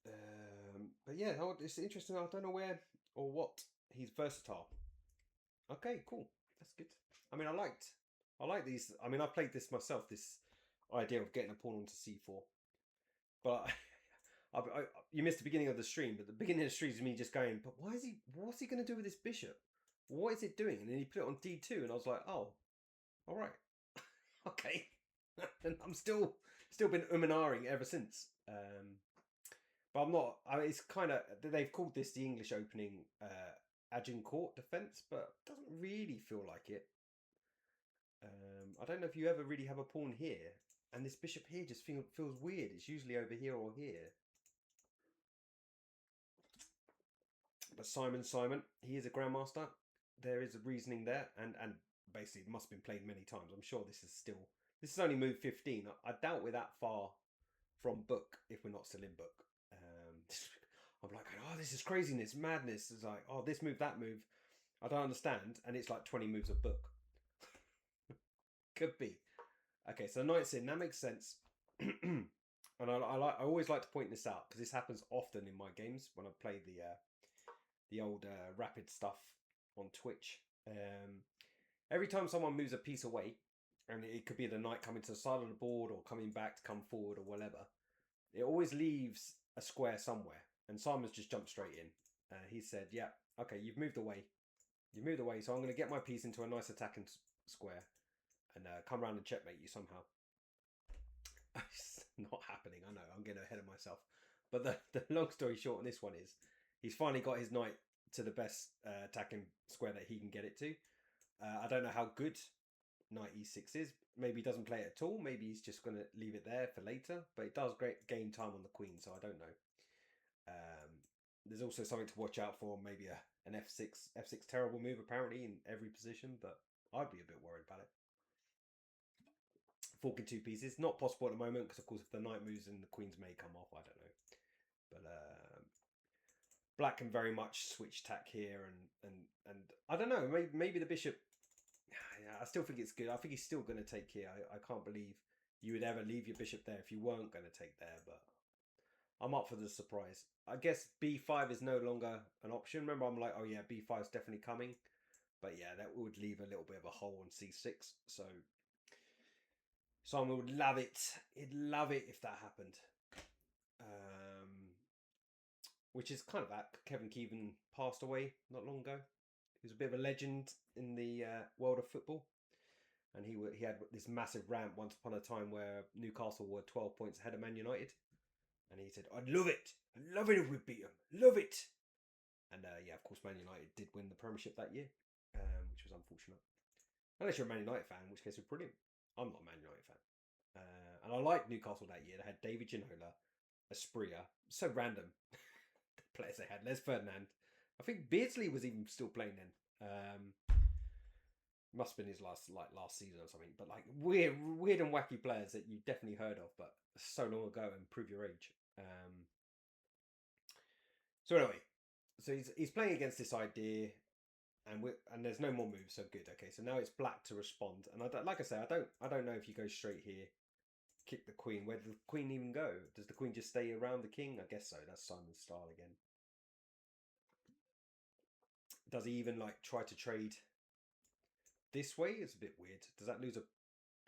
But yeah, it's interesting. I don't know where or what. He's versatile. Okay, cool. That's good. I mean, I like these. I mean, I played this myself. This idea of getting a pawn onto c4, but you missed the beginning of the stream. But the beginning of the stream is me just going, but what's he going to do with this bishop? What is it doing? And then he put it on d2, and I was like, oh, all right, okay. And I'm still been and ahhing ever since. But I'm not. I mean, it's kind of, they've called this the English opening Agincourt defense, but it doesn't really feel like it. I don't know if you ever really have a pawn here, and this bishop here just feels weird. It's usually over here or here. But Simon, he is a grandmaster. There is a reasoning there, and basically it must have been played many times. I'm sure this is only move 15. I doubt we're that far from book if we're not still in book. I'm like, oh, this is craziness, madness. It's like, oh, this move, that move, I don't understand, and it's like 20 moves of book. Could be. Okay, so knight's in. That makes sense. And I always like to point this out because this happens often in my games when I play the old rapid stuff on Twitch. Every time someone moves a piece away, and it could be the knight coming to the side of the board or coming back to come forward or whatever, it always leaves a square somewhere. And Simon's just jumped straight in. he said, yeah, okay, you've moved away. You've moved away, so I'm going to get my piece into a nice attacking square and come around and checkmate you somehow. It's not happening, I know, I'm getting ahead of myself. But the long story short on this one is, he's finally got his knight to the best attacking square that he can get it to. I don't know how good knight e6 is. Maybe he doesn't play it at all. Maybe he's just going to leave it there for later. But it does gain time on the queen, so I don't know. There's also something to watch out for. Maybe an f6 terrible move apparently in every position, but I'd be a bit worried about it. Forking two pieces, not possible at the moment because of course if the knight moves and the queens may come off, I don't know. But black can very much switch tack here, and I don't know. Maybe the bishop. Yeah, I still think it's good. I think he's still going to take here. I can't believe you would ever leave your bishop there if you weren't going to take there, but I'm up for the surprise. I guess b5 is no longer an option. Remember, I'm like, oh yeah, b5 is definitely coming. But yeah, that would leave a little bit of a hole on c6. So someone would love it. He'd love it if that happened. Which is kind of that. Kevin Keevan passed away not long ago. He was a bit of a legend in the world of football. And he had this massive rant once upon a time where Newcastle were 12 points ahead of Man United. And he said, I'd love it. I'd love it if we beat them. Love it. And yeah, of course, Man United did win the Premiership that year, which was unfortunate. Unless you're a Man United fan, in which case it's brilliant. I'm not a Man United fan. And I liked Newcastle that year. They had David Ginola, Asprilla. So random. The players they had. Les Ferdinand. I think Beardsley was even still playing then. Must have been his last season or something. But like weird and wacky players that you've definitely heard of, but so long ago and prove your age. So anyway, so he's playing against this idea, and there's no more moves. So good. Okay, so now it's black to respond, and like I say, I don't know if you go straight here, kick the queen. Where does the queen even go? Does the queen just stay around the king? I guess so. That's Simon's style again. Does he even like try to trade this way? It's a bit weird. Does that lose a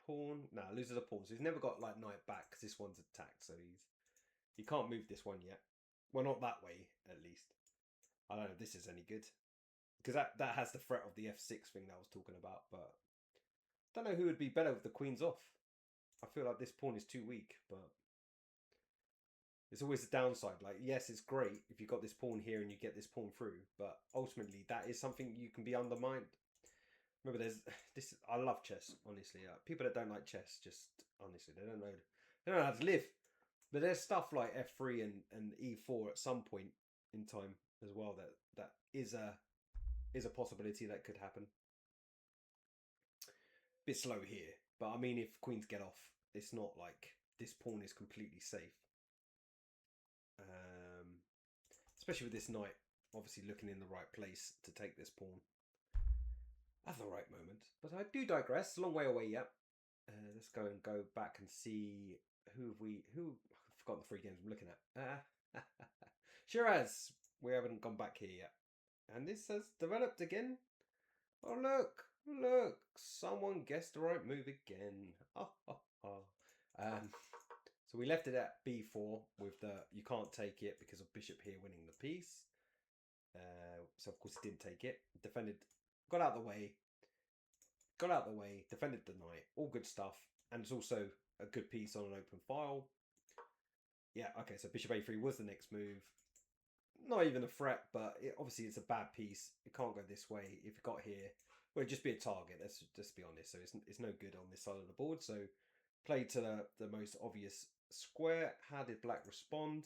pawn? No, loses a pawn. So he's never got like knight back because this one's attacked. So he can't move this one yet. Well, not that way at least. I don't know if this is any good because that has the threat of the f6 thing that I was talking about. But I don't know who would be better with the queens off. I feel like this pawn is too weak, but it's always the downside. Like, yes, it's great if you got this pawn here and you get this pawn through, but ultimately that is something you can be undermined. Remember, there's this. I love chess, honestly. People that don't like chess, just honestly, they don't know how to live. But there's stuff like f3 and e4 at some point in time as well that is a possibility that could happen. Bit slow here, but I mean, if queens get off, it's not like this pawn is completely safe. Especially with this knight, obviously looking in the right place to take this pawn at the right moment. But I do digress. It's a long way away yet. Let's go back and see who I've forgotten the 3 games I'm looking at. Shiraz. We haven't gone back here yet. And this has developed again. Oh, look. Someone guessed the right move again. So we left it at b4 with the you can't take it because of bishop here winning the piece. So of course he didn't take it. Defended, got out the way, defended the knight. All good stuff. And it's also a good piece on an open file. Yeah, okay, so bishop a3 was the next move. Not even a threat, but obviously it's a bad piece. It can't go this way. If it got here, well, it'd just be a target. Let's just be honest. So it's no good on this side of the board. So played to the most obvious square. How did black respond?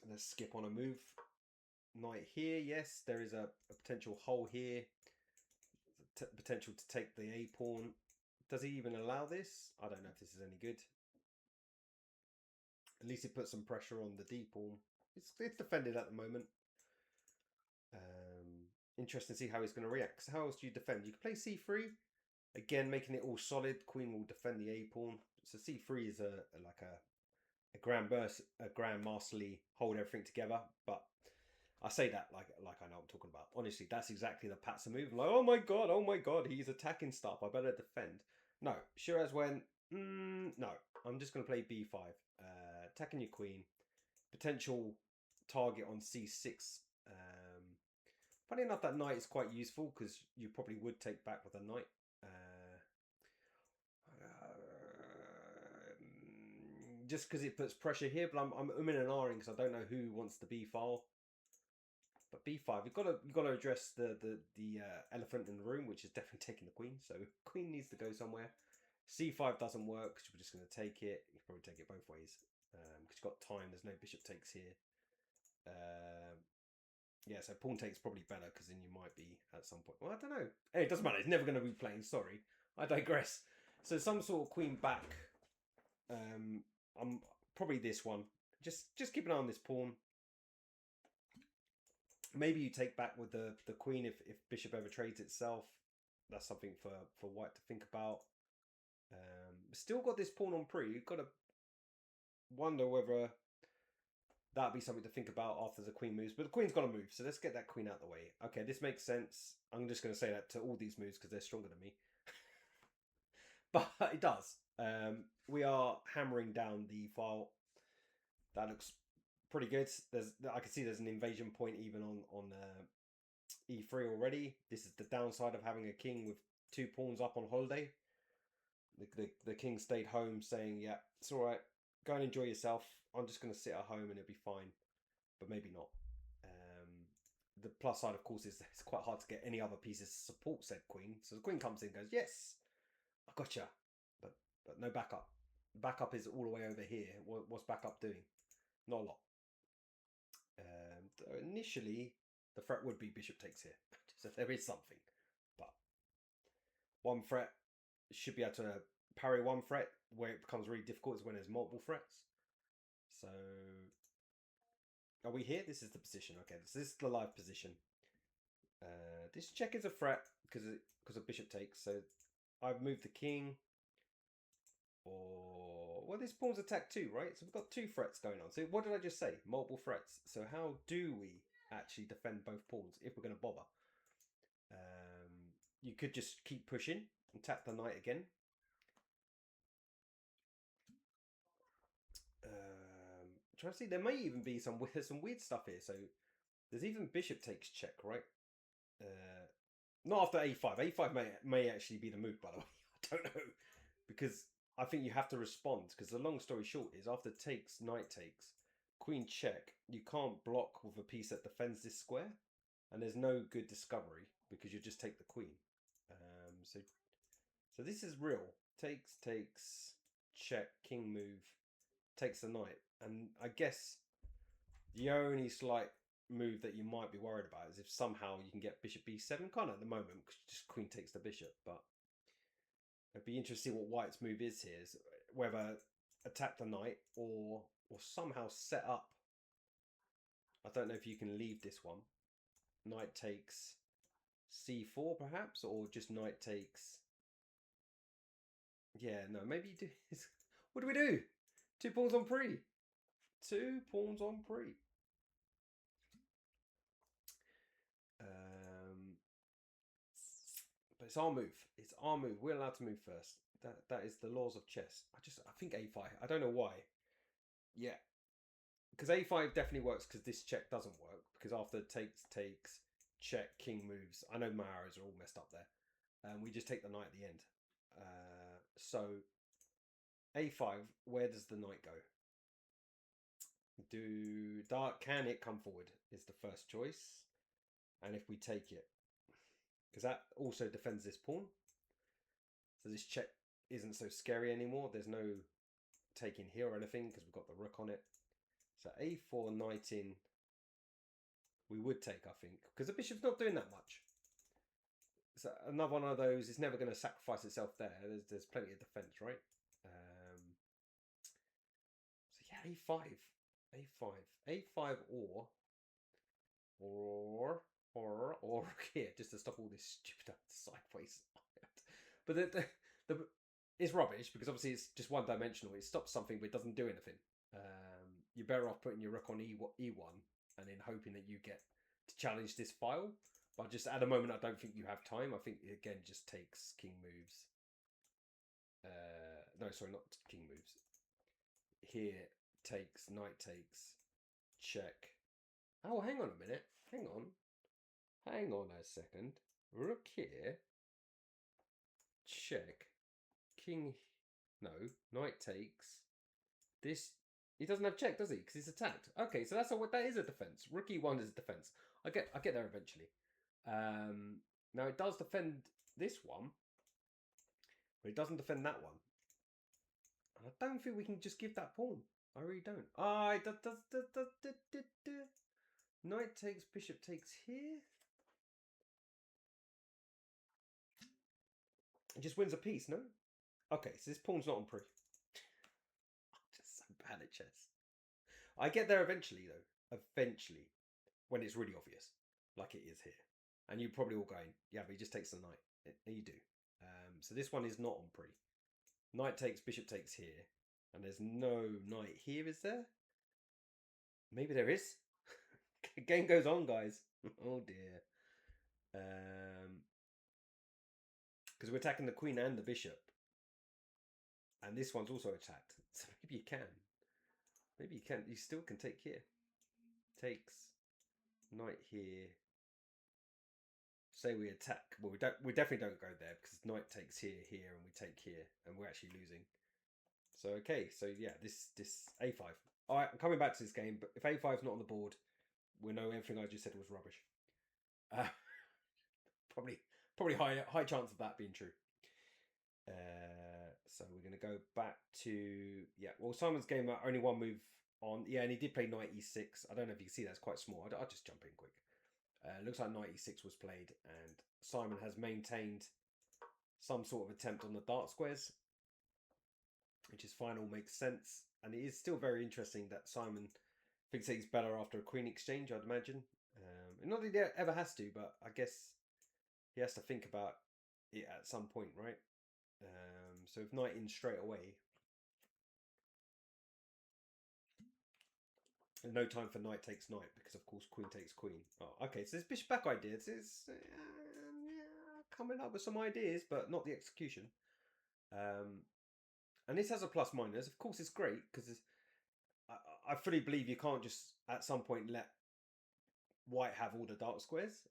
Let's skip on a move. Knight here. Yes, there is a potential hole here. Potential to take the a pawn. Does he even allow this? I don't know if this is any good. At least it puts some pressure on the d pawn. It's defended at the moment. Interesting to see how he's going to react. So how else do you defend? You can play c3. Again, making it all solid. Queen will defend the a pawn. So c3 is a grand masterly hold everything together. But I say that like I know what I'm talking about. Honestly, that's exactly the Patzer move. Like, oh my god, he's attacking stuff. I better defend. No, Shiraz went, no, I'm just going to play b5. Attacking your queen. Potential target on c6. Funny enough, that knight is quite useful because you probably would take back with a knight. Just because it puts pressure here, but I'm in and ahhing because I don't know who wants the b file. But b5, you've got to address the elephant in the room, which is definitely taking the queen. So queen needs to go somewhere. c5 doesn't work because we're just going to take it. You can probably take it both ways because you've got time. There's no bishop takes here. Yeah, so pawn takes probably better because then you might be at some point. Well, I don't know. Hey, it doesn't matter. It's never going to be playing. Sorry, I digress. So some sort of queen back. I'm probably this one. Just keep an eye on this pawn. Maybe you take back with the queen if bishop ever trades itself. That's something for white to think about. Still got this pawn on pre. You've got to wonder whether that'd be something to think about after the queen moves. But the queen's got to move, so let's get that queen out of the way. Okay, this makes sense. I'm just going to say that to all these moves because they're stronger than me. But it does. We are hammering down the file. That looks pretty good. I can see there's an invasion point even on e3 already. This is the downside of having a king with 2 pawns up on holiday. The king stayed home saying, yeah, it's all right. Go and enjoy yourself. I'm just going to sit at home and it'll be fine. But maybe not. The plus side, of course, is it's quite hard to get any other pieces to support said queen. So the queen comes in and goes, yes, I gotcha. But no backup. Backup is all the way over here. What's backup doing? Not a lot. Initially, the threat would be bishop takes here. So there is something. But 1 threat should be able to parry 1 threat. Where it becomes really difficult is when there's multiple threats. So are we here? This is the position. Okay, so this is the live position. This check is a threat because of bishop takes. So I've moved the king. Or well, this pawn's attack too, right? So we've got 2 threats going on. So what did I just say? Multiple threats. So how do we actually defend both pawns if we're going to bother? You could just keep pushing and tap the knight again. Trying to see, there may even be some weird stuff here. So there's even bishop takes check, right? Not after a5. a5 may actually be the move, by the way. I don't know, because I think you have to respond. Because the long story short is after takes, knight takes, queen check, you can't block with a piece that defends this square, and there's no good discovery because you just take the queen. So this is real. Takes, check, king move, takes the knight. And I guess the only slight move that you might be worried about is if somehow you can get bishop b7, kind of at the moment, because just queen takes the bishop. But it'd be interesting to see what white's move is here, is whether attack the knight or somehow set up. I don't know if you can leave this one. Knight takes c4 perhaps, or just knight takes. Yeah, no, maybe you do. What do we do? 2 pawns on pre. 2 pawns on pre. But it's our move. It's our move. We're allowed to move first. That is the laws of chess. I think a5. I don't know why. Yeah, because a5 definitely works because this check doesn't work. Because after takes, check, king moves. I know my arrows are all messed up there. We just take the knight at the end. So a5. Where does the knight go? Can it come forward is the first choice, and if we take it, because that also defends this pawn, so this check isn't so scary anymore. There's no taking here or anything because we've got the rook on it. So a4, knight in, we would take, I think, because the bishop's not doing that much. So another one of those is never going to sacrifice itself there. There's plenty of defense, right? So yeah, a5. A5 or here, just to stop all this stupid sideways. But it's rubbish because obviously it's just one dimensional. It stops something but it doesn't do anything. You're better off putting your rook on e1 and then hoping that you get to challenge this file. But just at the moment, I don't think you have time. I think it again just takes king moves. No, sorry, not king moves. Here takes, knight takes, check, Oh, hang on a minute. Hang on. Hang on a second. Rook here. Check. King. No. Knight takes. This. He doesn't have check, does he? Because he's attacked. Okay, so that's a, that is a defense. Rook E1 is a defense. I get there eventually. Now it does defend this one, but it doesn't defend that one. And I don't think we can just give that pawn. I really don't. Ah, it does. Knight takes, bishop takes here. It just wins a piece, no? Okay, so this pawn's not on proof. I'm just so bad at chess. I get there eventually, though. Eventually. When it's really obvious. Like it is here. And you probably all going, yeah, but he just takes the knight. And you do. So this one is not on pre. Knight takes, bishop takes here. And there's no knight here, is there? Maybe there is. Game goes on, guys. Oh, dear. Because we're attacking the queen and the bishop. And this one's also attacked. So maybe you can. Maybe you can. You still can take here. Takes. Knight here. Say we attack. Well, we definitely don't go there because knight takes here, and we take here, and we're actually losing. So okay, so yeah, this a5. All right, I'm coming back to this game, but if a5 is not on the board, we know everything I just said was rubbish. Probably high chance of that being true. So we're going to go back to well, Simon's game only one move on. Yeah, and he did play knight e6. I don't know if you can see that's quite small. I'll just jump in quick. Looks like knight e6 was played, and Simon has maintained some sort of attempt on the dark squares, which is fine, all makes sense. And it is still very interesting that Simon thinks that he's better after a queen exchange, I'd imagine. Not that he ever has to, but I guess he has to think about it at some point, right? So if knight in straight away, and no time for knight takes knight, because of course queen takes queen. Oh, okay, so this bishop back idea, it's coming up with some ideas, but not the execution. And this has a plus minus. Of course, it's great because I fully believe you can't just at some point let white have all the dark squares.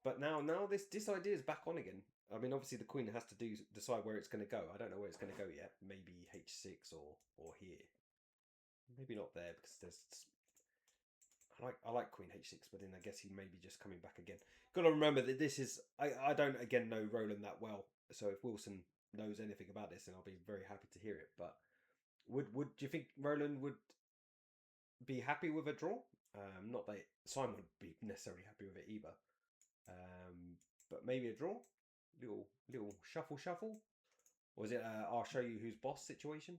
But now this idea is back on again. I mean, obviously the queen has to decide where it's going to go. I don't know where it's going to go yet. Maybe h6 or here. Maybe not there because there's. I like queen h6, but then I guess he may be just coming back again. Got to remember that this is I don't again know Roland that well, so if Wilson knows anything about this, then I'll be very happy to hear it. But would do you think Roland would be happy with a draw? Not that Simon would be necessarily happy with it either. But maybe a draw, little shuffle, or is it I'll show you who's boss situation?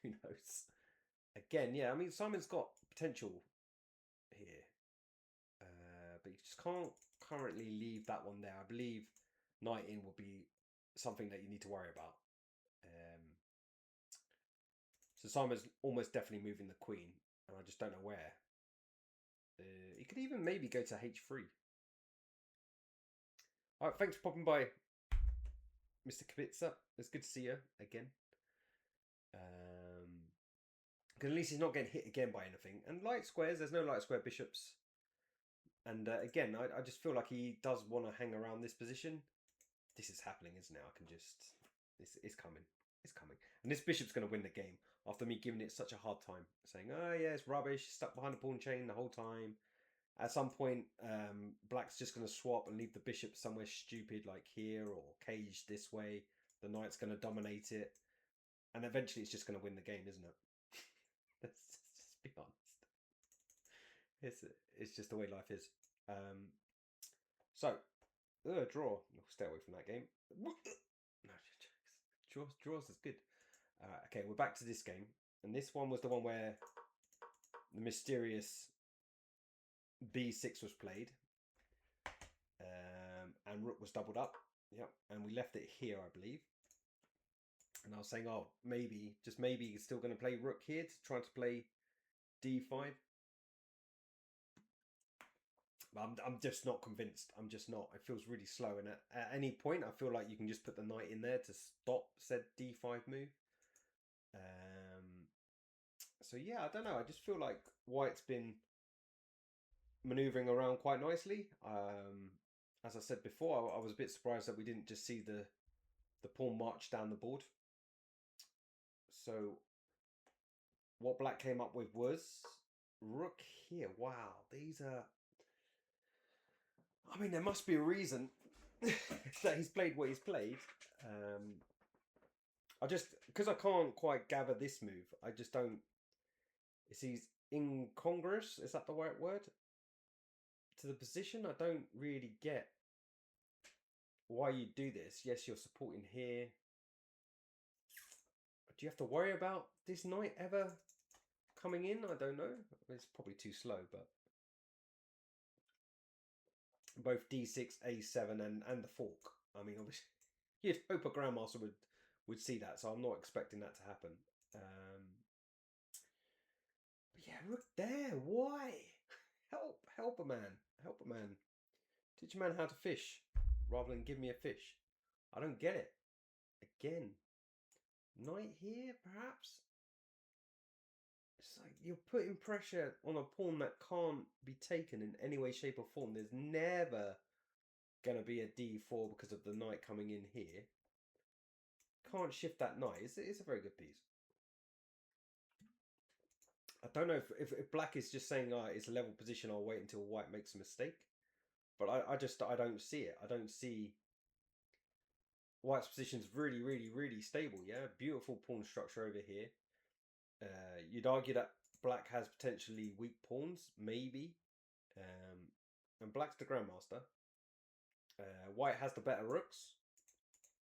Who knows? Again, yeah, I mean Simon's got potential here, but you just can't currently leave that one there. I believe knight in will be something that you need to worry about. So Simon's almost definitely moving the queen, and I just don't know where. He could even maybe go to h3. All right, thanks for popping by, Mr. Kibitza. It's good to see you again. Because at least he's not getting hit again by anything. And light squares, there's no light square bishops. And again, I just feel like he does want to hang around this position. This is happening, isn't it? I can just... It's coming. It's coming. And this bishop's going to win the game after me giving it such a hard time. Saying, oh yeah, it's rubbish. Stuck behind the pawn chain the whole time. At some point, black's just going to swap and leave the bishop somewhere stupid like here or caged this way. The knight's going to dominate it. And eventually it's just going to win the game, isn't it? Let's just be honest. It's just the way life is. So, draw. I'll stay away from that game. No, draws is good. Okay, we're back to this game. And this one was the one where the mysterious b6 was played. And rook was doubled up. Yep. And we left it here, I believe. And I was saying, oh, maybe, just maybe he's still going to play rook here to try to play d5. But I'm just not convinced. I'm just not. It feels really slow. And at any point, I feel like you can just put the knight in there to stop said d5 move. So So yeah, I don't know. I just feel like white's been maneuvering around quite nicely. As I said before, I was a bit surprised that we didn't just see the pawn march down the board. So what black came up with was rook here. Wow, these are... I mean, there must be a reason that he's played what he's played. I just... Because I can't quite gather this move, I just don't... Is he incongruous? Is that the right word? To the position? I don't really get why you do this. Yes, you're supporting here. Do you have to worry about this knight ever coming in? I don't know. It's probably too slow, but both d6, a7, and the fork. I mean, obviously, you'd hope a grandmaster would see that, so I'm not expecting that to happen. But yeah, look there. Why? Help a man. Help a man. Teach a man how to fish rather than give me a fish. I don't get it. Again. Knight here, perhaps? It's like you're putting pressure on a pawn that can't be taken in any way, shape or form. There's never going to be a d4 because of the knight coming in here. Can't shift that knight. It's a very good piece. I don't know if black is just saying, it's a level position, I'll wait until white makes a mistake. But I don't see it. I don't see... White's position's really, really, really stable, yeah? Beautiful pawn structure over here. You'd argue that black has potentially weak pawns, maybe. And black's the grandmaster. White has the better rooks.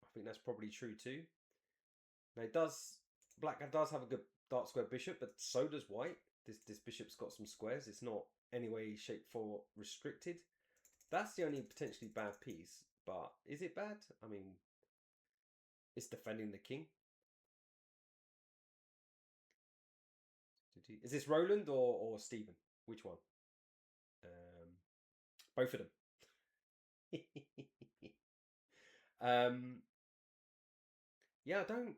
I think that's probably true too. Now black does have a good dark square bishop, but so does white. This bishop's got some squares. It's not any way, shape, form restricted. That's the only potentially bad piece. But is it bad? I mean, it's defending the king. Is this Roland or Stephen? Which one? Both of them. Yeah, I don't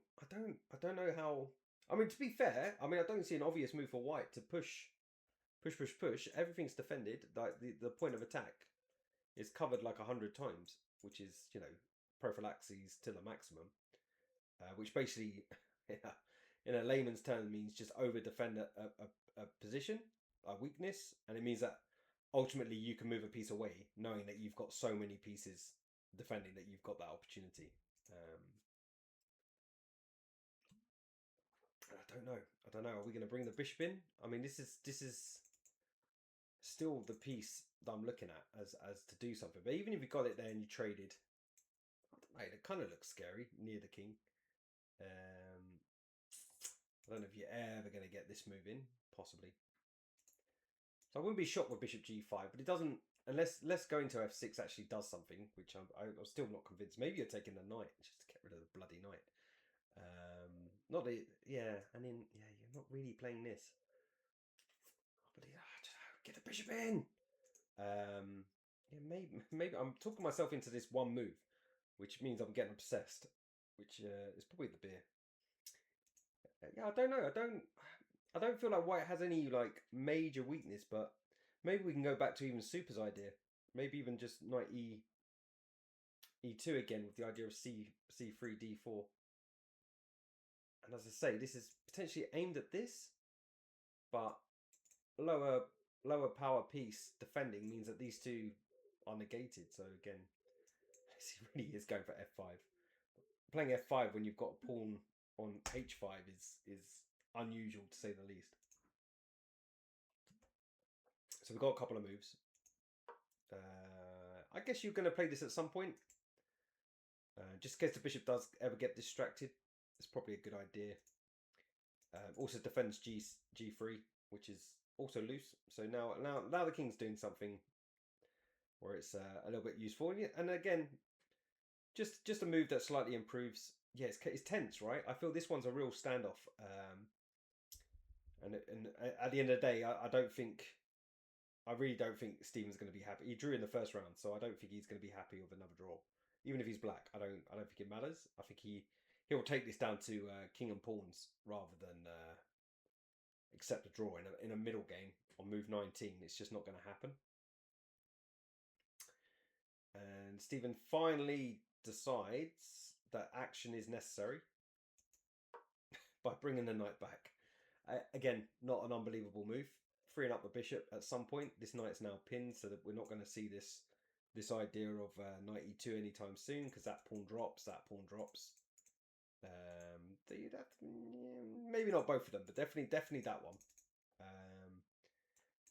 know how. I mean, to be fair, I mean, I don't see an obvious move for white to push. Everything's defended. Like the point of attack is covered like 100 times, which is, you know, prophylaxis till a maximum, which basically, in a layman's term, means just over defend a position, a weakness, and it means that ultimately you can move a piece away, knowing that you've got so many pieces defending that you've got that opportunity. I don't know. Are we going to bring the bishop in? I mean, this is still the piece that I'm looking at as to do something. But even if you got it there and you traded, I don't know, it kind of looks scary near the king. I don't know if you're ever going to get this move in, possibly. So I wouldn't be shocked with bishop g5, but it doesn't, unless going to f6 actually does something, which I'm still not convinced. Maybe you're taking the knight just to get rid of the bloody knight. Not the, yeah, and then, yeah, you're not really playing this. But get the bishop in. Yeah, maybe I'm talking myself into this one move, which means I'm getting obsessed, which is probably the beer. Yeah, I don't know. I don't feel like white has any like major weakness, but maybe we can go back to even Super's idea. Maybe even just knight e2 again with the idea of c3 d4. And as I say, this is potentially aimed at this, but lower power piece defending means that these two are negated. So again, he really is going for f5. Playing f5 when you've got a pawn on h5 is unusual to say the least. So we've got a couple of moves. I guess you're going to play this at some point. Just in case the bishop does ever get distracted, it's probably a good idea. Also defends g3, which is also loose. So now the king's doing something where it's a little bit useful. And again, just a move that slightly improves. Yeah, it's tense, right? I feel this one's a real standoff. And at the end of the day, I really don't think Stephen's going to be happy. He drew in the first round, so I don't think he's going to be happy with another draw. Even if he's black, I don't think it matters. I think he'll take this down to king and pawns rather than accept a draw in a middle game on move 19. It's just not going to happen. And Stephen finally decides that action is necessary by bringing the knight back. Again, not an unbelievable move. Freeing up the bishop at some point. This knight's now pinned, so that we're not going to see this idea of knight e2 anytime soon, because that pawn drops, that pawn drops. Maybe not both of them, but definitely that one.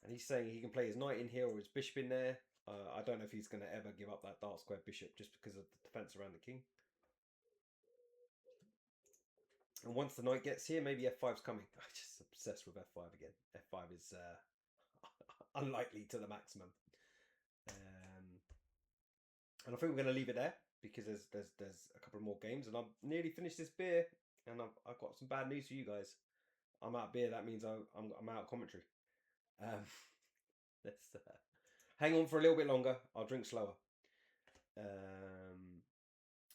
And he's saying he can play his knight in here or his bishop in there. I don't know if he's going to ever give up that dark square bishop just because of the defense around the king. And once the knight gets here, maybe f5's coming. I'm just obsessed with f5 again. f5 is unlikely to the maximum. And I think we're going to leave it there because there's a couple more games, and I've nearly finished this beer, and I've got some bad news for you guys. I'm out of beer. That means I'm out of commentary. Let's hang on for a little bit longer. I'll drink slower.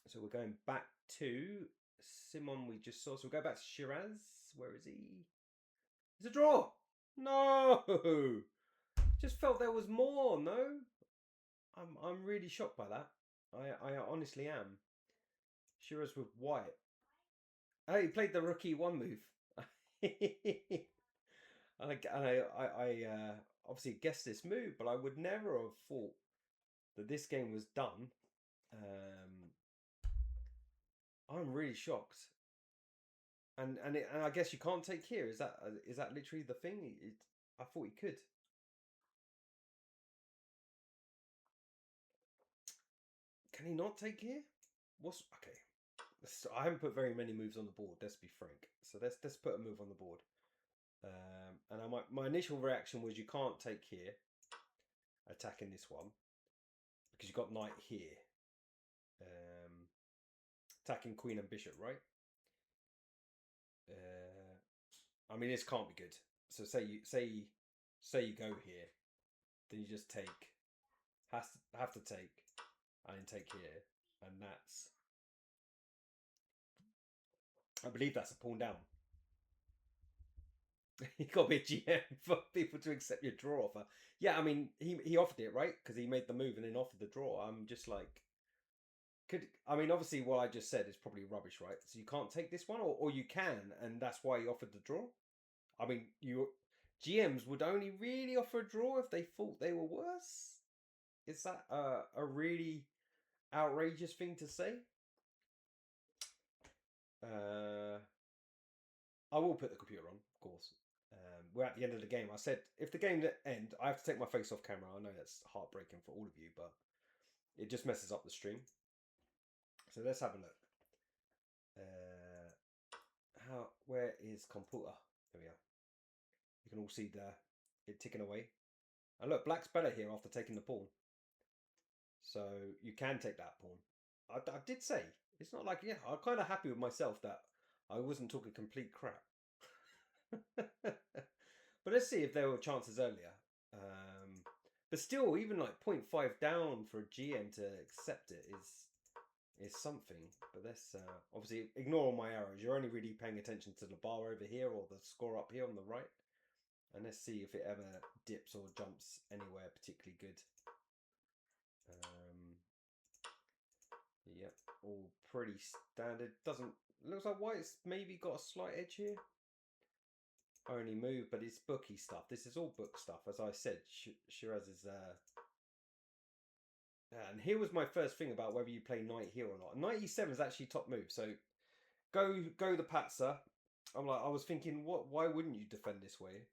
So we're going back to Simon we just saw. So we'll go back to Shiraz. Where is he? It's a draw. No. Just felt there was more. No. I'm really shocked by that. I honestly am. Shiraz with white. Oh, he played the rookie one move. And I obviously guessed this move, but I would never have thought that this game was done. I'm really shocked. And I guess you can't take here. Is that literally the thing? I thought he could. Can he not take here? What's okay? I haven't put very many moves on the board. Let's be frank. So let's put a move on the board. And my initial reaction was you can't take here, attacking this one, because you've got knight here, attacking queen and bishop, right? I mean, this can't be good. So say you go here, then you just take, have to take, and then take here, and that's, I believe that's a pawn down. You got to be a GM for people to accept your draw offer. Yeah, I mean, he offered it, right? Because he made the move and then offered the draw. I'm just like, obviously what I just said is probably rubbish, right? So you can't take this one, or you can, and that's why he offered the draw. I mean, GMs would only really offer a draw if they thought they were worse. Is that a really outrageous thing to say? I will put the computer on, of course. We're at the end of the game. I said, if the game end, I have to take my face off camera. I know that's heartbreaking for all of you, but it just messes up the stream. So let's have a look. Where is computer? There we are. You can all see it ticking away. And look, black's better here after taking the pawn. So you can take that pawn. I did say, it's not like, yeah, I'm kind of happy with myself that I wasn't talking complete crap. But let's see if there were chances earlier. But still, even like 0.5 down for a GM to accept it is something. But let's obviously ignore all my arrows. You're only really paying attention to the bar over here or the score up here on the right. And let's see if it ever dips or jumps anywhere particularly good. Yep, all pretty standard. Looks like white's maybe got a slight edge here. Only move, but it's bookie stuff. This is all book stuff, as I said. Shiraz is and here was my first thing about whether you play knight here or not. Knight e7 is actually top move, so go the patzer. I was thinking, why wouldn't you defend this way?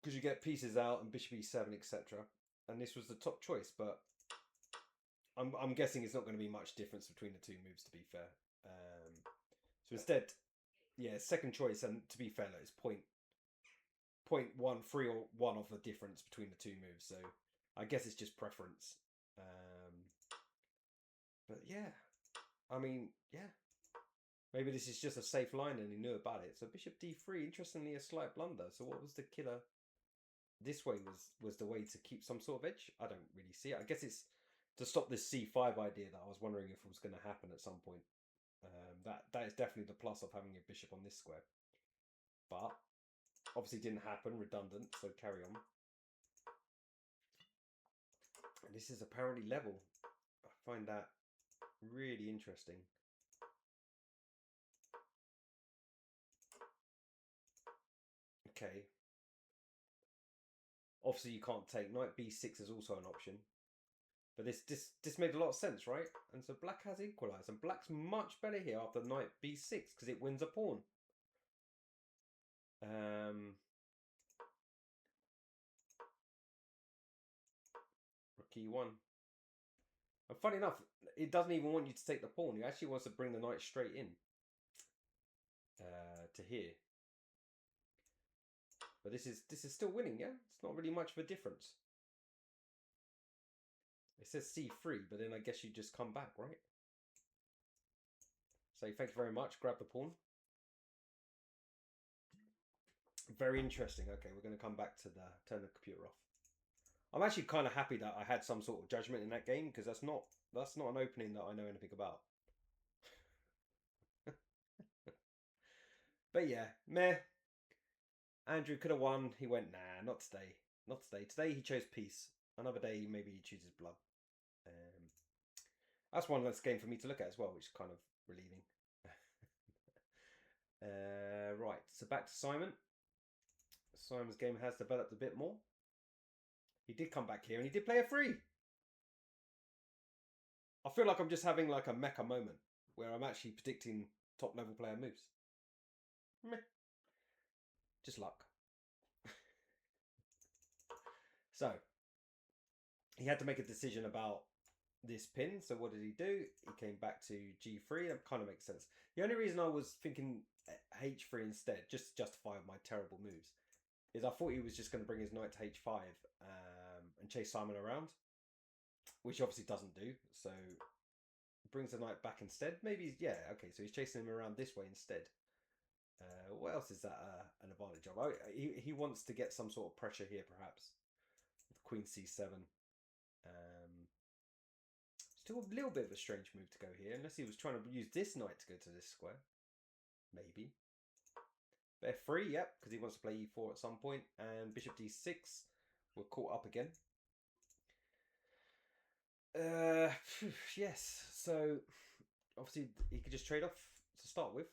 Because you get pieces out and bishop e7, etc. And this was the top choice, but I'm guessing it's not going to be much difference between the two moves, to be fair. So instead, yeah, second choice, and to be fair, it's 0.13 or 1 of the difference between the two moves. So I guess it's just preference. But yeah, I mean, yeah. Maybe this is just a safe line and he knew about it. So bishop d3, interestingly, a slight blunder. So what was the killer? This way was the way to keep some sort of edge? I don't really see it. I guess it's to stop this c5 idea that I was wondering if it was going to happen at some point. That is definitely the plus of having a bishop on this square. But obviously didn't happen, redundant, so carry on. And this is apparently level. I find that really interesting. Okay. Obviously, you can't take knight b6 is also an option. But this made a lot of sense, right? And so black has equalised. And black's much better here after knight b6 because it wins a pawn. Rook e1. And funny enough, it doesn't even want you to take the pawn. It actually wants to bring the knight straight in to here. But this is still winning, yeah? It's not really much of a difference. It says c3, but then I guess you just come back, right? Say thank you very much, grab the pawn. Very interesting. Okay, we're going to come back to turn the computer off. I'm actually kind of happy that I had some sort of judgment in that game because that's not an opening that I know anything about. But yeah, meh. Andrew could have won. He went, nah, not today. Not today. Today he chose peace. Another day maybe he chooses blood. That's one less game for me to look at as well, which is kind of relieving. Right, so back to Simon. Simon's game has developed a bit more. He did come back here and he did play a free. I feel like I'm just having like a mecha moment where I'm actually predicting top level player moves. Meh. Just luck. So, he had to make a decision about this pin. So what did he do? He came back to g3. That kind of makes sense. The only reason I was thinking h3 instead, just to justify my terrible moves, is I thought he was just going to bring his knight to h5 and chase Simon around, which he obviously doesn't do. So brings the knight back instead. Maybe, yeah, okay, so he's chasing him around this way instead. What else is that an advantage of? Oh, he wants to get some sort of pressure here, perhaps. With Queen c7. Still a little bit of a strange move to go here, unless he was trying to use this knight to go to this square. Maybe. But f3, yep, because he wants to play e4 at some point. And bishop d6. We're caught up again. Yes, so obviously he could just trade off to start with.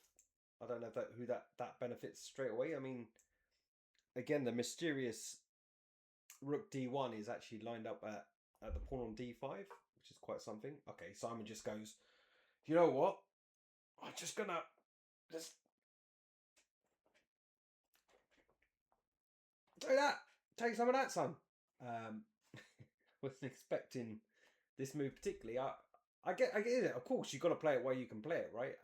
I don't know if who that benefits straight away. I mean, again, the mysterious rook d1 is actually lined up at the pawn on d5, which is quite something. Okay, Simon just goes, you know what? I'm just gonna just do that. Take some of that, son. Wasn't expecting this move particularly. I get it. Of course, you've got to play it while you can play it, right?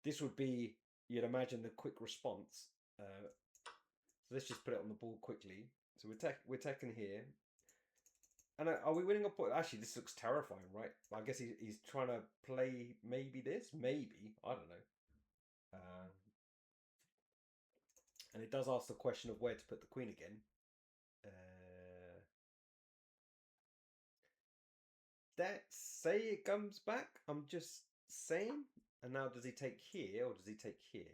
This would be, you'd imagine, the quick response. So let's just put it on the board quickly. So we're taking here. And are we winning a point? Actually, this looks terrifying, right? I guess he's trying to play maybe this. Maybe. I don't know. And it does ask the question of where to put the queen again. Let's say it comes back. I'm just saying. And now does he take here or does he take here?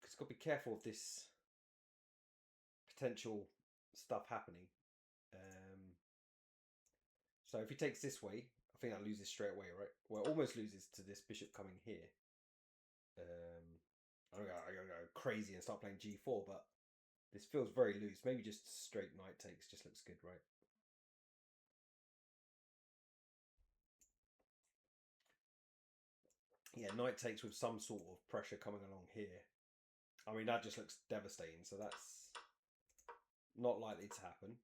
Because got to be careful of this potential stuff happening. So if he takes this way, I think that loses straight away, right? Well, it almost loses to this bishop coming here. I go crazy and start playing g4, but this feels very loose. Maybe just straight knight takes just looks good, right? Yeah, knight takes with some sort of pressure coming along here. I mean, that just looks devastating, so that's not likely to happen.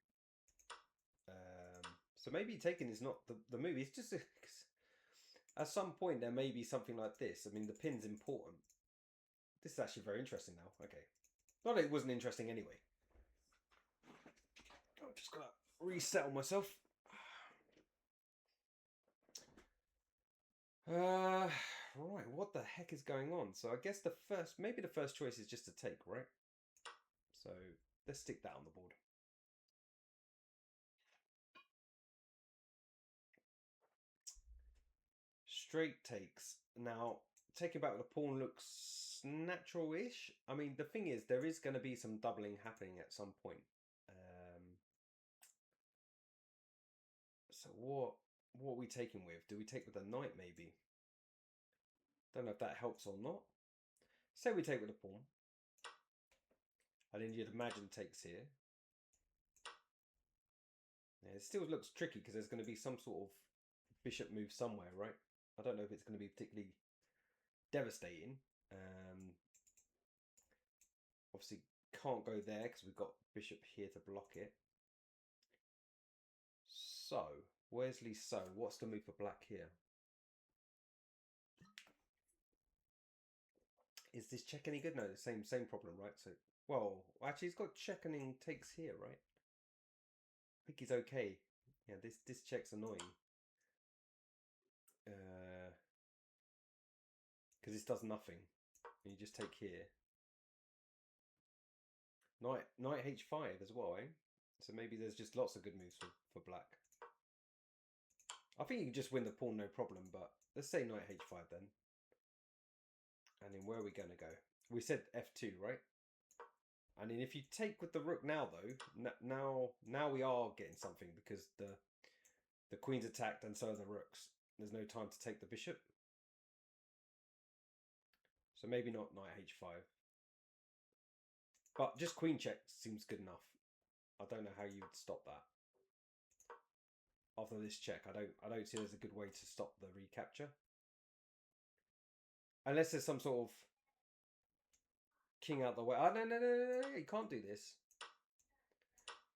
So maybe taking is not the move. It's just at some point there may be something like this. I mean, the pin's important. This is actually very interesting now. Okay. Not that it wasn't interesting anyway. I'm just going to resettle myself. Right, what the heck is going on? So I guess maybe the first choice is just to take, right? So let's stick that on the board. Straight takes. Now, taking back with the pawn looks natural-ish. I mean, the thing is, there is going to be some doubling happening at some point. So what are we taking with? Do we take with the knight, maybe? Don't know if that helps or not. Say we take with the pawn. And then you'd imagine takes here. Yeah, it still looks tricky because there's going to be some sort of bishop move somewhere, right? I don't know if it's going to be particularly devastating. Obviously can't go there because we've got bishop here to block it. So, Wesley, so what's the move for black here? Is this check any good? No, the same problem, right? So, well, actually he's got check and takes here, right? I think he's okay. Yeah, this check's annoying. Because this does nothing. And you just take here. Knight h5 as well, eh? So maybe there's just lots of good moves for black. I think you can just win the pawn, no problem, but let's say knight h5 then. And then where are we going to go? We said f2, right? And then if you take with the rook now, though, now we are getting something because the queen's attacked and so are the rooks. There's no time to take the bishop. So maybe not knight h5. But just queen check seems good enough. I don't know how you would stop that. After this check, I don't see there's a good way to stop the recapture. Unless there's some sort of king out the way. Oh, no, you can't do this.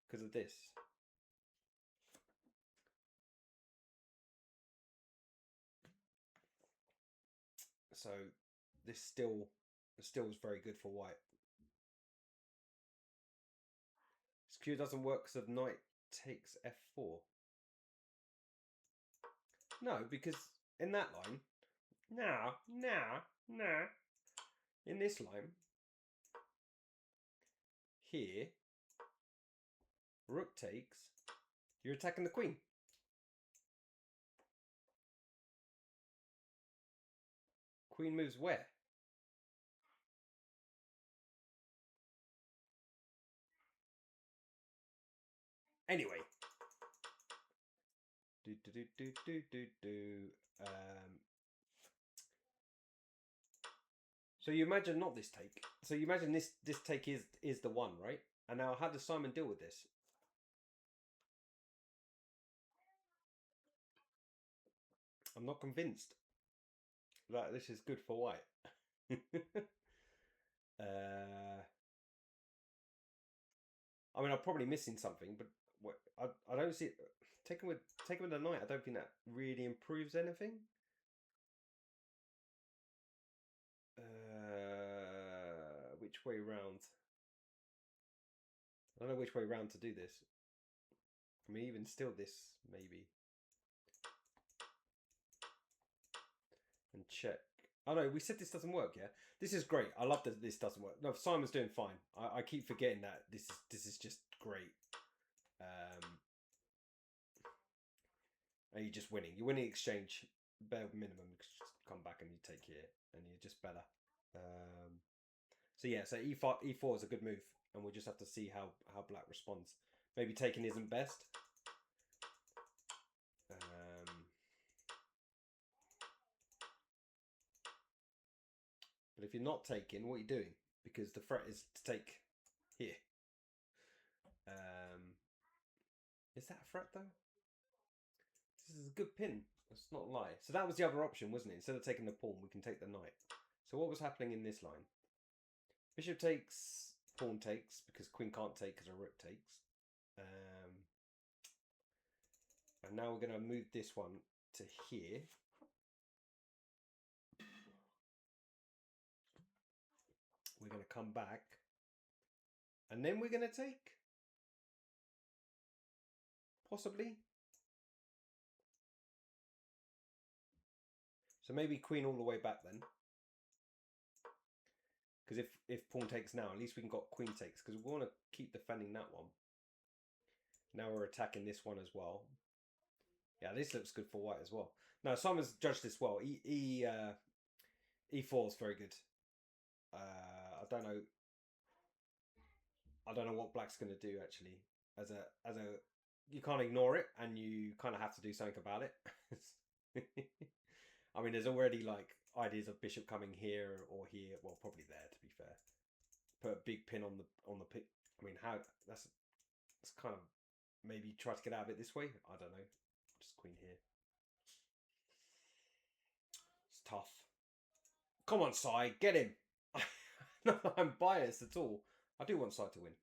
Because of this. So this still is very good for white. This Q doesn't work because of knight takes f4. No, because in that line, in this line, here, rook takes, you're attacking the queen. Queen moves where? Anyway. So you imagine not this take. So you imagine this take is the one, right? And now how does Simon deal with this? I'm not convinced that this is good for white. I mean, I'm probably missing something, but I don't see it. Taking with the knight, I don't think that really improves anything. Which way round? I don't know which way round to do this. I mean, even still, this maybe. And check. Oh no, we said this doesn't work. Yeah, this is great. I love that this doesn't work. No, Simon's doing fine. I keep forgetting that this is just great. And you're just winning. You're winning exchange. Bare minimum. Just come back and you take here, and you're just better. So yeah, so e4 is a good move, and we'll just have to see how black responds. Maybe taking isn't best. But if you're not taking, what are you doing? Because the threat is to take here. Is that a threat though? This is a good pin. Let's not lie. So that was the other option, wasn't it? Instead of taking the pawn, we can take the knight. So what was happening in this line? Bishop takes, pawn takes, because queen can't take because a rook takes. And now we're going to move this one to here. We're going to come back. And then we're going to take. Possibly. So maybe queen all the way back then. Because if pawn takes now, at least we can got queen takes. Because we want to keep defending that one. Now we're attacking this one as well. Yeah, this looks good for white as well. Now, Simon's judged this well. E4 is very good. I don't know. I don't know what black's going to do actually. You can't ignore it, and you kind of have to do something about it. I mean, there's already like ideas of bishop coming here or here. Well, probably there to be fair. Put a big pin on the pick. I mean, how that's kind of maybe try to get out of it this way. I don't know. Just queen here. It's tough. Come on, Sai, get him. Not that I'm biased at all. I do want Sai to win.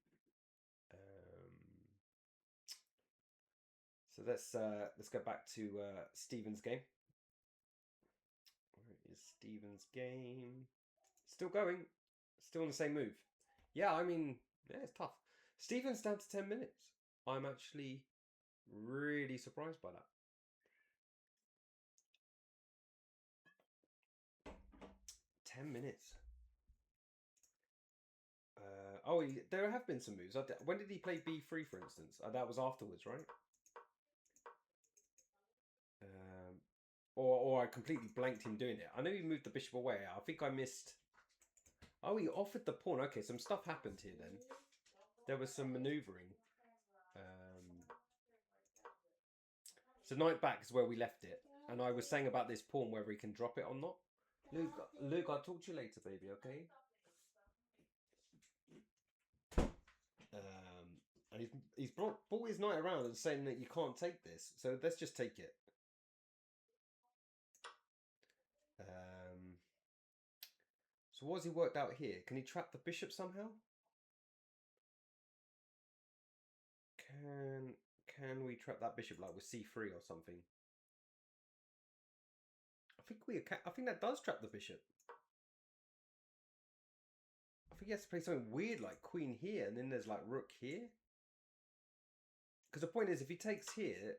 So let's go back to Stephen's game. Where is Stephen's game? Still going. Still on the same move. Yeah, I mean, yeah, it's tough. Stephen's down to 10 minutes. I'm actually really surprised by that. 10 minutes. There have been some moves. When did he play b3, for instance? That was afterwards, right? Or I completely blanked him doing it. I know he moved the bishop away. I think I missed... Oh, he offered the pawn. Okay, some stuff happened here then. There was some manoeuvring. So knight back is where we left it. And I was saying about this pawn, whether he can drop it or not. Luke, I'll talk to you later, baby, okay? And he's brought his knight around and saying that you can't take this. So let's just take it. So what has he worked out here? Can he trap the bishop somehow? Can we trap that bishop like with c3 or something? I think that does trap the bishop. I think he has to play something weird like queen here, and then there's like rook here. Because the point is, if he takes here,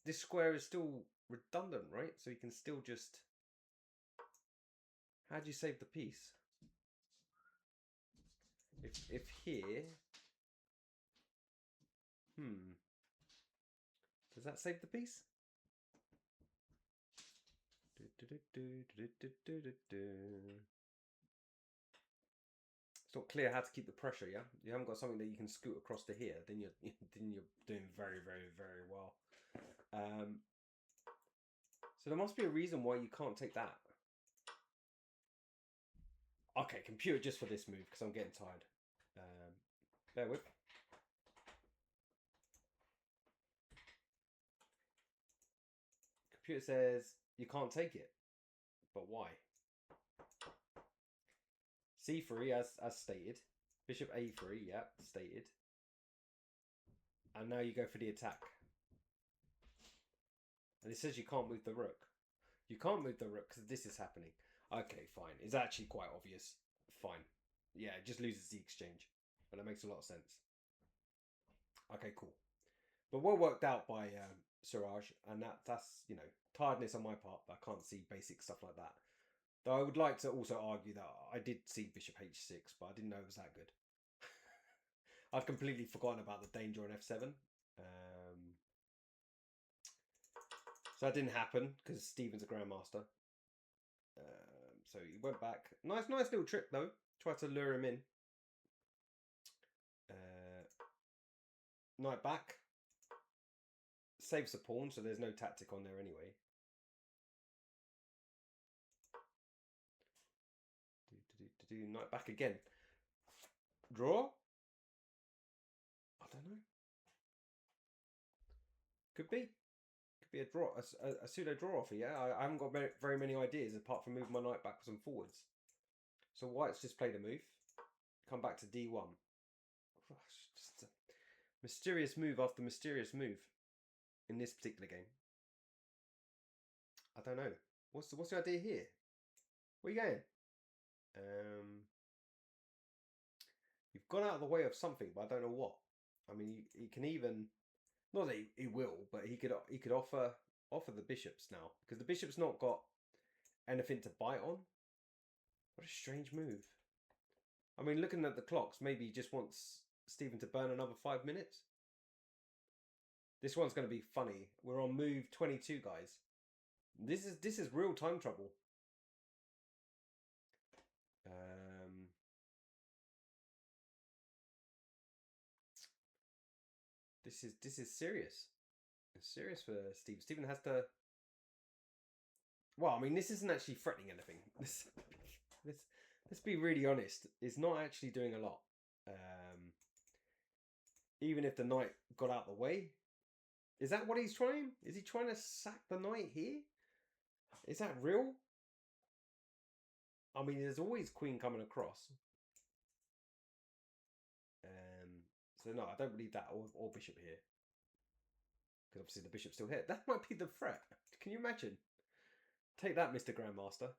this square is still redundant, right? So he can still just... How do you save the piece? If here... Does that save the piece? It's not clear how to keep the pressure, yeah? You haven't got something that you can scoot across to here, then you're doing very, very, very well. So there must be a reason why you can't take that. Okay, computer just for this move, because I'm getting tired. Bear with. Computer says you can't take it. But why? c3 as stated. Bishop a3, yeah, stated. And now you go for the attack. And it says you can't move the rook. You can't move the rook because this is happening. Okay, fine. It's actually quite obvious. Fine. Yeah, it just loses the exchange. But that makes a lot of sense. Okay, cool. But well worked out by Suraj. And that's, you know, tiredness on my part. But I can't see basic stuff like that. Though I would like to also argue that I did see bishop h6, but I didn't know it was that good. I'd completely forgotten about the danger on f7. So that didn't happen because Stephen's a grandmaster. So he went back. Nice little trick though. Tried to lure him in. Knight back. Saves the pawn, so there's no tactic on there anyway. Knight back again. Draw? I don't know. Could be. Could be a draw, a pseudo draw offer, yeah? I haven't got very many ideas apart from moving my knight backwards and forwards. So White's just played a move. Come back to d1. Just a mysterious move after mysterious move in this particular game. I don't know. What's the idea here? Where are you going? You've gone out of the way of something, but I don't know what. I mean, he can even, not that he will, but he could offer the bishops now because the bishop's not got anything to bite on. What a strange move. I mean, looking at the clocks, maybe he just wants Stephen to burn another 5 minutes. This one's going to be funny. We're on move 22, guys. This is real time trouble. This is serious. It's serious for Steve. Stephen has to. Well, I mean, this isn't actually threatening anything. Let's be really honest. It's not actually doing a lot. Even if the knight got out the way, is that what he's trying? Is he trying to sack the knight here? Is that real? I mean, there's always queen coming across. So no, I don't believe that, or bishop here. Because obviously the bishop's still here. That might be the threat. Can you imagine? Take that, Mr. Grandmaster.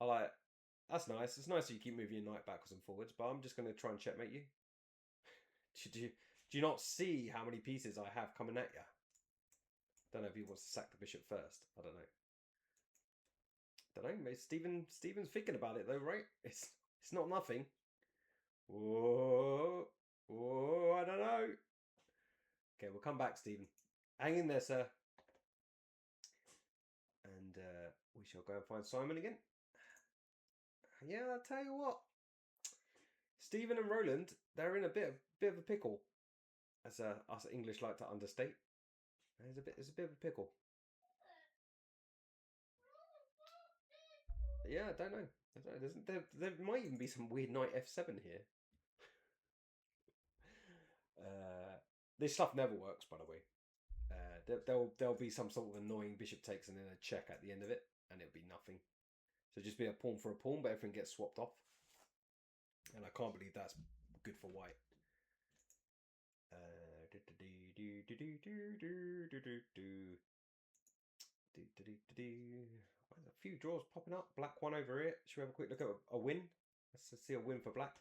I like. That's nice. It's nice that you keep moving your knight backwards and forwards, but I'm just going to try and checkmate you. Do you not see how many pieces I have coming at you? Don't know if he wants to sack the bishop first. I don't know. Maybe Stephen's thinking about it though, right? It's not nothing. Whoa, I don't know. Okay, we'll come back, Stephen. Hang in there, sir. And we shall go and find Simon again. Yeah, I'll tell you what. Stephen and Roland, they're in a bit of a pickle, as us English like to understate. There's a bit of a pickle. Yeah, I don't know. There might even be some weird knight f7 here. This stuff never works, by the way. There'll be some sort of annoying bishop takes and then a check at the end of it, and it'll be nothing. So just be a pawn for a pawn, but everything gets swapped off. And I can't believe that's good for white. A few draws popping up. Black one over here. Should we have a quick look at a win? Let's see a win for black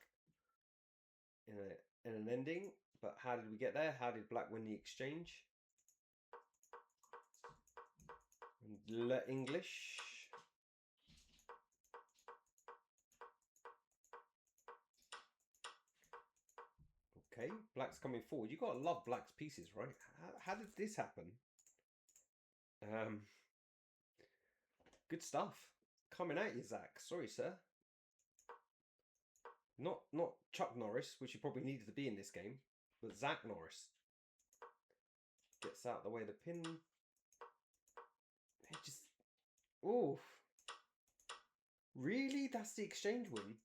in an ending. But how did we get there? How did black win the exchange? Le English. Okay, black's coming forward. You gotta love black's pieces, right? How did this happen? Good stuff. Coming at you, Zach. Sorry, sir. Not Chuck Norris, which you probably needed to be in this game, but Zach Norris. Gets out the way of the pin. It just... Oof. Really? That's the exchange win?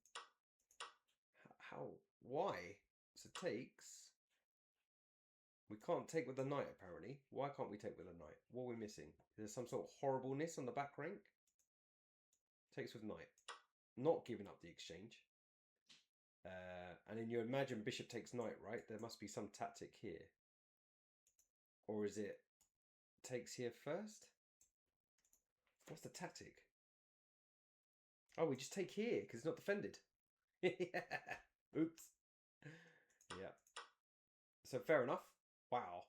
How? Why? So takes. We can't take with the knight, apparently. Why can't we take with a knight? What are we missing? Is there some sort of horribleness on the back rank? Takes with knight. Not giving up the exchange. And then you imagine bishop takes knight, right? There must be some tactic here. Or is it takes here first? What's the tactic? Oh, we just take here because it's not defended. Oops. Yeah. So fair enough. Wow.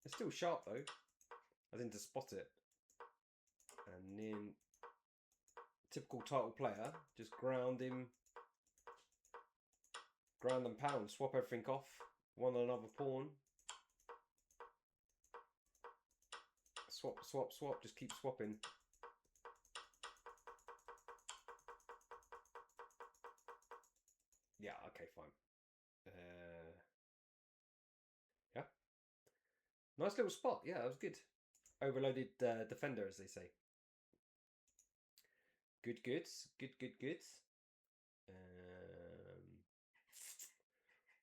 It's still sharp though. I didn't just spot it. And then typical title player, just ground him. Ground and pound, swap everything off. One another pawn. Swap, just keep swapping. Yeah, okay, fine. Yeah. Nice little spot. Yeah, that was good. Overloaded defender, as they say. Good goods. Good.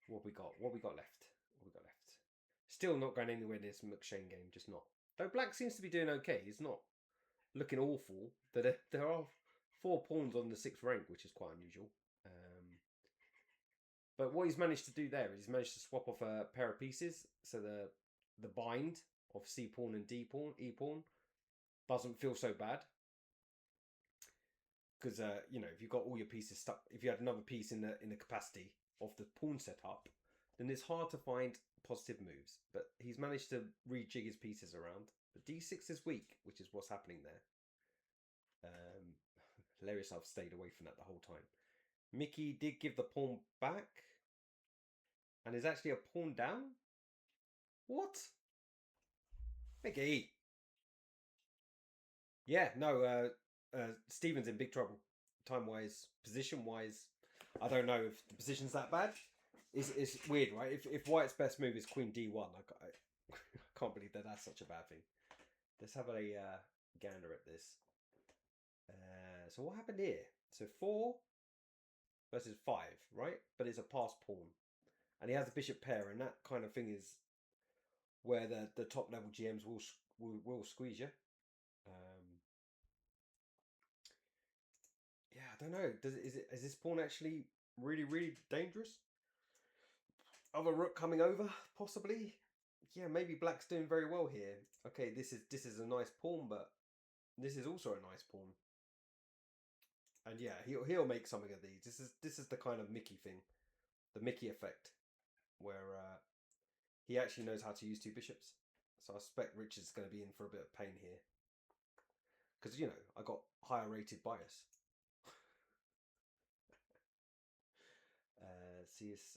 What we got left? Still not going anywhere near this McShane game, just not. Though black seems to be doing okay. He's not looking awful. There are 4 pawns on the 6th rank, which is quite unusual. But what he's managed to do there is he's managed to swap off a pair of pieces. So the bind of C pawn and D pawn, E pawn, doesn't feel so bad. Because you know, if you've got all your pieces stuck, if you had another piece in the capacity of the pawn setup, then it's hard to find positive moves. But he's managed to rejig his pieces around. But D6 is weak, which is what's happening there. Hilarious, I've stayed away from that the whole time. Mickey did give the pawn back. And is actually a pawn down? What? Mickey! Yeah, no, Stephen's in big trouble. Time-wise, position-wise, I don't know if the position's that bad. It's weird, right? If White's best move is Queen D1, I can't believe that that's such a bad thing. Let's have a gander at this. So what happened here? So 4 versus 5, right? But it's a passed pawn. And he has a bishop pair, and that kind of thing is where the top level GMs will squeeze you. Yeah, I don't know. Is this pawn actually really dangerous? Other rook coming over, possibly. Yeah, maybe black's doing very well here. Okay, this is a nice pawn, but this is also a nice pawn. And yeah, he'll make something of these. This is the kind of Mickey thing, the Mickey effect, where he actually knows how to use 2 bishops. So I suspect Richard's going to be in for a bit of pain here, because you know I got higher rated bias.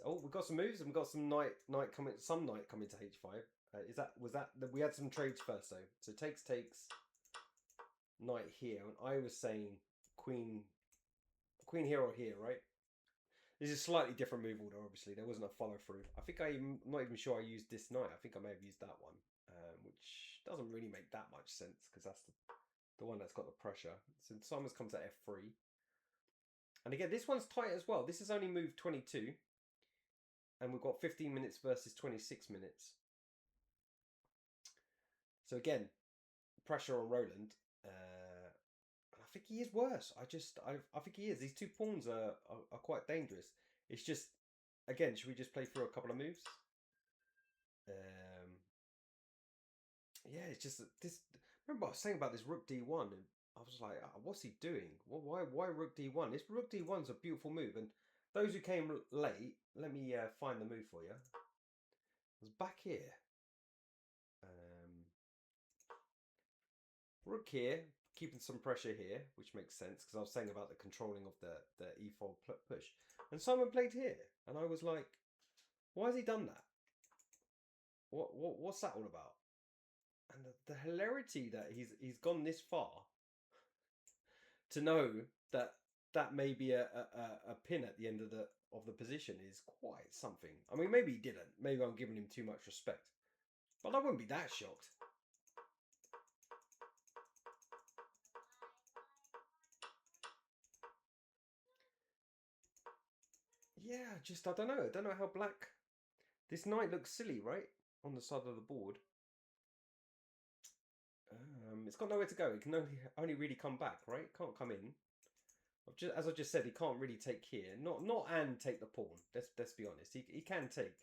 Oh, we've got some moves, and we've got some knight coming. Some knight coming to h5. Was that we had some trades first though? So takes knight here, and I was saying queen here or here, right? This is a slightly different move order. Obviously, there wasn't a follow through. I think I'm not even sure I used this knight. I think I may have used that one, which doesn't really make that much sense because that's the one that's got the pressure. So Simons comes at f3. And again, this one's tight as well. This is only move 22. And we've got 15 minutes versus 26 minutes. So again, pressure on Roland. I think he is worse. I think he is. These 2 pawns are quite dangerous. It's just, again, should we just play through a couple of moves? Yeah, it's just this. Remember, I was saying about this Rook D1, and I was like, oh, what's he doing? Well, why Rook D1? This Rook D1's a beautiful move, and those who came late, let me find the move for you. It was back here. Rook here, keeping some pressure here, which makes sense because I was saying about the controlling of the e-fold push. And Simon played here, and I was like, why has he done that? What's that all about? And the hilarity that he's gone this far to know that may be a pin at the end of the position is quite something. I mean, maybe he didn't. Maybe I'm giving him too much respect, but I wouldn't be that shocked. Yeah, just I don't know. I don't know how black. This knight looks silly, right, on the side of the board. It's got nowhere to go. It can only really come back, right? Can't come in. As I just said, he can't really take here. Not and take the pawn. Let's be honest. He can take.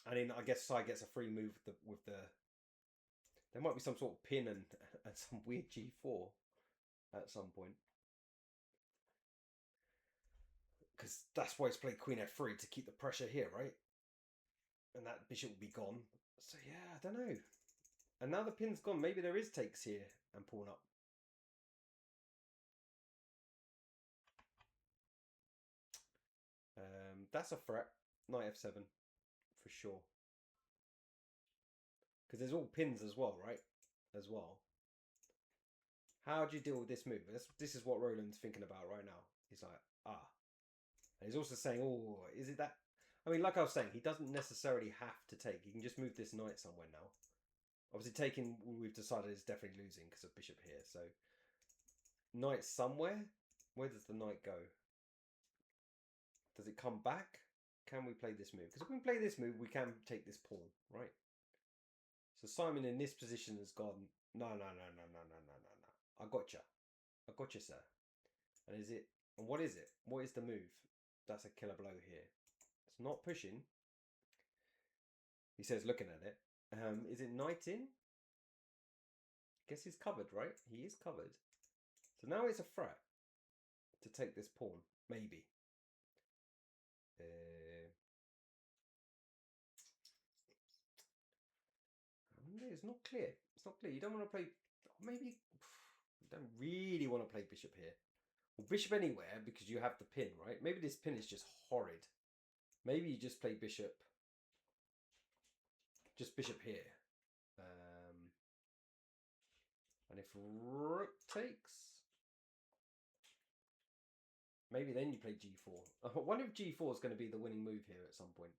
And then I guess Sai gets a free move with the. There might be some sort of pin and some weird g4 at some point. Because that's why it's played queen f3 to keep the pressure here, right? And that bishop will be gone. So yeah, I don't know. And now the pin's gone. Maybe there is takes here and pawn up. That's a threat. Knight f7 for sure. Because there's all pins as well, right? As well. How do you deal with this move? This is what Roland's thinking about right now. He's like, ah. And he's also saying, oh, is it that? I mean, like I was saying, he doesn't necessarily have to take. He can just move this knight somewhere now. Obviously, taking, we've decided is definitely losing because of bishop here. So, knight somewhere? Where does the knight go? Does it come back? Can we play this move? Because if we play this move, we can take this pawn, right? So Simon in this position has gone, no. I gotcha. I gotcha, sir. And is it, and what is it? What is the move? That's a killer blow here. It's not pushing. He says looking at it. Is it knight in? Guess he's covered, right? He is covered. So now it's a threat to take this pawn, maybe. It's not clear. It's not clear. You don't want to play. Maybe you don't really want to play bishop here. Well, bishop anywhere because you have the pin, right? Maybe this pin is just horrid. Maybe you just play bishop. Just bishop here. And if rook takes, Maybe then you play g4. I wonder if g4 is going to be the winning move here at some point.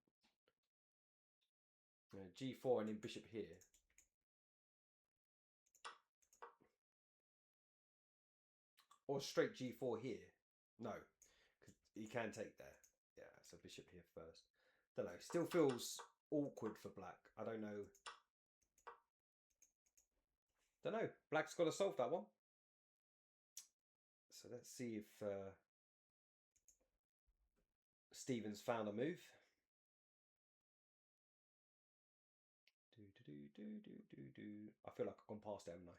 G4 and then bishop here. Or straight g4 here. No, because he can take there. Yeah, so bishop here first. Don't know. Still feels awkward for black. I don't know. Don't know. Black's got to solve that one. So let's see if Stephen's found a move. I feel like I've gone past it, haven't I?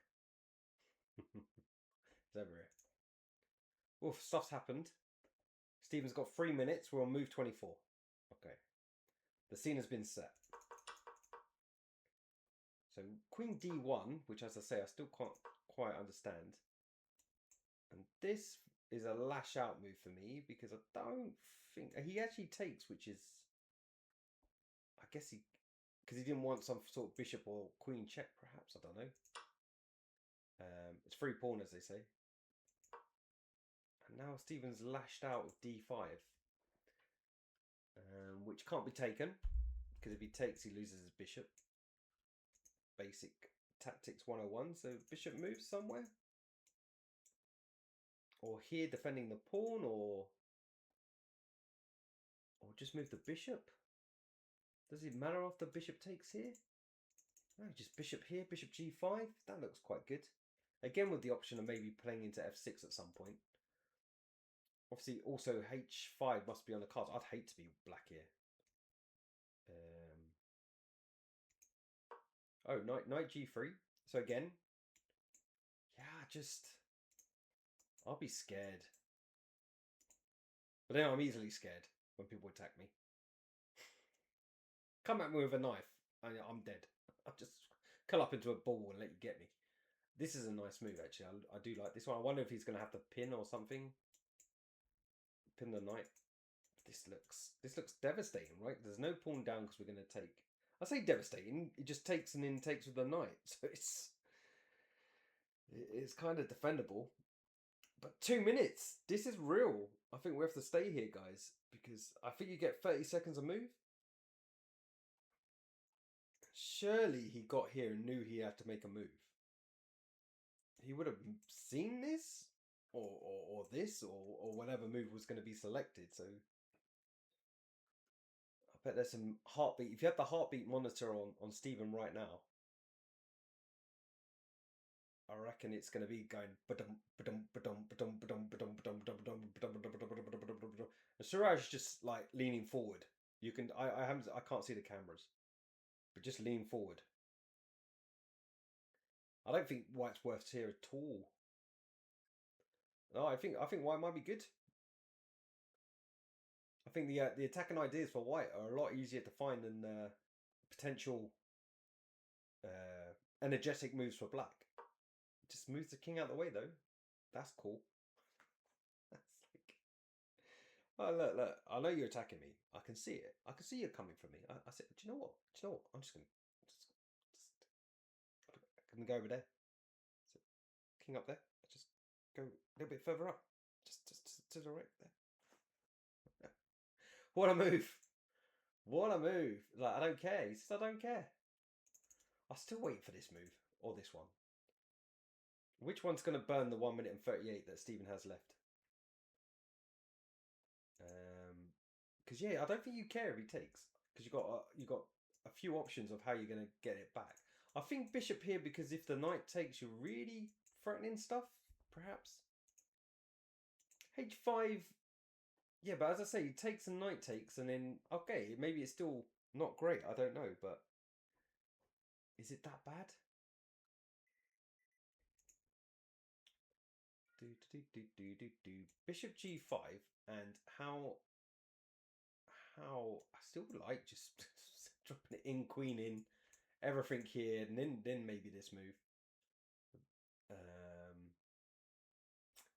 It's over here. Oof, stuff's happened. Stephen's got 3 minutes. We're on move 24. Okay. The scene has been set. So Queen D1, which as I say, I still can't quite understand. And this is a lash out move for me because I don't think he actually takes, which is, I guess because he didn't want some sort of bishop or queen check, perhaps. I don't know. It's free pawn, as they say. And now Stephen's lashed out with d5, which can't be taken because if he takes, he loses his bishop. Basic tactics 101. So bishop moves somewhere, or here defending the pawn, or just move the bishop. Does it matter if the bishop takes here? No, just bishop here, bishop g5. That looks quite good. Again, with the option of maybe playing into f6 at some point. Obviously, also h5 must be on the cards. I'd hate to be black here. Oh, knight g3. So again, yeah, I'll be scared. But then I'm easily scared when people attack me. Come at me with a knife, and I'm dead. I'll just curl up into a ball and let you get me. This is a nice move, actually. I do like this one. I wonder if he's going to have to pin or something. Pin the knight. This looks devastating, right? There's no pawn down because we're going to take. I say devastating. It just takes and then takes with the knight, so it's kind of defendable. But 2 minutes. This is real. I think we have to stay here, guys, because I think you get 30 seconds a move. Surely he got here and knew he had to make a move. He would have seen this or this or whatever move was going to be selected. So I bet there's some heartbeat. If you have the heartbeat monitor on Stephen right now, I reckon it's going to be going and Suraj just like leaning forward. You can I can't see the cameras, but just lean forward. I don't think White's worth here at all. No, I think White might be good. I think the attacking ideas for White are a lot easier to find than potential energetic moves for Black. Just moves the king out of the way though. That's cool. That's like, oh look! I know you're attacking me. I can see it. I can see you coming for me. I said, do you know what? I'm just gonna go over there. So, king up there. Just go a little bit further up. Just to the right there. What a move! What a move! Like I don't care. He says I don't care. I'm still waiting for this move or this one. Which one's going to burn the 1 minute and 38 that Stephen has left? Because yeah, I don't think you care if he takes, because you got a few options of how you're going to get it back. I think bishop here because if the knight takes, you're really threatening stuff, perhaps. H5, yeah, but as I say, he takes and knight takes, and then okay, maybe it's still not great. I don't know, but is it that bad? Bishop g5, and how I still like just dropping it in, queen in, everything here, and then maybe this move.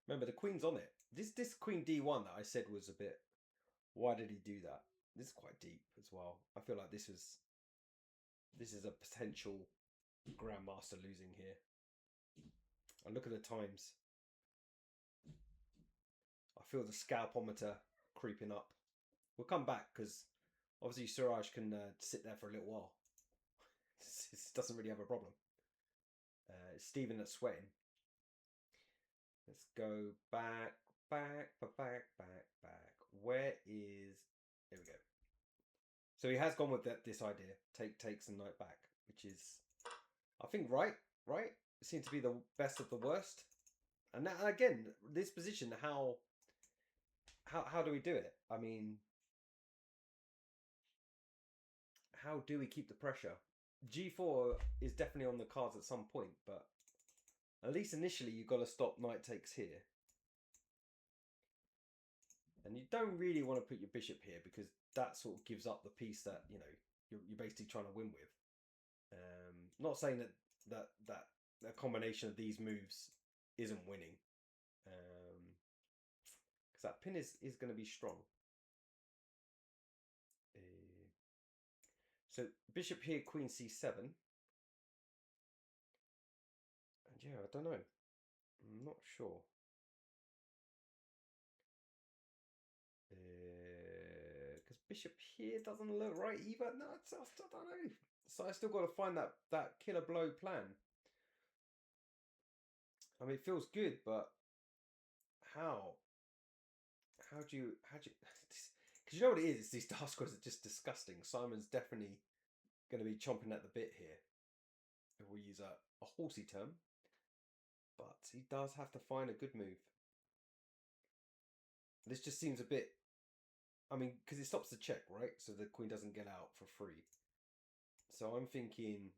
Remember the queen's on it. This queen d1 that I said was a bit. Why did he do that? This is quite deep as well. I feel like this is a potential grandmaster losing here. And look at the times. I feel the scalpometer creeping up. We'll come back because obviously Suraj can sit there for a little while. This doesn't really have a problem. It's Stephen that's sweating. Let's go back. Where is... There we go. So he has gone with this idea. Takes and knight back, which is, I think, right? It seems to be the best of the worst. And now, again, this position, how do we do it? I mean, how do we keep the pressure? G4 is definitely on the cards at some point, but at least initially you've got to stop knight takes here. And you don't really want to put your bishop here because that sort of gives up the piece that, you know, you're basically trying to win with. Not saying that a combination of these moves isn't winning. Because that pin is going to be strong. So bishop here, queen c7. And yeah, I don't know. I'm not sure. Because bishop here doesn't look right either. No, I don't know. So I still got to find that killer blow plan. I mean, it feels good, but how? How do you? Because you know what it is? These dark squares are just disgusting. Simon's definitely going to be chomping at the bit here. If we use a horsey term, but he does have to find a good move. This just seems a bit. I mean, because it stops the check, right? So the queen doesn't get out for free. So I'm thinking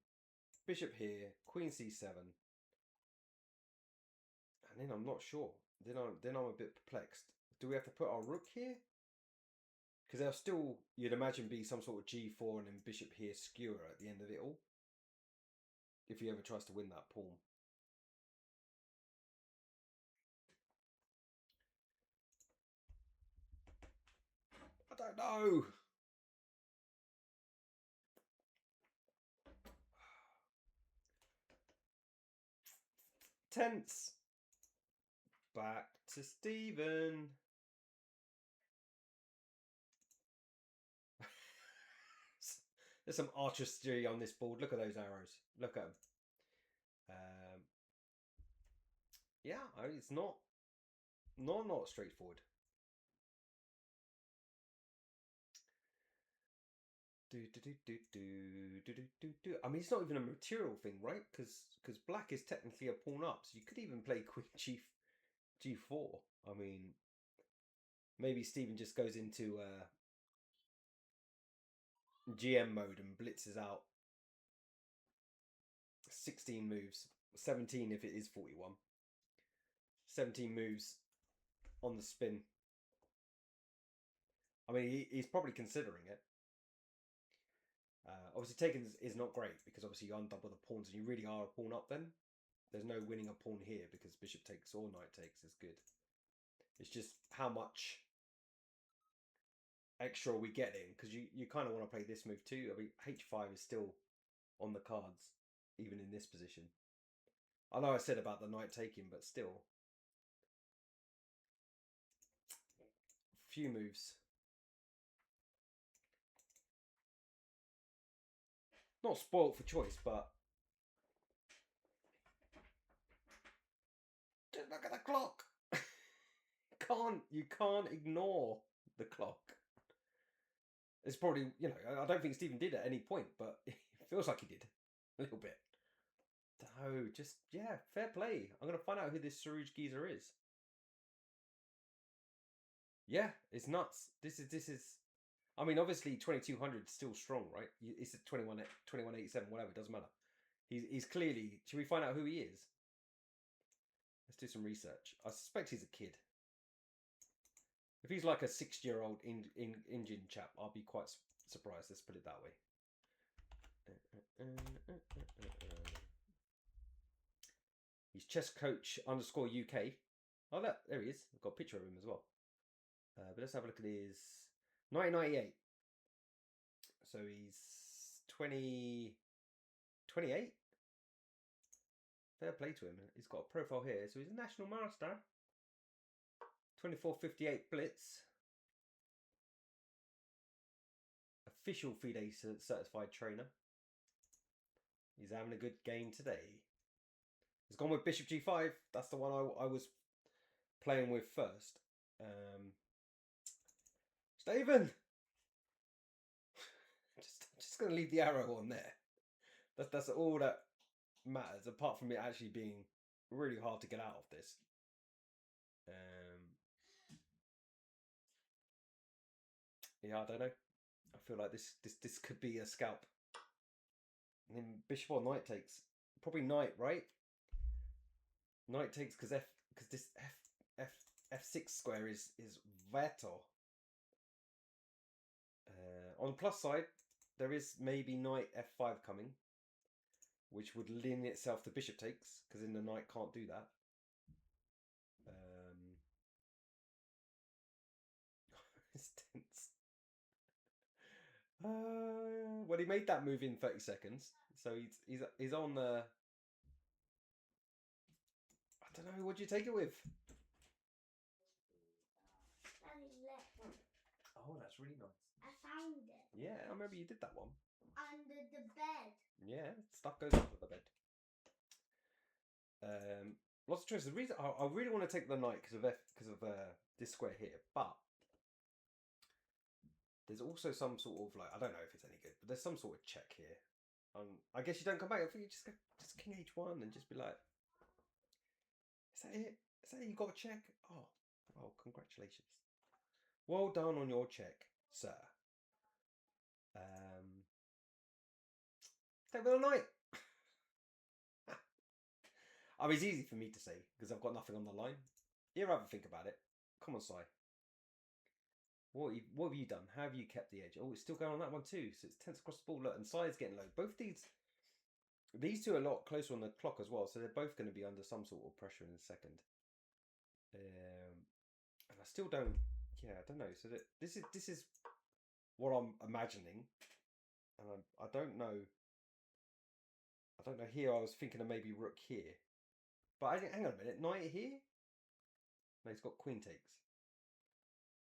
bishop here, queen c7. And then I'm not sure. Then I'm a bit perplexed. Do we have to put our rook here? Because there'll still, you'd imagine, be some sort of g4 and then bishop here skewer at the end of it all. If he ever tries to win that pawn. I don't know. Tense. Back to Stephen. There's some artistry on this board. Look at those arrows. Look at them. Yeah, it's not straightforward. I mean, it's not even a material thing, right? Because black is technically a pawn up, so you could even play queen g4. I mean, maybe Stephen just goes into GM mode and blitzes out 16 moves, 17 if it is 41. 17 moves on the spin. I mean, he's probably considering it. Obviously, taking is not great because obviously you undouble the pawns and you really are a pawn up then. There's no winning a pawn here because bishop takes or knight takes is good. It's just how much extra are we getting, because you kind of want to play this move too. I mean, h5 is still on the cards, even in this position. I know I said about the knight taking, but still. Few moves. Not spoilt for choice, but just look at the clock. You can't ignore the clock. It's probably, you know, I don't think Stephen did at any point, but it feels like he did a little bit. No, just, yeah, fair play. I'm going to find out who this Suraj geezer is. Yeah, it's nuts. This is. I mean, obviously 2200 is still strong, right? It's at 2187, whatever, doesn't matter. He's clearly. Should we find out who he is? Let's do some research. I suspect he's a kid. If he's like a 6-year-old Indian chap, I'll be quite surprised. Let's put it that way. He's chess coach _UK. Oh, look, there he is. I've got a picture of him as well. But let's have a look at his 1998. So he's 28. Fair play to him. He's got a profile here. So he's a national master. 2458 Blitz. Official FIDE certified trainer. He's having a good game today. He's gone with Bishop G5. That's the one I was playing with first. Stephen! just going to leave the arrow on there. That's all that matters, apart from it actually being really hard to get out of this. Yeah, I don't know. I feel like this could be a scalp. And then bishop or knight takes. Probably knight, right? Knight takes because this f6 square is veto. On the plus side, there is maybe knight f5 coming, which would lend itself to bishop takes, because then the knight can't do that. It's tense. Well, he made that move in 30 seconds, so he's on the. I don't know. What do you take it with? Oh, that's really nice. I found it. Yeah, I remember you did that one. Under the bed. Yeah, stuff goes under the bed. Lots of choices. The reason I really want to take the knight because of this square here, but there's also some sort of like, I don't know if it's any good, but there's some sort of check here. I guess you don't come back. I think you just go king h1 and just be like, is that it? Is that it? You got a check? Oh, well, congratulations. Well done on your check, sir. Take with a knight. I mean, it's easy for me to say because I've got nothing on the line. You ever have a think about it? Come on, Si. What have you done? How have you kept the edge? Oh, it's still going on that one too. So it's tense across the board. Look, and Si's getting low. Both these two are a lot closer on the clock as well. So they're both going to be under some sort of pressure in a second. And I still don't. Yeah, I don't know. So this is what I'm imagining, and I don't know. I don't know here. I was thinking of maybe rook here, but hang on a minute. Knight here. No, he's got queen takes.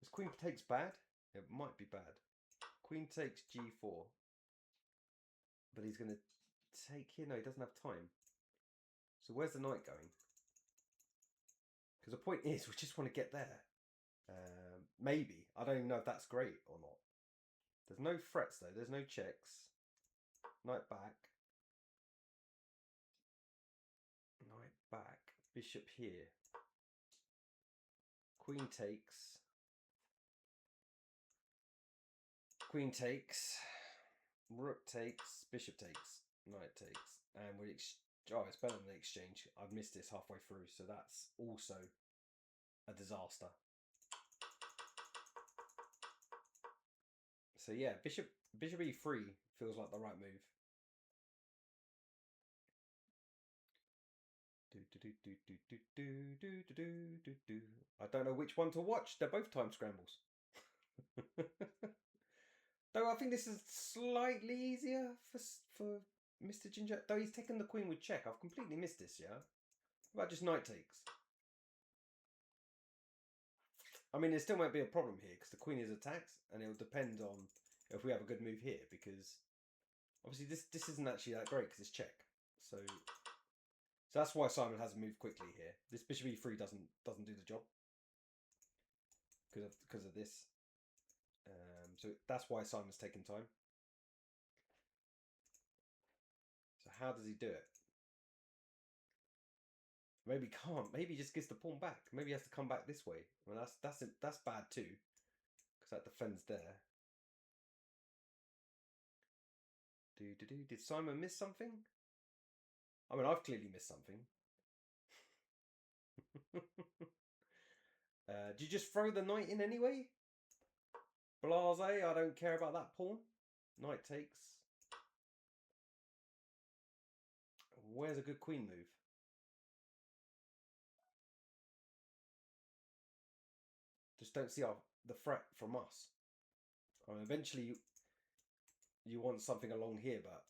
Is queen takes bad? It might be bad. Queen takes g4. But he's going to take here. No, he doesn't have time. So where's the knight going? Because the point is, we just want to get there. Maybe. I don't even know if that's great or not. There's no threats though. There's no checks. Knight back. Knight back. Bishop here. Queen takes. Queen takes. Rook takes. Bishop takes. Knight takes. And we oh, it's better than the exchange. I've missed this halfway through, so that's also a disaster. So yeah, bishop e3 feels like the right move. I don't know which one to watch. They're both time scrambles. Though I think this is slightly easier for Mr. Ginger. Though he's taken the queen with check. I've completely missed this, yeah? What about just knight takes? I mean, there still might be a problem here because the queen is attacked, and it'll depend on if we have a good move here, because obviously this isn't actually that great because it's check. So that's why Simon has moved quickly here. This bishop e3 doesn't do the job because of this. So that's why Simon's taking time. So how does he do it? Maybe he can't. Maybe he just gets the pawn back. Maybe he has to come back this way. Well, that's bad too, because that defends there. Did Simon miss something? I mean, I've clearly missed something. Do you just throw the knight in anyway? Blase, I don't care about that pawn. Knight takes. Where's a good queen move? Just don't see the threat from us. I mean, eventually you want something along here, but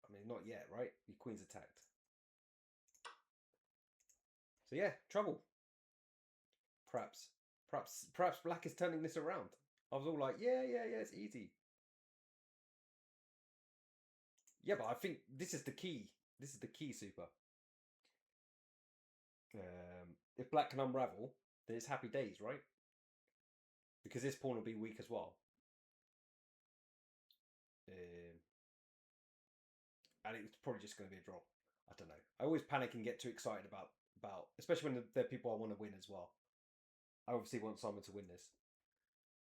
I mean, not yet, right? Your queen's attacked. So yeah, trouble. Perhaps black is turning this around. I was all like, yeah, it's easy. Yeah, but I think this is the key. This is the key, Super. If black can unravel, then it's happy days, right? Because this pawn will be weak as well. And it's probably just going to be a draw. I don't know. I always panic and get too excited about especially when they're people I want to win as well. I obviously want Simon to win this.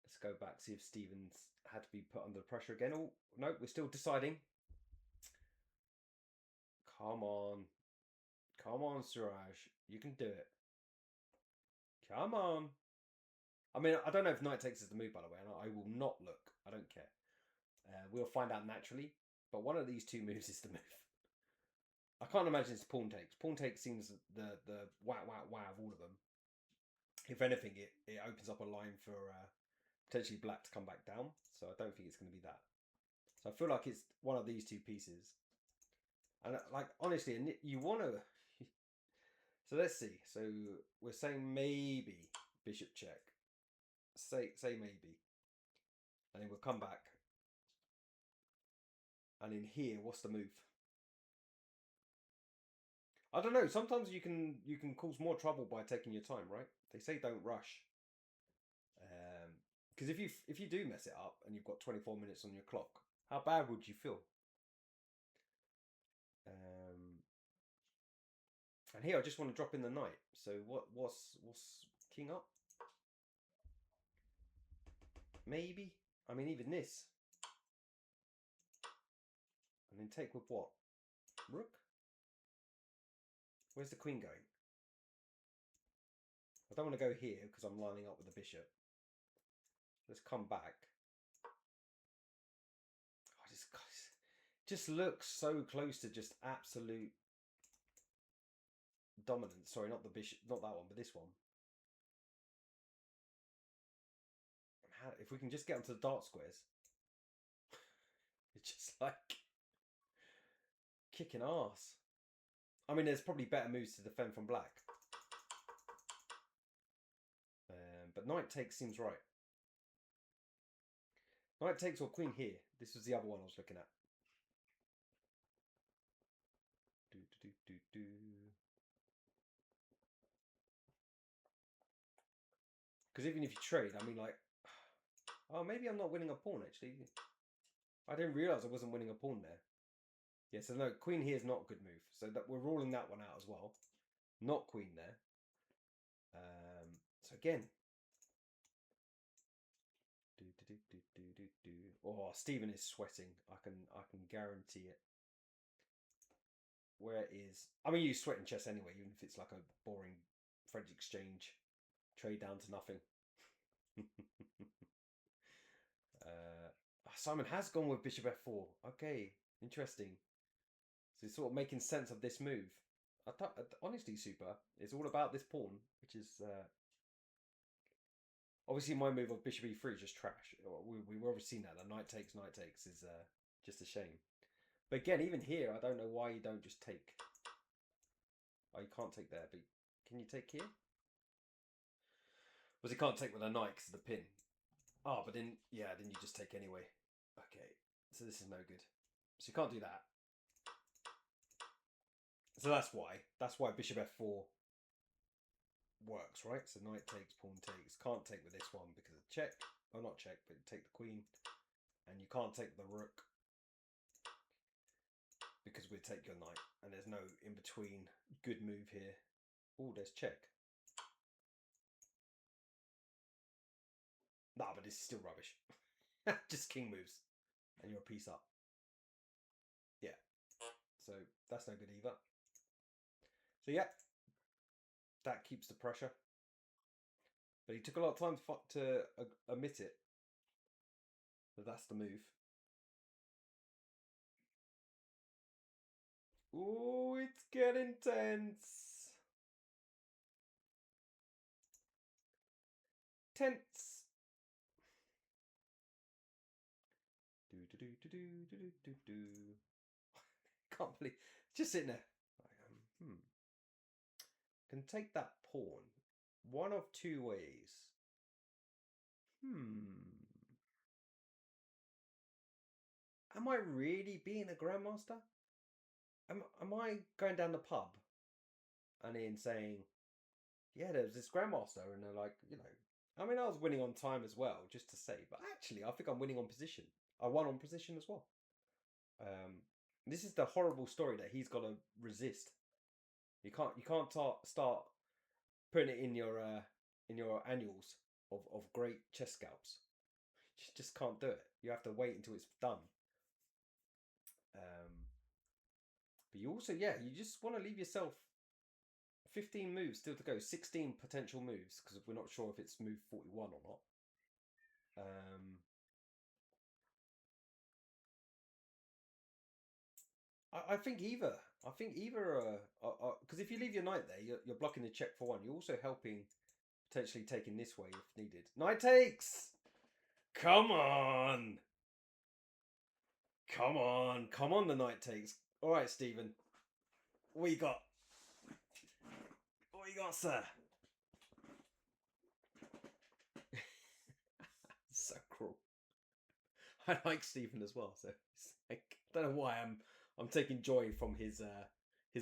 Let's go back, see if Stevens had to be put under pressure again. Oh, no, we're still deciding. Come on. Come on, Suraj. You can do it. Come on. I mean, I don't know if knight takes is the move, by the way, and I will not look. I don't care. We'll find out naturally. But one of these two moves is the move. I can't imagine it's pawn takes. Pawn takes seems the wow of all of them. If anything, it opens up a line for potentially black to come back down. So I don't think it's going to be that. So I feel like it's one of these two pieces. And like, honestly, you want to... So let's see. So we're saying maybe bishop check. Say maybe. And then we'll come back. And in here, what's the move? I don't know. Sometimes you can cause more trouble by taking your time, right? They say don't rush. Because if you do mess it up and you've got 24 minutes on your clock, how bad would you feel? And here I just want to drop in the knight. So what's king up? Maybe. I mean, even this. And then take with what? Rook? Where's the queen going? I don't want to go here because I'm lining up with the bishop. Let's come back. Oh, this just looks so close to just absolute dominance. Sorry, not the bishop, not that one, but this one. If we can just get onto the dark squares, it's just like kicking ass. I mean, there's probably better moves to defend from black. But knight takes seems right. Knight takes or queen here. This was the other one I was looking at. Because even if you trade, I mean, like, oh, maybe I'm not winning a pawn, actually. I didn't realise I wasn't winning a pawn there. Yeah, so no, queen here is not a good move. So that we're ruling that one out as well. Not queen there. So again. Oh, Stephen is sweating. I can guarantee it. Where is... I mean, you sweat in chess anyway, even if it's like a boring French exchange. Trade down to nothing. Simon has gone with bishop f4. Okay, interesting. So he's sort of making sense of this move. Honestly, Super, it's all about this pawn, which is... obviously, my move of bishop e3 is just trash. We've already seen that. The knight takes is just a shame. But again, even here, I don't know why you don't just take. Oh, you can't take there, but can you take here? Because you can't take with a knight because of the pin. Oh, but then, yeah, then you just take anyway. Okay, so this is no good. So you can't do that. So that's why bishop f4 works, right? So knight takes, pawn takes. Can't take with this one because of check. Well, not check, but take the queen. And you can't take the rook because we take your knight. And there's no in-between good move here. Oh, there's check. Nah, but this is still rubbish. Just king moves. And you're a piece up. Yeah. So that's no good either. So yeah. That keeps the pressure. But he took a lot of time to admit it. But that's the move. Ooh, it's getting tense. Tense. Can't believe just sitting there. Can take that pawn. one of two ways. Am I really being a grandmaster? Am I going down the pub and then saying, yeah, there's this grandmaster, and they're like, I mean, I was winning on time as well, just to say, but actually, I think I'm winning on position. I won on position as well. This is the horrible story that he's got to resist. You can't start putting it in your annuals of great chess scalps. You just can't do it. You have to wait until it's done. But you also, you just want to leave yourself 15 moves still to go, 16 potential moves, because we're not sure if it's move 41 or not. I think either. Because if you leave your knight there, you're blocking the check for one. You're also helping potentially taking this way if needed. Knight takes! Come on! Come on, the knight takes. All right, Stephen. What you got? What you got, sir? So cruel. I like Stephen as well, so it's like, I don't know why I'm taking joy from his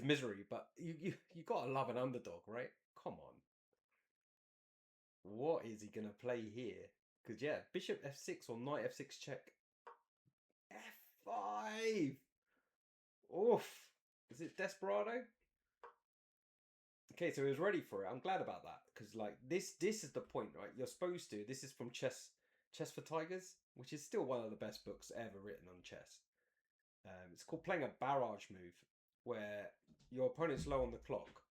misery, but you gotta love an underdog, right? Come on. What is he gonna play here? Because bishop f6 or knight f6 check. f5. Oof. Is it Desperado? Okay, so he was ready for it. I'm glad about that, because like this is the point, right? You're supposed to. This is from Chess for Tigers, which is still one of the best books ever written on chess. It's called playing a barrage move, where your opponent's low on the clock,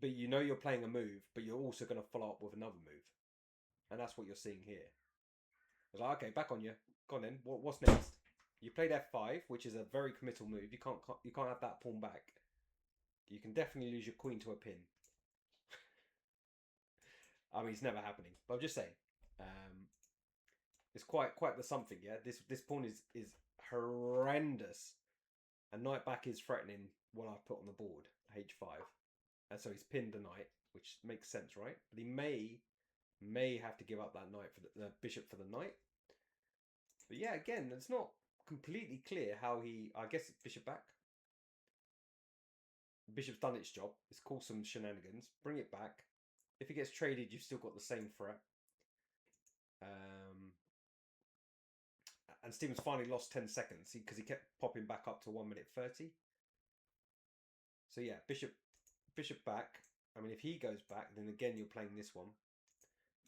but you know you're playing a move, but you're also going to follow up with another move, and that's what you're seeing here. It's like, okay, back on you. Go on then. What's next? You played f5, which is a very committal move. You can't have that pawn back. You can definitely lose your queen to a pin. I mean, it's never happening, but I'm just saying. It's quite the something, yeah. This pawn is horrendous, and knight back is threatening what I've put on the board, h5, and so he's pinned the knight, which makes sense, right? But he may have to give up that knight for the bishop for the knight. But yeah, again, it's not completely clear how he. I guess it's bishop back. Bishop's done its job. It's caused some shenanigans. Bring it back. If it gets traded, you've still got the same threat. And Stephen's finally lost 10 seconds because he kept popping back up to 1 minute 30. So yeah, bishop back. I mean, if he goes back, then again you're playing this one.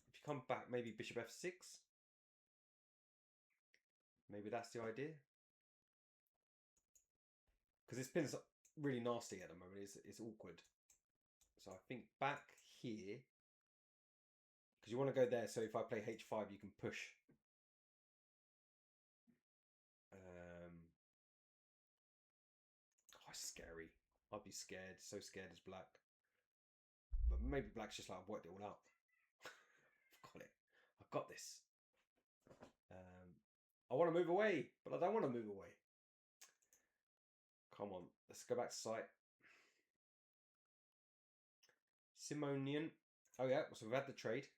If you come back, maybe bishop f6. Maybe that's the idea. Because this pin's really nasty at the moment. It's awkward. So I think back here. Because you want to go there, so if I play h5, you can push. Oh, it's scary. I'd be scared. So scared as black. But maybe black's just like, I've worked it all out. I've got it. I've got this. I want to move away, but I don't want to move away. Come on, let's go back to site. Simonian. Oh yeah, so we've had the trade.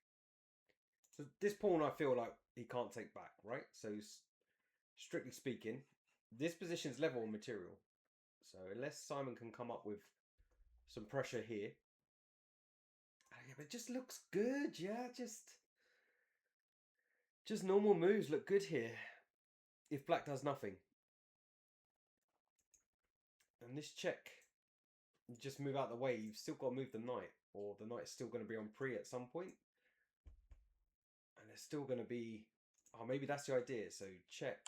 So this pawn I feel like he can't take back, right? So strictly speaking, this position's level on material. So unless Simon can come up with some pressure here. Yeah, but it just looks good, yeah. Just normal moves look good here. If black does nothing. And this check, you just move out the way, you've still got to move the knight, or the knight's still going to be on pre at some point. And there's still going to be, maybe that's the idea. So check.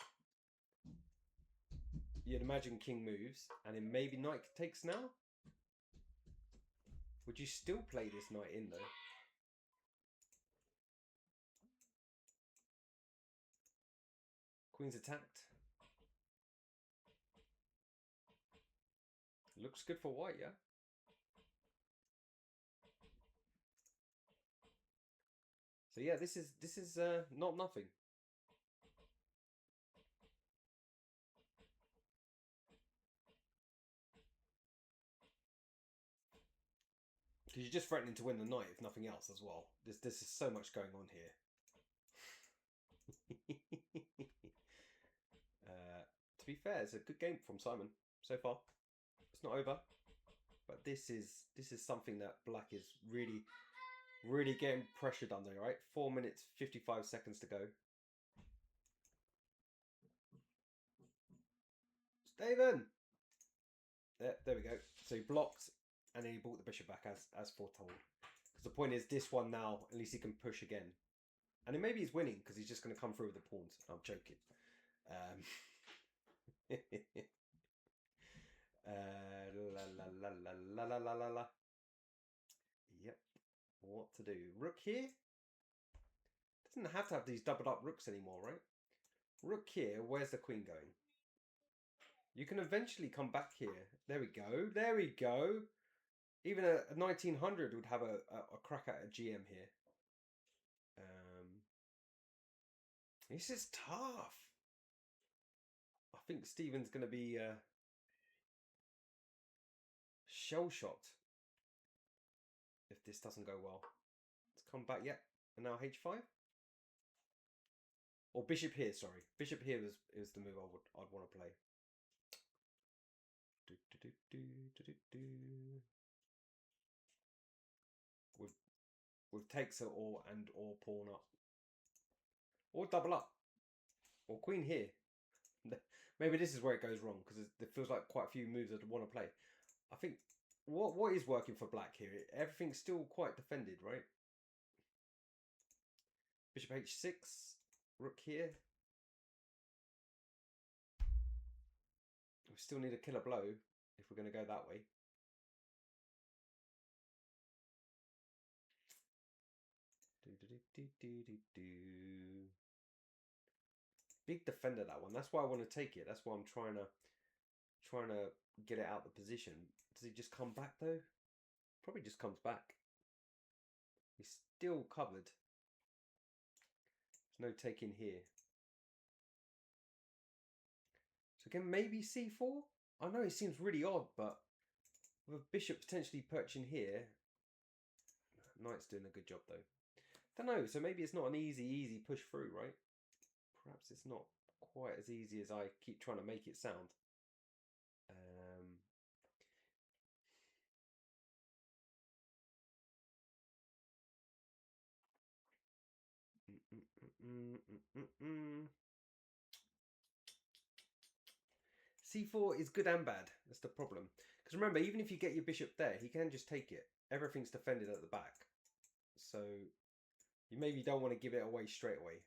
You'd imagine king moves, and then maybe knight takes now. Would you still play this knight in though? Queen's attacked. Looks good for white, yeah? So yeah, this is not nothing. Because you're just threatening to win the knight, if nothing else, as well. This is so much going on here. To be fair, it's a good game from Simon so far. It's not over, but this is something that Black is really getting pressured under. Right, 4 minutes 55 seconds to go. Stephen. There we go. So he blocked, and then he brought the bishop back as foretold. Because the point is, this one now, at least he can push again. And then maybe he's winning because he's just going to come through with the pawns. I'm joking. La. Yep. What to do? Rook here? Doesn't have to have these doubled up rooks anymore, right? Rook here. Where's the queen going? You can eventually come back here. There we go. There we go. Even a 1900 would have a crack at a GM here. This is tough. I think Stephen's going to be shell-shocked if this doesn't go well. Let's come back yet. And now h5. Or bishop here, sorry. Bishop here is the move I'd want to play. With takes or pawn up. Or double up. Or queen here. Maybe this is where it goes wrong, because it feels like quite a few moves I'd want to play. I think what is working for Black here, everything's still quite defended, right? Bishop h6, rook here. We still need a killer blow if we're going to go that way. Big defender, that one. That's why I want to take it. That's why I'm trying to get it out the position. Does he just come back though? Probably just comes back. He's still covered. There's no taking here. So again, maybe c4. I know it seems really odd, but with a bishop potentially perching here, knight's doing a good job though. Don't know. So maybe it's not an easy push through, right? Perhaps it's not quite as easy as I keep trying to make it sound. C4 is good and bad. That's the problem. Because remember, even if you get your bishop there, he can just take it. Everything's defended at the back. So you maybe don't want to give it away straight away.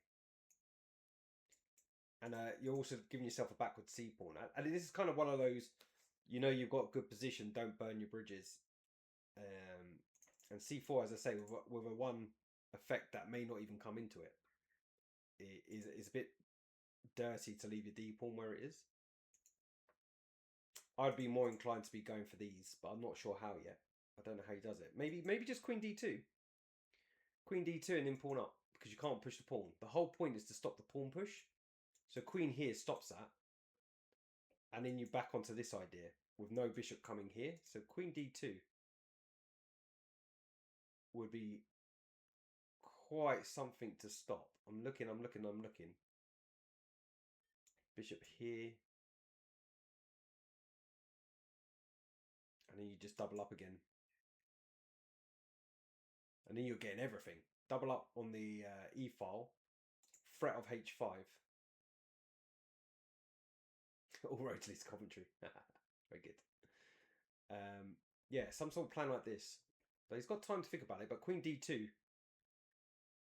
And you're also giving yourself a backward C pawn. And this is kind of one of those, you know, you've got good position, don't burn your bridges. And C4, as I say, with a one effect that may not even come into it, is a bit dirty to leave your D pawn where it is. I'd be more inclined to be going for these, but I'm not sure how yet. I don't know how he does it. Maybe just queen D2. Queen D2 and then pawn up, because you can't push the pawn. The whole point is to stop the pawn push. So queen here stops that. And then you back onto this idea with no bishop coming here. So queen D2 would be quite something to stop. I'm looking. Bishop here. And then you just double up again. And then you're getting everything. Double up on the E file. Threat of H5. All roads lead to Coventry. Very good. Yeah, some sort of plan like this. But he's got time to think about it. But Queen D2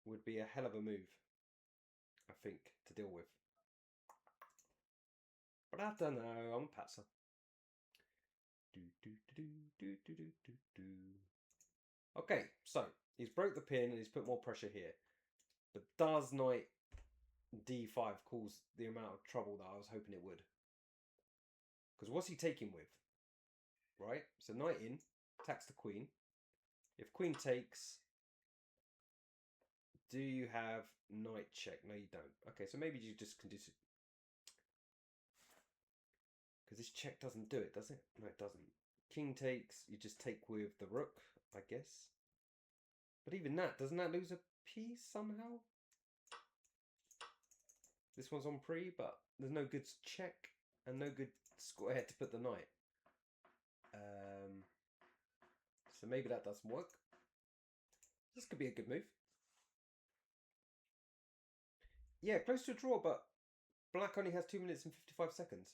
would be a hell of a move, I think, to deal with. But I don't know. I'm a patser. Okay, so he's broke the pin and he's put more pressure here. But does knight D5 cause the amount of trouble that I was hoping it would? Because what's he taking with? Right? So knight in, attacks the queen. If queen takes, do you have knight check? No, you don't. Okay, so maybe you just can do... Because this check doesn't do it, does it? No, it doesn't. King takes, you just take with the rook. I guess. But even that, doesn't that lose a piece somehow? This one's on pre, but there's no good check and no good square to put the knight. So maybe that doesn't work. This could be a good move. Yeah, close to a draw, but black only has 2 minutes and 55 seconds.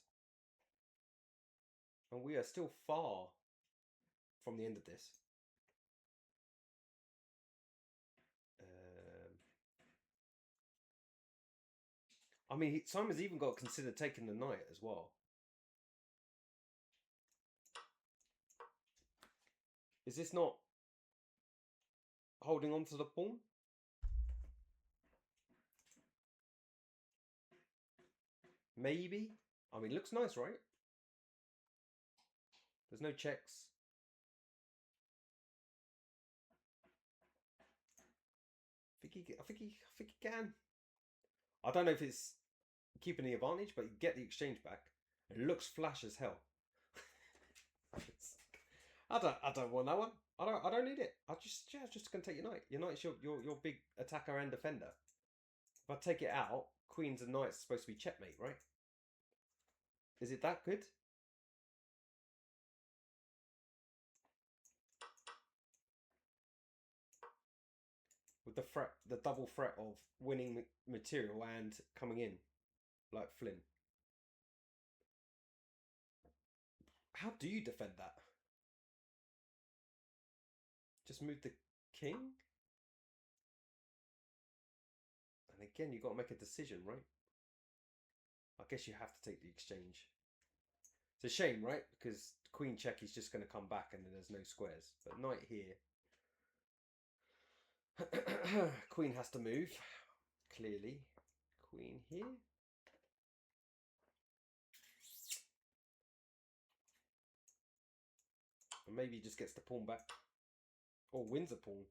And we are still far from the end of this. I mean, Simon's even got to consider taking the knight as well. Is this not holding on to the pawn? Maybe. I mean, it looks nice, right? There's no checks. I think he can. I don't know if it's keeping the advantage, but you get the exchange back. It looks flash as hell. I don't want that one. I don't need it. Just gonna take your knight. Your knight's your big attacker and defender. If I take it out, queens and knights are supposed to be checkmate, right? Is it that good? With the double threat of winning material and coming in, like Flynn. How do you defend that? Just move the king? And again, you've got to make a decision, right? I guess you have to take the exchange. It's a shame, right? Because queen check is just going to come back and then there's no squares. But knight here. Queen has to move. Clearly. Queen here. And maybe he just gets the pawn back. Or wins a pawn.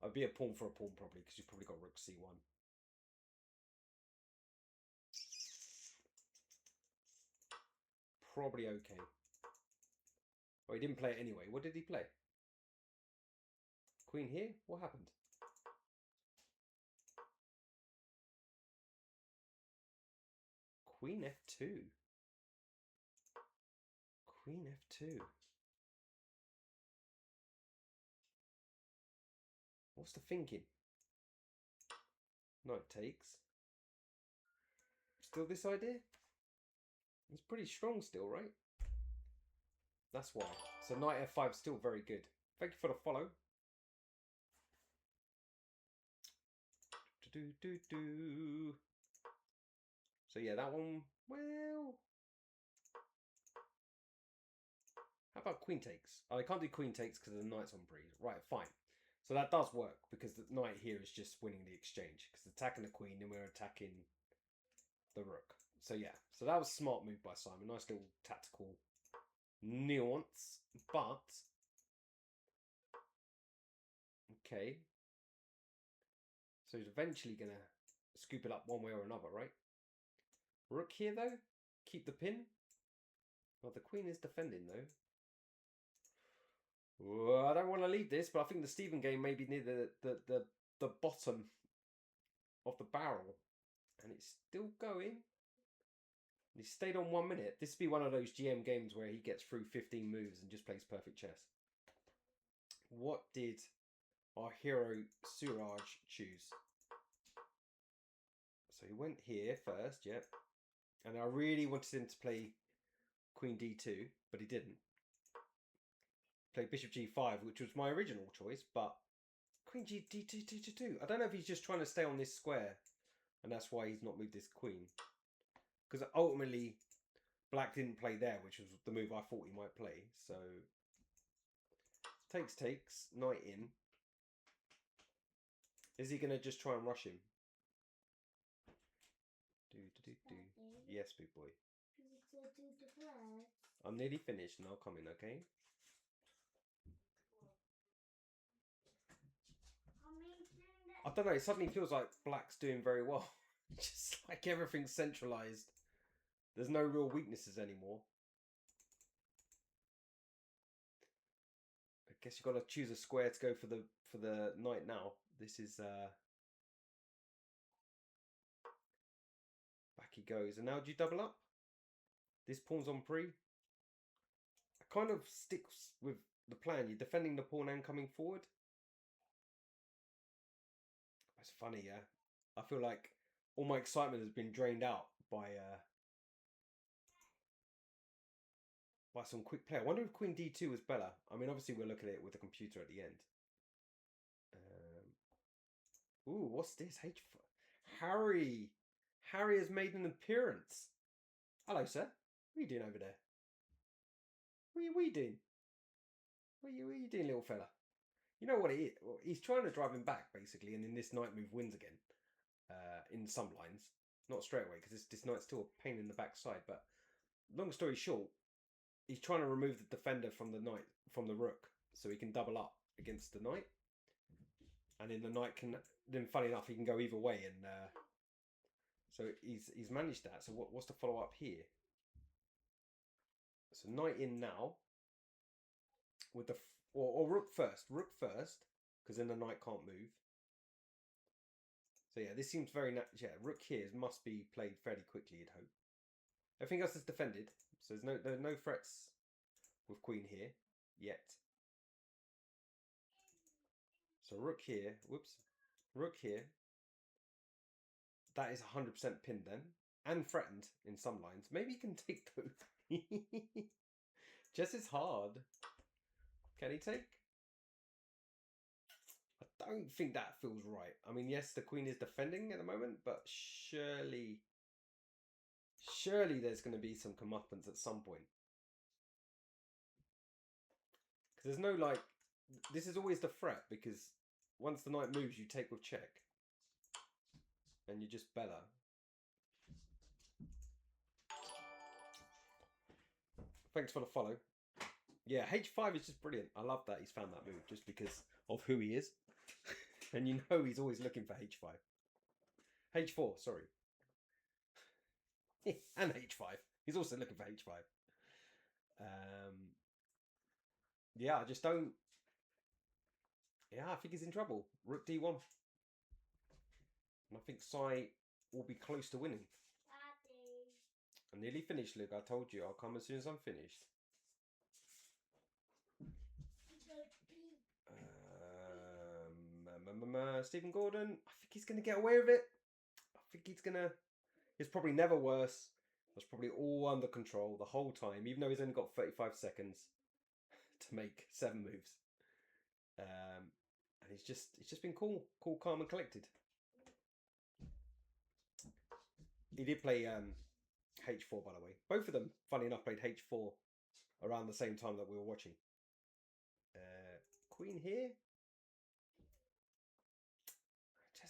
I'd be a pawn for a pawn probably, because you've probably got rook c1. Probably okay. Oh, he didn't play it anyway. What did he play? Queen here? What happened? Queen f2. Queen f2. What's the thinking? Knight takes. Still this idea? It's pretty strong still, right? That's why. So knight f5 still very good. Thank you for the follow. So yeah, that one, well... How about queen takes? Oh, I can't do queen takes because the knight's on breeze. Right, fine. So that does work because the knight here is just winning the exchange. Because attacking the queen and we're attacking the rook. So yeah, so that was a smart move by Simon. Nice little tactical nuance. But, okay. So he's eventually going to scoop it up one way or another, right? Rook here though. Keep the pin. Well, the queen is defending though. Ooh, I don't want to leave this, but I think the Stephen game may be near the bottom of the barrel. And it's still going. He stayed on 1 minute. This would be one of those GM games where he gets through 15 moves and just plays perfect chess. What did our hero Suraj choose? So he went here first, yep. And I really wanted him to play Queen D2, but he didn't. Played Bishop G5, which was my original choice, but Queen D2. I don't know if he's just trying to stay on this square, and that's why he's not moved this queen. Because ultimately, black didn't play there, which was the move I thought he might play. So, takes, knight in. Is he going to just try and rush him? Yes, big boy. I'm nearly finished and I'll come in, okay? I don't know, it suddenly feels like black's doing very well. Just like everything's centralised. There's no real weaknesses anymore. guess you've got to choose a square to go for the knight now. This is back he goes. And now do you double up? This pawn's on pre. I kind of sticks with the plan. You're defending the pawn and coming forward. It's funny, yeah. I feel like all my excitement has been drained out by some quick play. I wonder if Queen D2 was better. I mean, obviously we're looking at it with the computer at the end. Ooh, what's this? Harry. Harry has made an appearance. Hello, sir. What are you doing over there? What are you doing? What are you doing, little fella? You know what it is? Well, he's trying to drive him back, basically, and then this knight move wins again. In some lines. Not straight away, because this knight's still a pain in the backside. But long story short, he's trying to remove the defender from the knight, from the rook, so he can double up against the knight. And then the knight can, then funny enough, he can go either way. And so he's managed that. So what's the follow up here? So knight in now. With the, or rook first. Rook first, because then the knight can't move. So yeah, this seems very yeah. Rook here must be played fairly quickly, you'd hope. Everything else is defended, so there's no threats with queen here yet. So rook here, whoops, rook here. That is 100% pinned then, and threatened in some lines. Maybe he can take both. Chess is hard. Can he take? I don't think that feels right. I mean, yes, the queen is defending at the moment, but surely there's going to be some comeuppance at some point. Because there's no, like, this is always the threat, because once the knight moves, you take with check. And you just beller. Thanks for the follow. Yeah, H5 is just brilliant. I love that he's found that move, just because of who he is. And you know he's always looking for H5. H4, sorry. And H5. He's also looking for H5. Yeah, I just don't... Yeah, I think he's in trouble. Rook D1. And I think Sai will be close to winning. Daddy. I'm nearly finished, Luke. I told you I'll come as soon as I'm finished. Stephen Gordon. I think he's going to get away with it. I think he's going to... It's probably never worse. It's probably all under control the whole time, even though he's only got 35 seconds to make 7 moves. And it's just been cool, calm and collected. He did play H4, by the way. Both of them, funny enough, played H4 around the same time that we were watching. Queen here.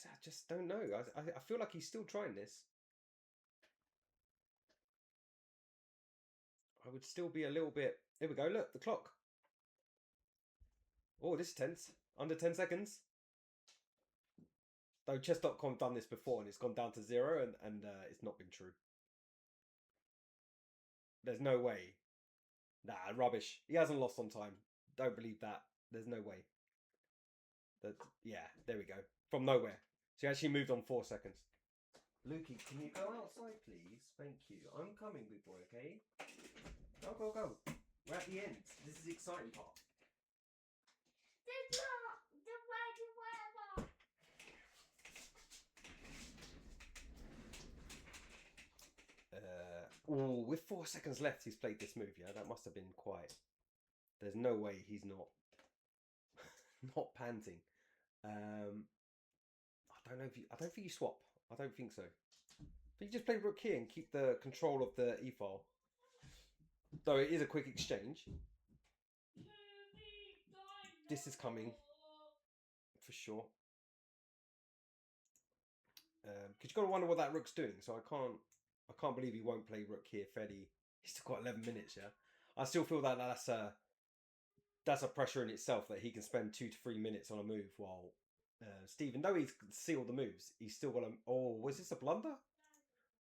I just don't know. I feel like he's still trying this. I would still be a little bit... Here we go, look, the clock. Oh, this is tense. Under 10 seconds. Though chess.com done this before and it's gone down to 0 and it's not been true. There's no way. Nah, rubbish. He hasn't lost on time. Don't believe that. There's no way. Yeah, there we go. From nowhere. So he actually moved on 4 seconds. Lukey, can you go outside, please? Thank you. I'm coming, big boy, okay? Go. We're at the end. This is the exciting part. Oh, with 4 seconds left, he's played this move. Yeah, that must have been quite. There's no way he's not not panting. I don't know if you. I don't think you swap. I don't think so. But you just play rook here and keep the control of the e file. Though it is a quick exchange. This is coming for sure. Because you've got to wonder what that rook's doing. So I can't believe he won't play rook here fairly. He's still got 11 minutes, yeah. I still feel that that's a pressure in itself that he can spend 2 to 3 minutes on a move while Stephen, though he's sealed the moves, he's still got a... Oh, was this a blunder?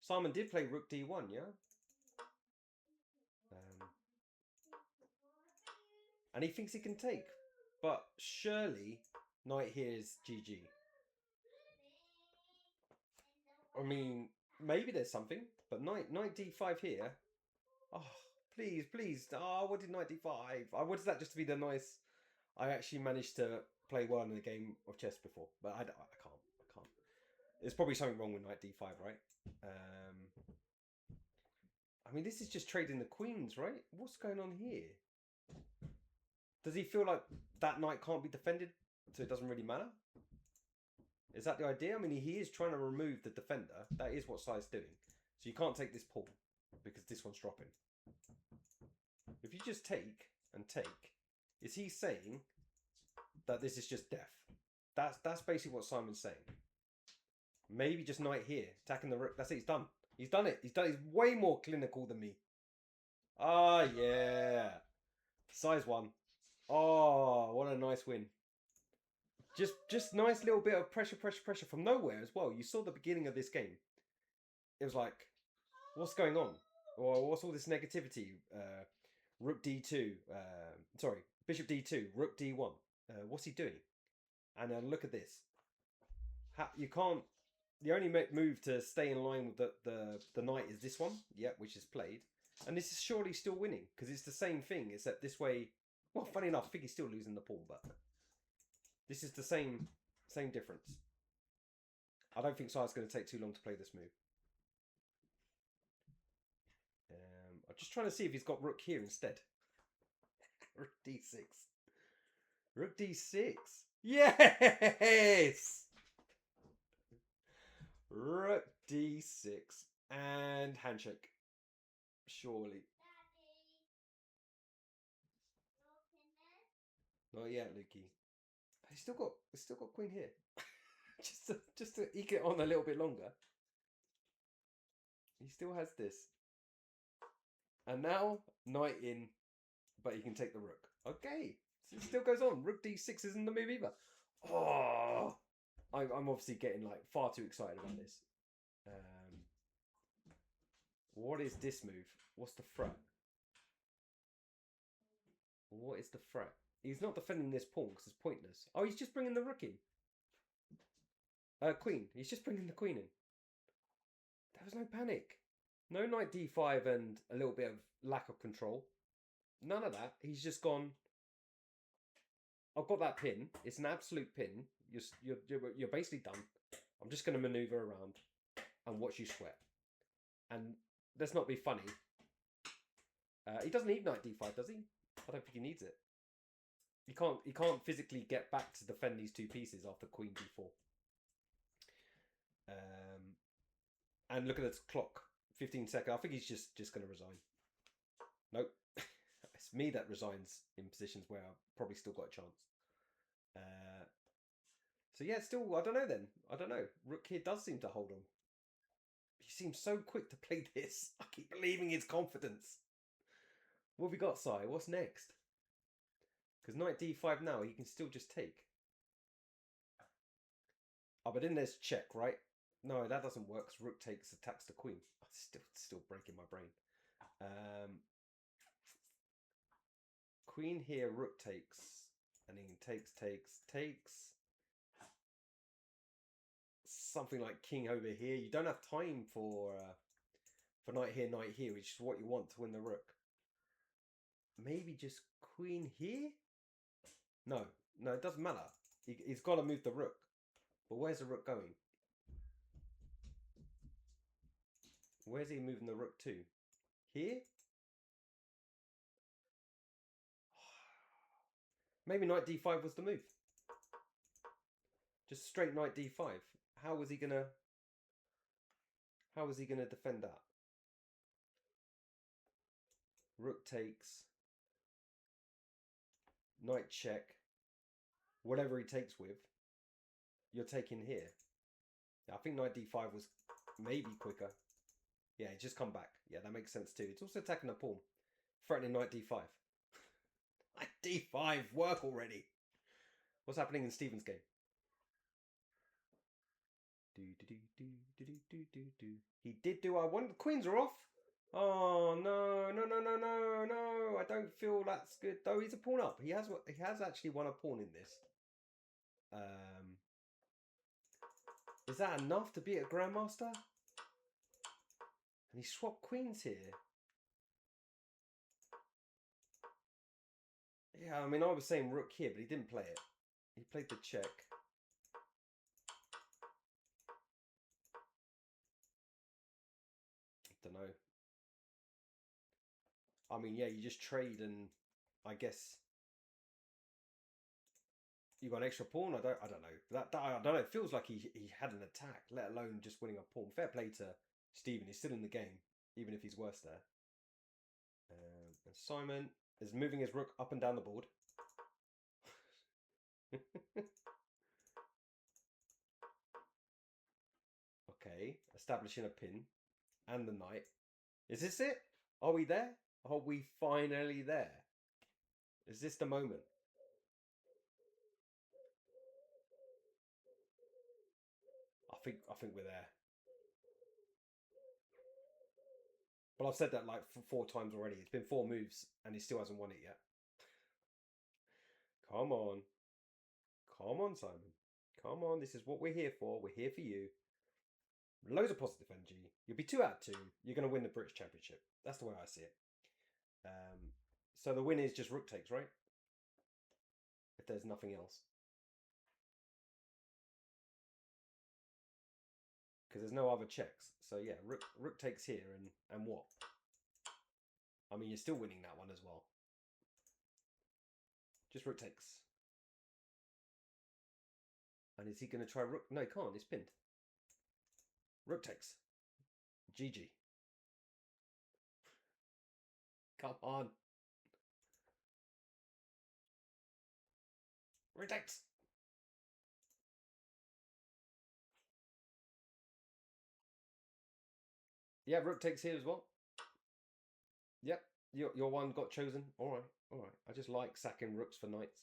Simon did play rook d1, yeah? And he thinks he can take. But surely knight here is GG. I mean, maybe there's something, but knight d5 here. Oh, please, please. Oh, what did knight d5? I wanted that just to be the nice. I actually managed to play well in a game of chess before, but I can't. There's probably something wrong with knight d5, right? I mean, this is just trading the queens, right? What's going on here? Does he feel like that knight can't be defended, so it doesn't really matter? Is that the idea? I mean, he is trying to remove the defender. That is what Sai's doing. So you can't take this pawn because this one's dropping. If you just take and take, is he saying that this is just death? That's basically what Simon's saying. Maybe just knight here, attacking the rook. That's it. He's done. He's done it. He's done. He's way more clinical than me. Ah, yeah. Size one. Oh, what a nice win. Just nice little bit of pressure from nowhere as well. You saw the beginning of this game. It was like, what's going on? Or what's all this negativity? Rook d2. Sorry, bishop d2. Rook d1. What's he doing? And look at this. You can't. The only move to stay in line with the knight is this one. Yeah, which is played. And this is surely still winning because it's the same thing, except this way. Well, funny enough, Figgy's still losing the pawn, but this is the same difference. I don't think Sai's going to take too long to play this move. I'm just trying to see if he's got rook here instead. Rook d6. Rook d6. Yes! Rook d6 and handshake. Surely. Not yet, Lukey. He's still got queen here. just to eke it on a little bit longer. He still has this. And now knight in, but he can take the rook. Okay, so it still goes on. Rook d6 isn't the move either. Oh, I'm obviously getting like far too excited about this. What is this move? What's the threat? What is the threat? He's not defending this pawn because it's pointless. Oh, he's just bringing the rook in. Queen. He's just bringing the queen in. There was no panic. No knight d5 and a little bit of lack of control. None of that. He's just gone. I've got that pin. It's an absolute pin. You're basically done. I'm just going to maneuver around and watch you sweat. And let's not be funny. He doesn't need knight d5, does he? I don't think he needs it. He can't physically get back to defend these two pieces after queen d4. And look at the clock. 15 seconds. I think he's just going to resign. Nope. It's me that resigns in positions where I've probably still got a chance. So yeah, still, I don't know then. I don't know. Rook here does seem to hold on. He seems so quick to play this. I keep believing his confidence. What have we got, Sai? What's next? Because knight d5 now, he can still just take. Oh, but then there's check, right? No, that doesn't work because rook takes, attacks the queen. Still breaking my brain. Queen here, rook takes. And then takes. Something like king over here. You don't have time for knight here, which is what you want to win the rook. Maybe just queen here? No, it doesn't matter. He's got to move the rook. But where's the rook going? Where's he moving the rook to? Here? Maybe knight d5 was the move. Just straight knight d5. How was he gonna defend that? Rook takes. Knight check. Whatever he takes with, you're taking here. I think knight d5 was maybe quicker. Yeah, just come back. Yeah, that makes sense too. It's also attacking a pawn. Threatening knight d5. Knight d5, work already. What's happening in Stephen's game? He did do I want. The queens are off. Oh no, no, no, no, no, no! I don't feel that's good. Though he's a pawn up. He has actually won a pawn in this. Is that enough to beat a grandmaster? And he swapped queens here. Yeah, I mean, I was saying rook here, but he didn't play it. He played the check. Don't know. I mean, yeah, you just trade and I guess you got an extra pawn. I don't know. I don't know. It feels like he had an attack, let alone just winning a pawn. Fair play to Stephen. He's still in the game, even if he's worse there. And Simon is moving his rook up and down the board. Okay, establishing a pin and the knight. Is this it? Are we there? Are we finally there? Is this the moment? I think we're there. But I've said that like 4 times already. It's been 4 moves and he still hasn't won it yet. Come on. Come on, Simon. Come on. This is what we're here for. We're here for you. Loads of positive energy. You'll be 2 out of 2. You're going to win the British Championship. That's the way I see it. So the win is just rook takes, right? If there's nothing else. Because there's no other checks. So yeah, rook takes here and what? I mean, you're still winning that one as well. Just rook takes. And is he going to try rook? No, he can't. It's pinned. Rook takes. GG. Come on. Rook takes. Yeah, rook takes here as well. Yep, your one got chosen. All right, all right. I just like sacking rooks for knights.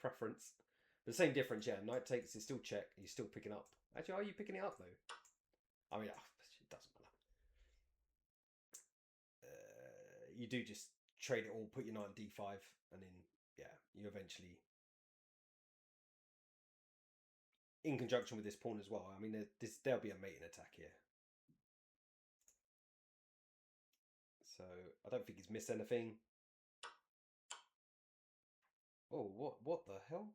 Preference. The same difference, yeah. Knight takes is still check. You're still picking up. Actually, are you picking it up though? I mean, it doesn't matter. You do just trade it all, put your knight on d5, and then yeah, you eventually, in conjunction with this pawn as well. I mean, there'll be a mating attack here. So I don't think he's missed anything. Oh, what the hell?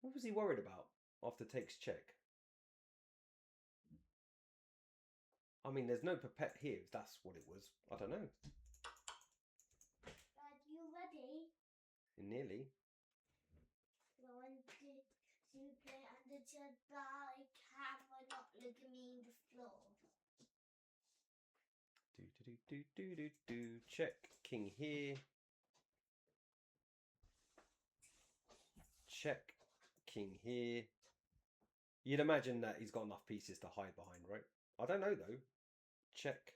What was he worried about after takes check? I mean, there's no perpet here, if that's what it was. I don't know. Dad, you ready? Nearly. Going to play under the by camera, not look at me in the floor. Check. King here. Check. King here. You'd imagine that he's got enough pieces to hide behind, right? I don't know, though. Check.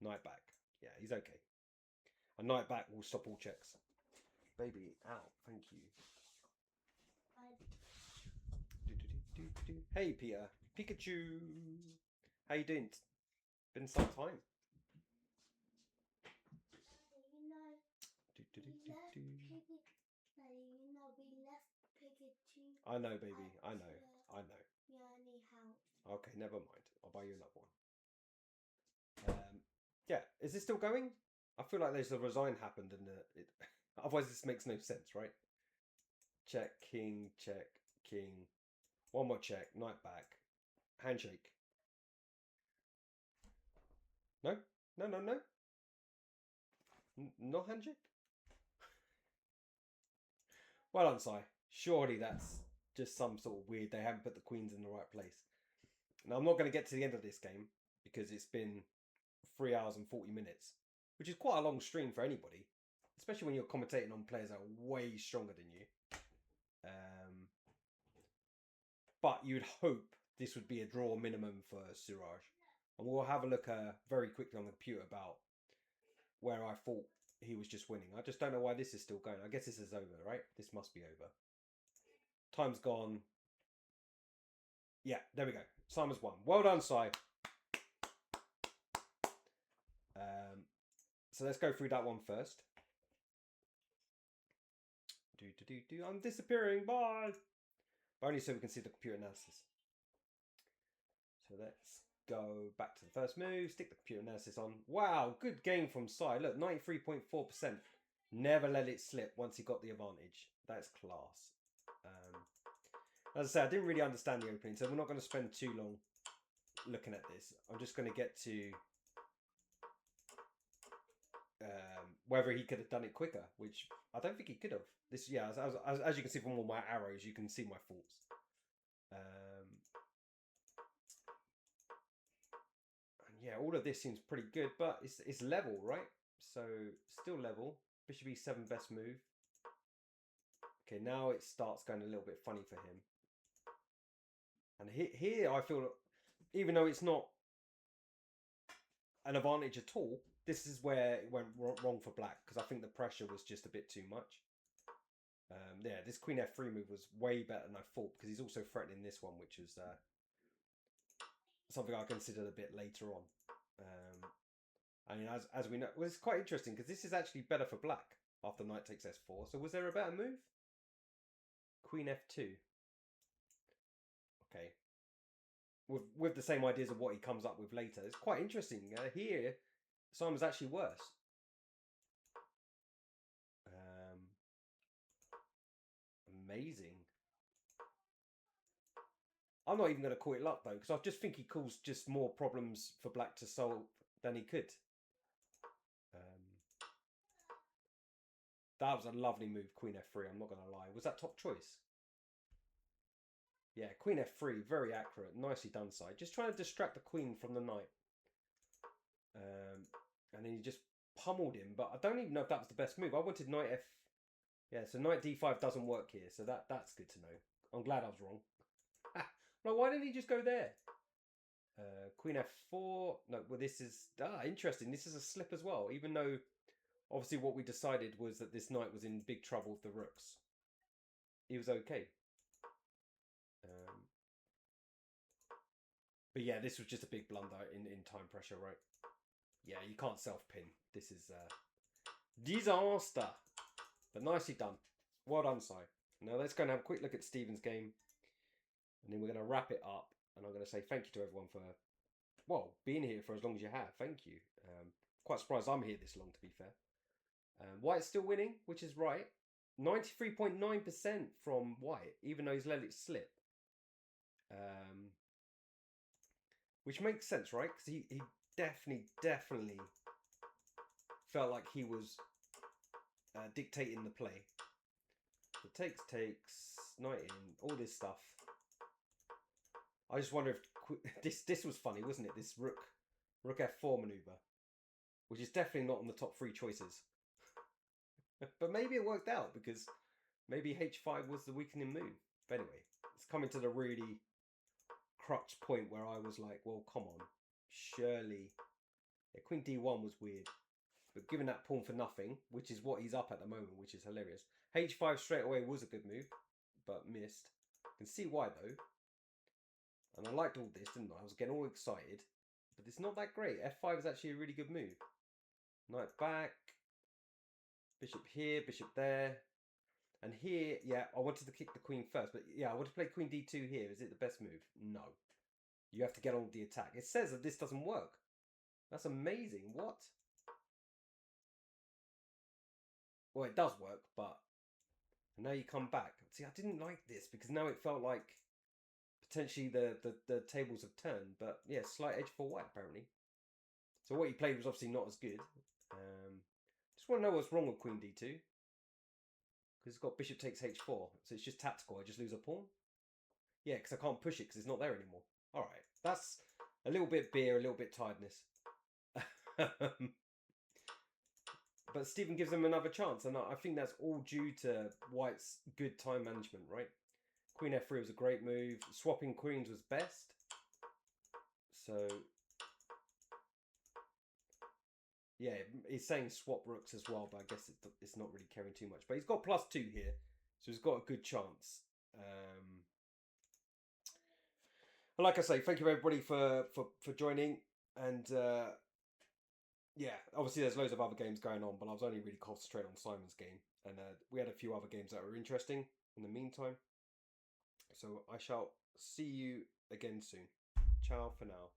Knight back. Yeah, he's okay. A knight back will stop all checks. Baby, out. Thank you. Hey, Peter. Pikachu. How you doing? Been some time. We left Pikachu. I know, baby. I know. I know. Yeah, I need help. Okay, never mind. I'll buy you another one. Yeah, is this still going? I feel like there's a resign happened, and otherwise this makes no sense, right? Check, king, check, king. One more check, knight back, handshake. No, no, no, no. No handshake. Well done, Si. Surely that's just some sort of weird. They haven't put the queens in the right place. Now I'm not going to get to the end of this game because it's been 3 hours and 40 minutes, which is quite a long stream for anybody, especially when you're commentating on players that are way stronger than you. But you'd hope this would be a draw minimum for Suraj. And we'll have a look very quickly on the computer about where I thought he was just winning. I just don't know why this is still going. I guess this is over, right? This must be over. Time's gone. Yeah, there we go. Simon's won. Well done, Si. So let's go through that one first. I'm disappearing. Bye. But only so we can see the computer analysis. So let's go back to the first move. Stick the computer analysis on. Wow, good game from Si. Look, 93.4%. Never let it slip once he got the advantage. That's class. As I said, I didn't really understand the opening, so we're not going to spend too long looking at this. I'm just going to get to whether he could have done it quicker, which I don't think he could have. This, yeah, as you can see from all my arrows, you can see my faults. And yeah, all of this seems pretty good, but it's level, right? So still level. Bishop E7 best move. Okay, now it starts going a little bit funny for him. And here I feel, even though it's not an advantage at all, this is where it went wrong for black, because I think the pressure was just a bit too much. Yeah, this Queen F3 move was way better than I thought, because he's also threatening this one, which was something I considered a bit later on. I mean, as we know, well, it's quite interesting, because this is actually better for black after knight takes S4. So was there a better move? Queen F2. Okay. With the same ideas of what he comes up with later. It's quite interesting. Here, Simon's actually worse. Amazing. I'm not even going to call it luck, though, because I just think he caused just more problems for black to solve than he could. That was a lovely move, Queen F3, I'm not going to lie. Was that top choice? Yeah, Queen F3, very accurate. Nicely done, side. Just trying to distract the queen from the knight. And then he just pummeled him, but I don't even know if that was the best move. I wanted knight F... Yeah, so knight D5 doesn't work here, so that's good to know. I'm glad I was wrong. No, why didn't he just go there? Queen F4. No, well, this is... interesting. This is a slip as well, even though... Obviously, what we decided was that this knight was in big trouble with the rooks. He was okay. But yeah, this was just a big blunder in time pressure, right? Yeah, you can't self-pin. This is disaster. But nicely done. Well done, Si. Now let's go and have a quick look at Stephen's game. And then we're going to wrap it up. And I'm going to say thank you to everyone for, well, being here for as long as you have. Thank you. Quite surprised I'm here this long, to be fair. White's still winning, which is right. 93.9% from White, even though he's let it slip. Which makes sense, right? Because he definitely felt like he was dictating the play. So takes, knight in, all this stuff. I just wonder if this was funny, wasn't it? This rook F4 maneuver, which is definitely not on the top 3 choices. But maybe it worked out, because maybe H5 was the weakening move. But anyway, it's coming to the really crux point where I was like, well, come on, surely. Yeah, Queen D1 was weird, but giving that pawn for nothing, which is what he's up at the moment, which is hilarious. H5 straight away was a good move, but missed. You can see why though. And I liked all this, didn't I? I was getting all excited, but it's not that great. F5 is actually a really good move. Knight back, bishop here, bishop there. And here, yeah, I wanted to kick the queen first, but yeah, I want to play Queen D2 here. Is it the best move? No. You have to get on with the attack. It says that this doesn't work. That's amazing. What? Well, it does work, but now you come back. See, I didn't like this, because now it felt like potentially the tables have turned. But yeah, slight edge for White, apparently. So what he played was obviously not as good. Just want to know what's wrong with Queen D2. Because it's got bishop takes h4, so it's just tactical. I just lose a pawn. Yeah, because I can't push it because it's not there anymore. All right, that's a little bit beer, a little bit tiredness. But Stephen gives him another chance, and I think that's all due to White's good time management, right? Queen F3 was a great move. Swapping queens was best. So yeah, he's saying swap rooks as well, but I guess it's not really caring too much. But he's got +2 here, so he's got a good chance. And like I say, thank you everybody for joining. And yeah, obviously there's loads of other games going on, but I was only really concentrating on Simon's game, and we had a few other games that were interesting in the meantime. So I shall see you again soon. Ciao for now.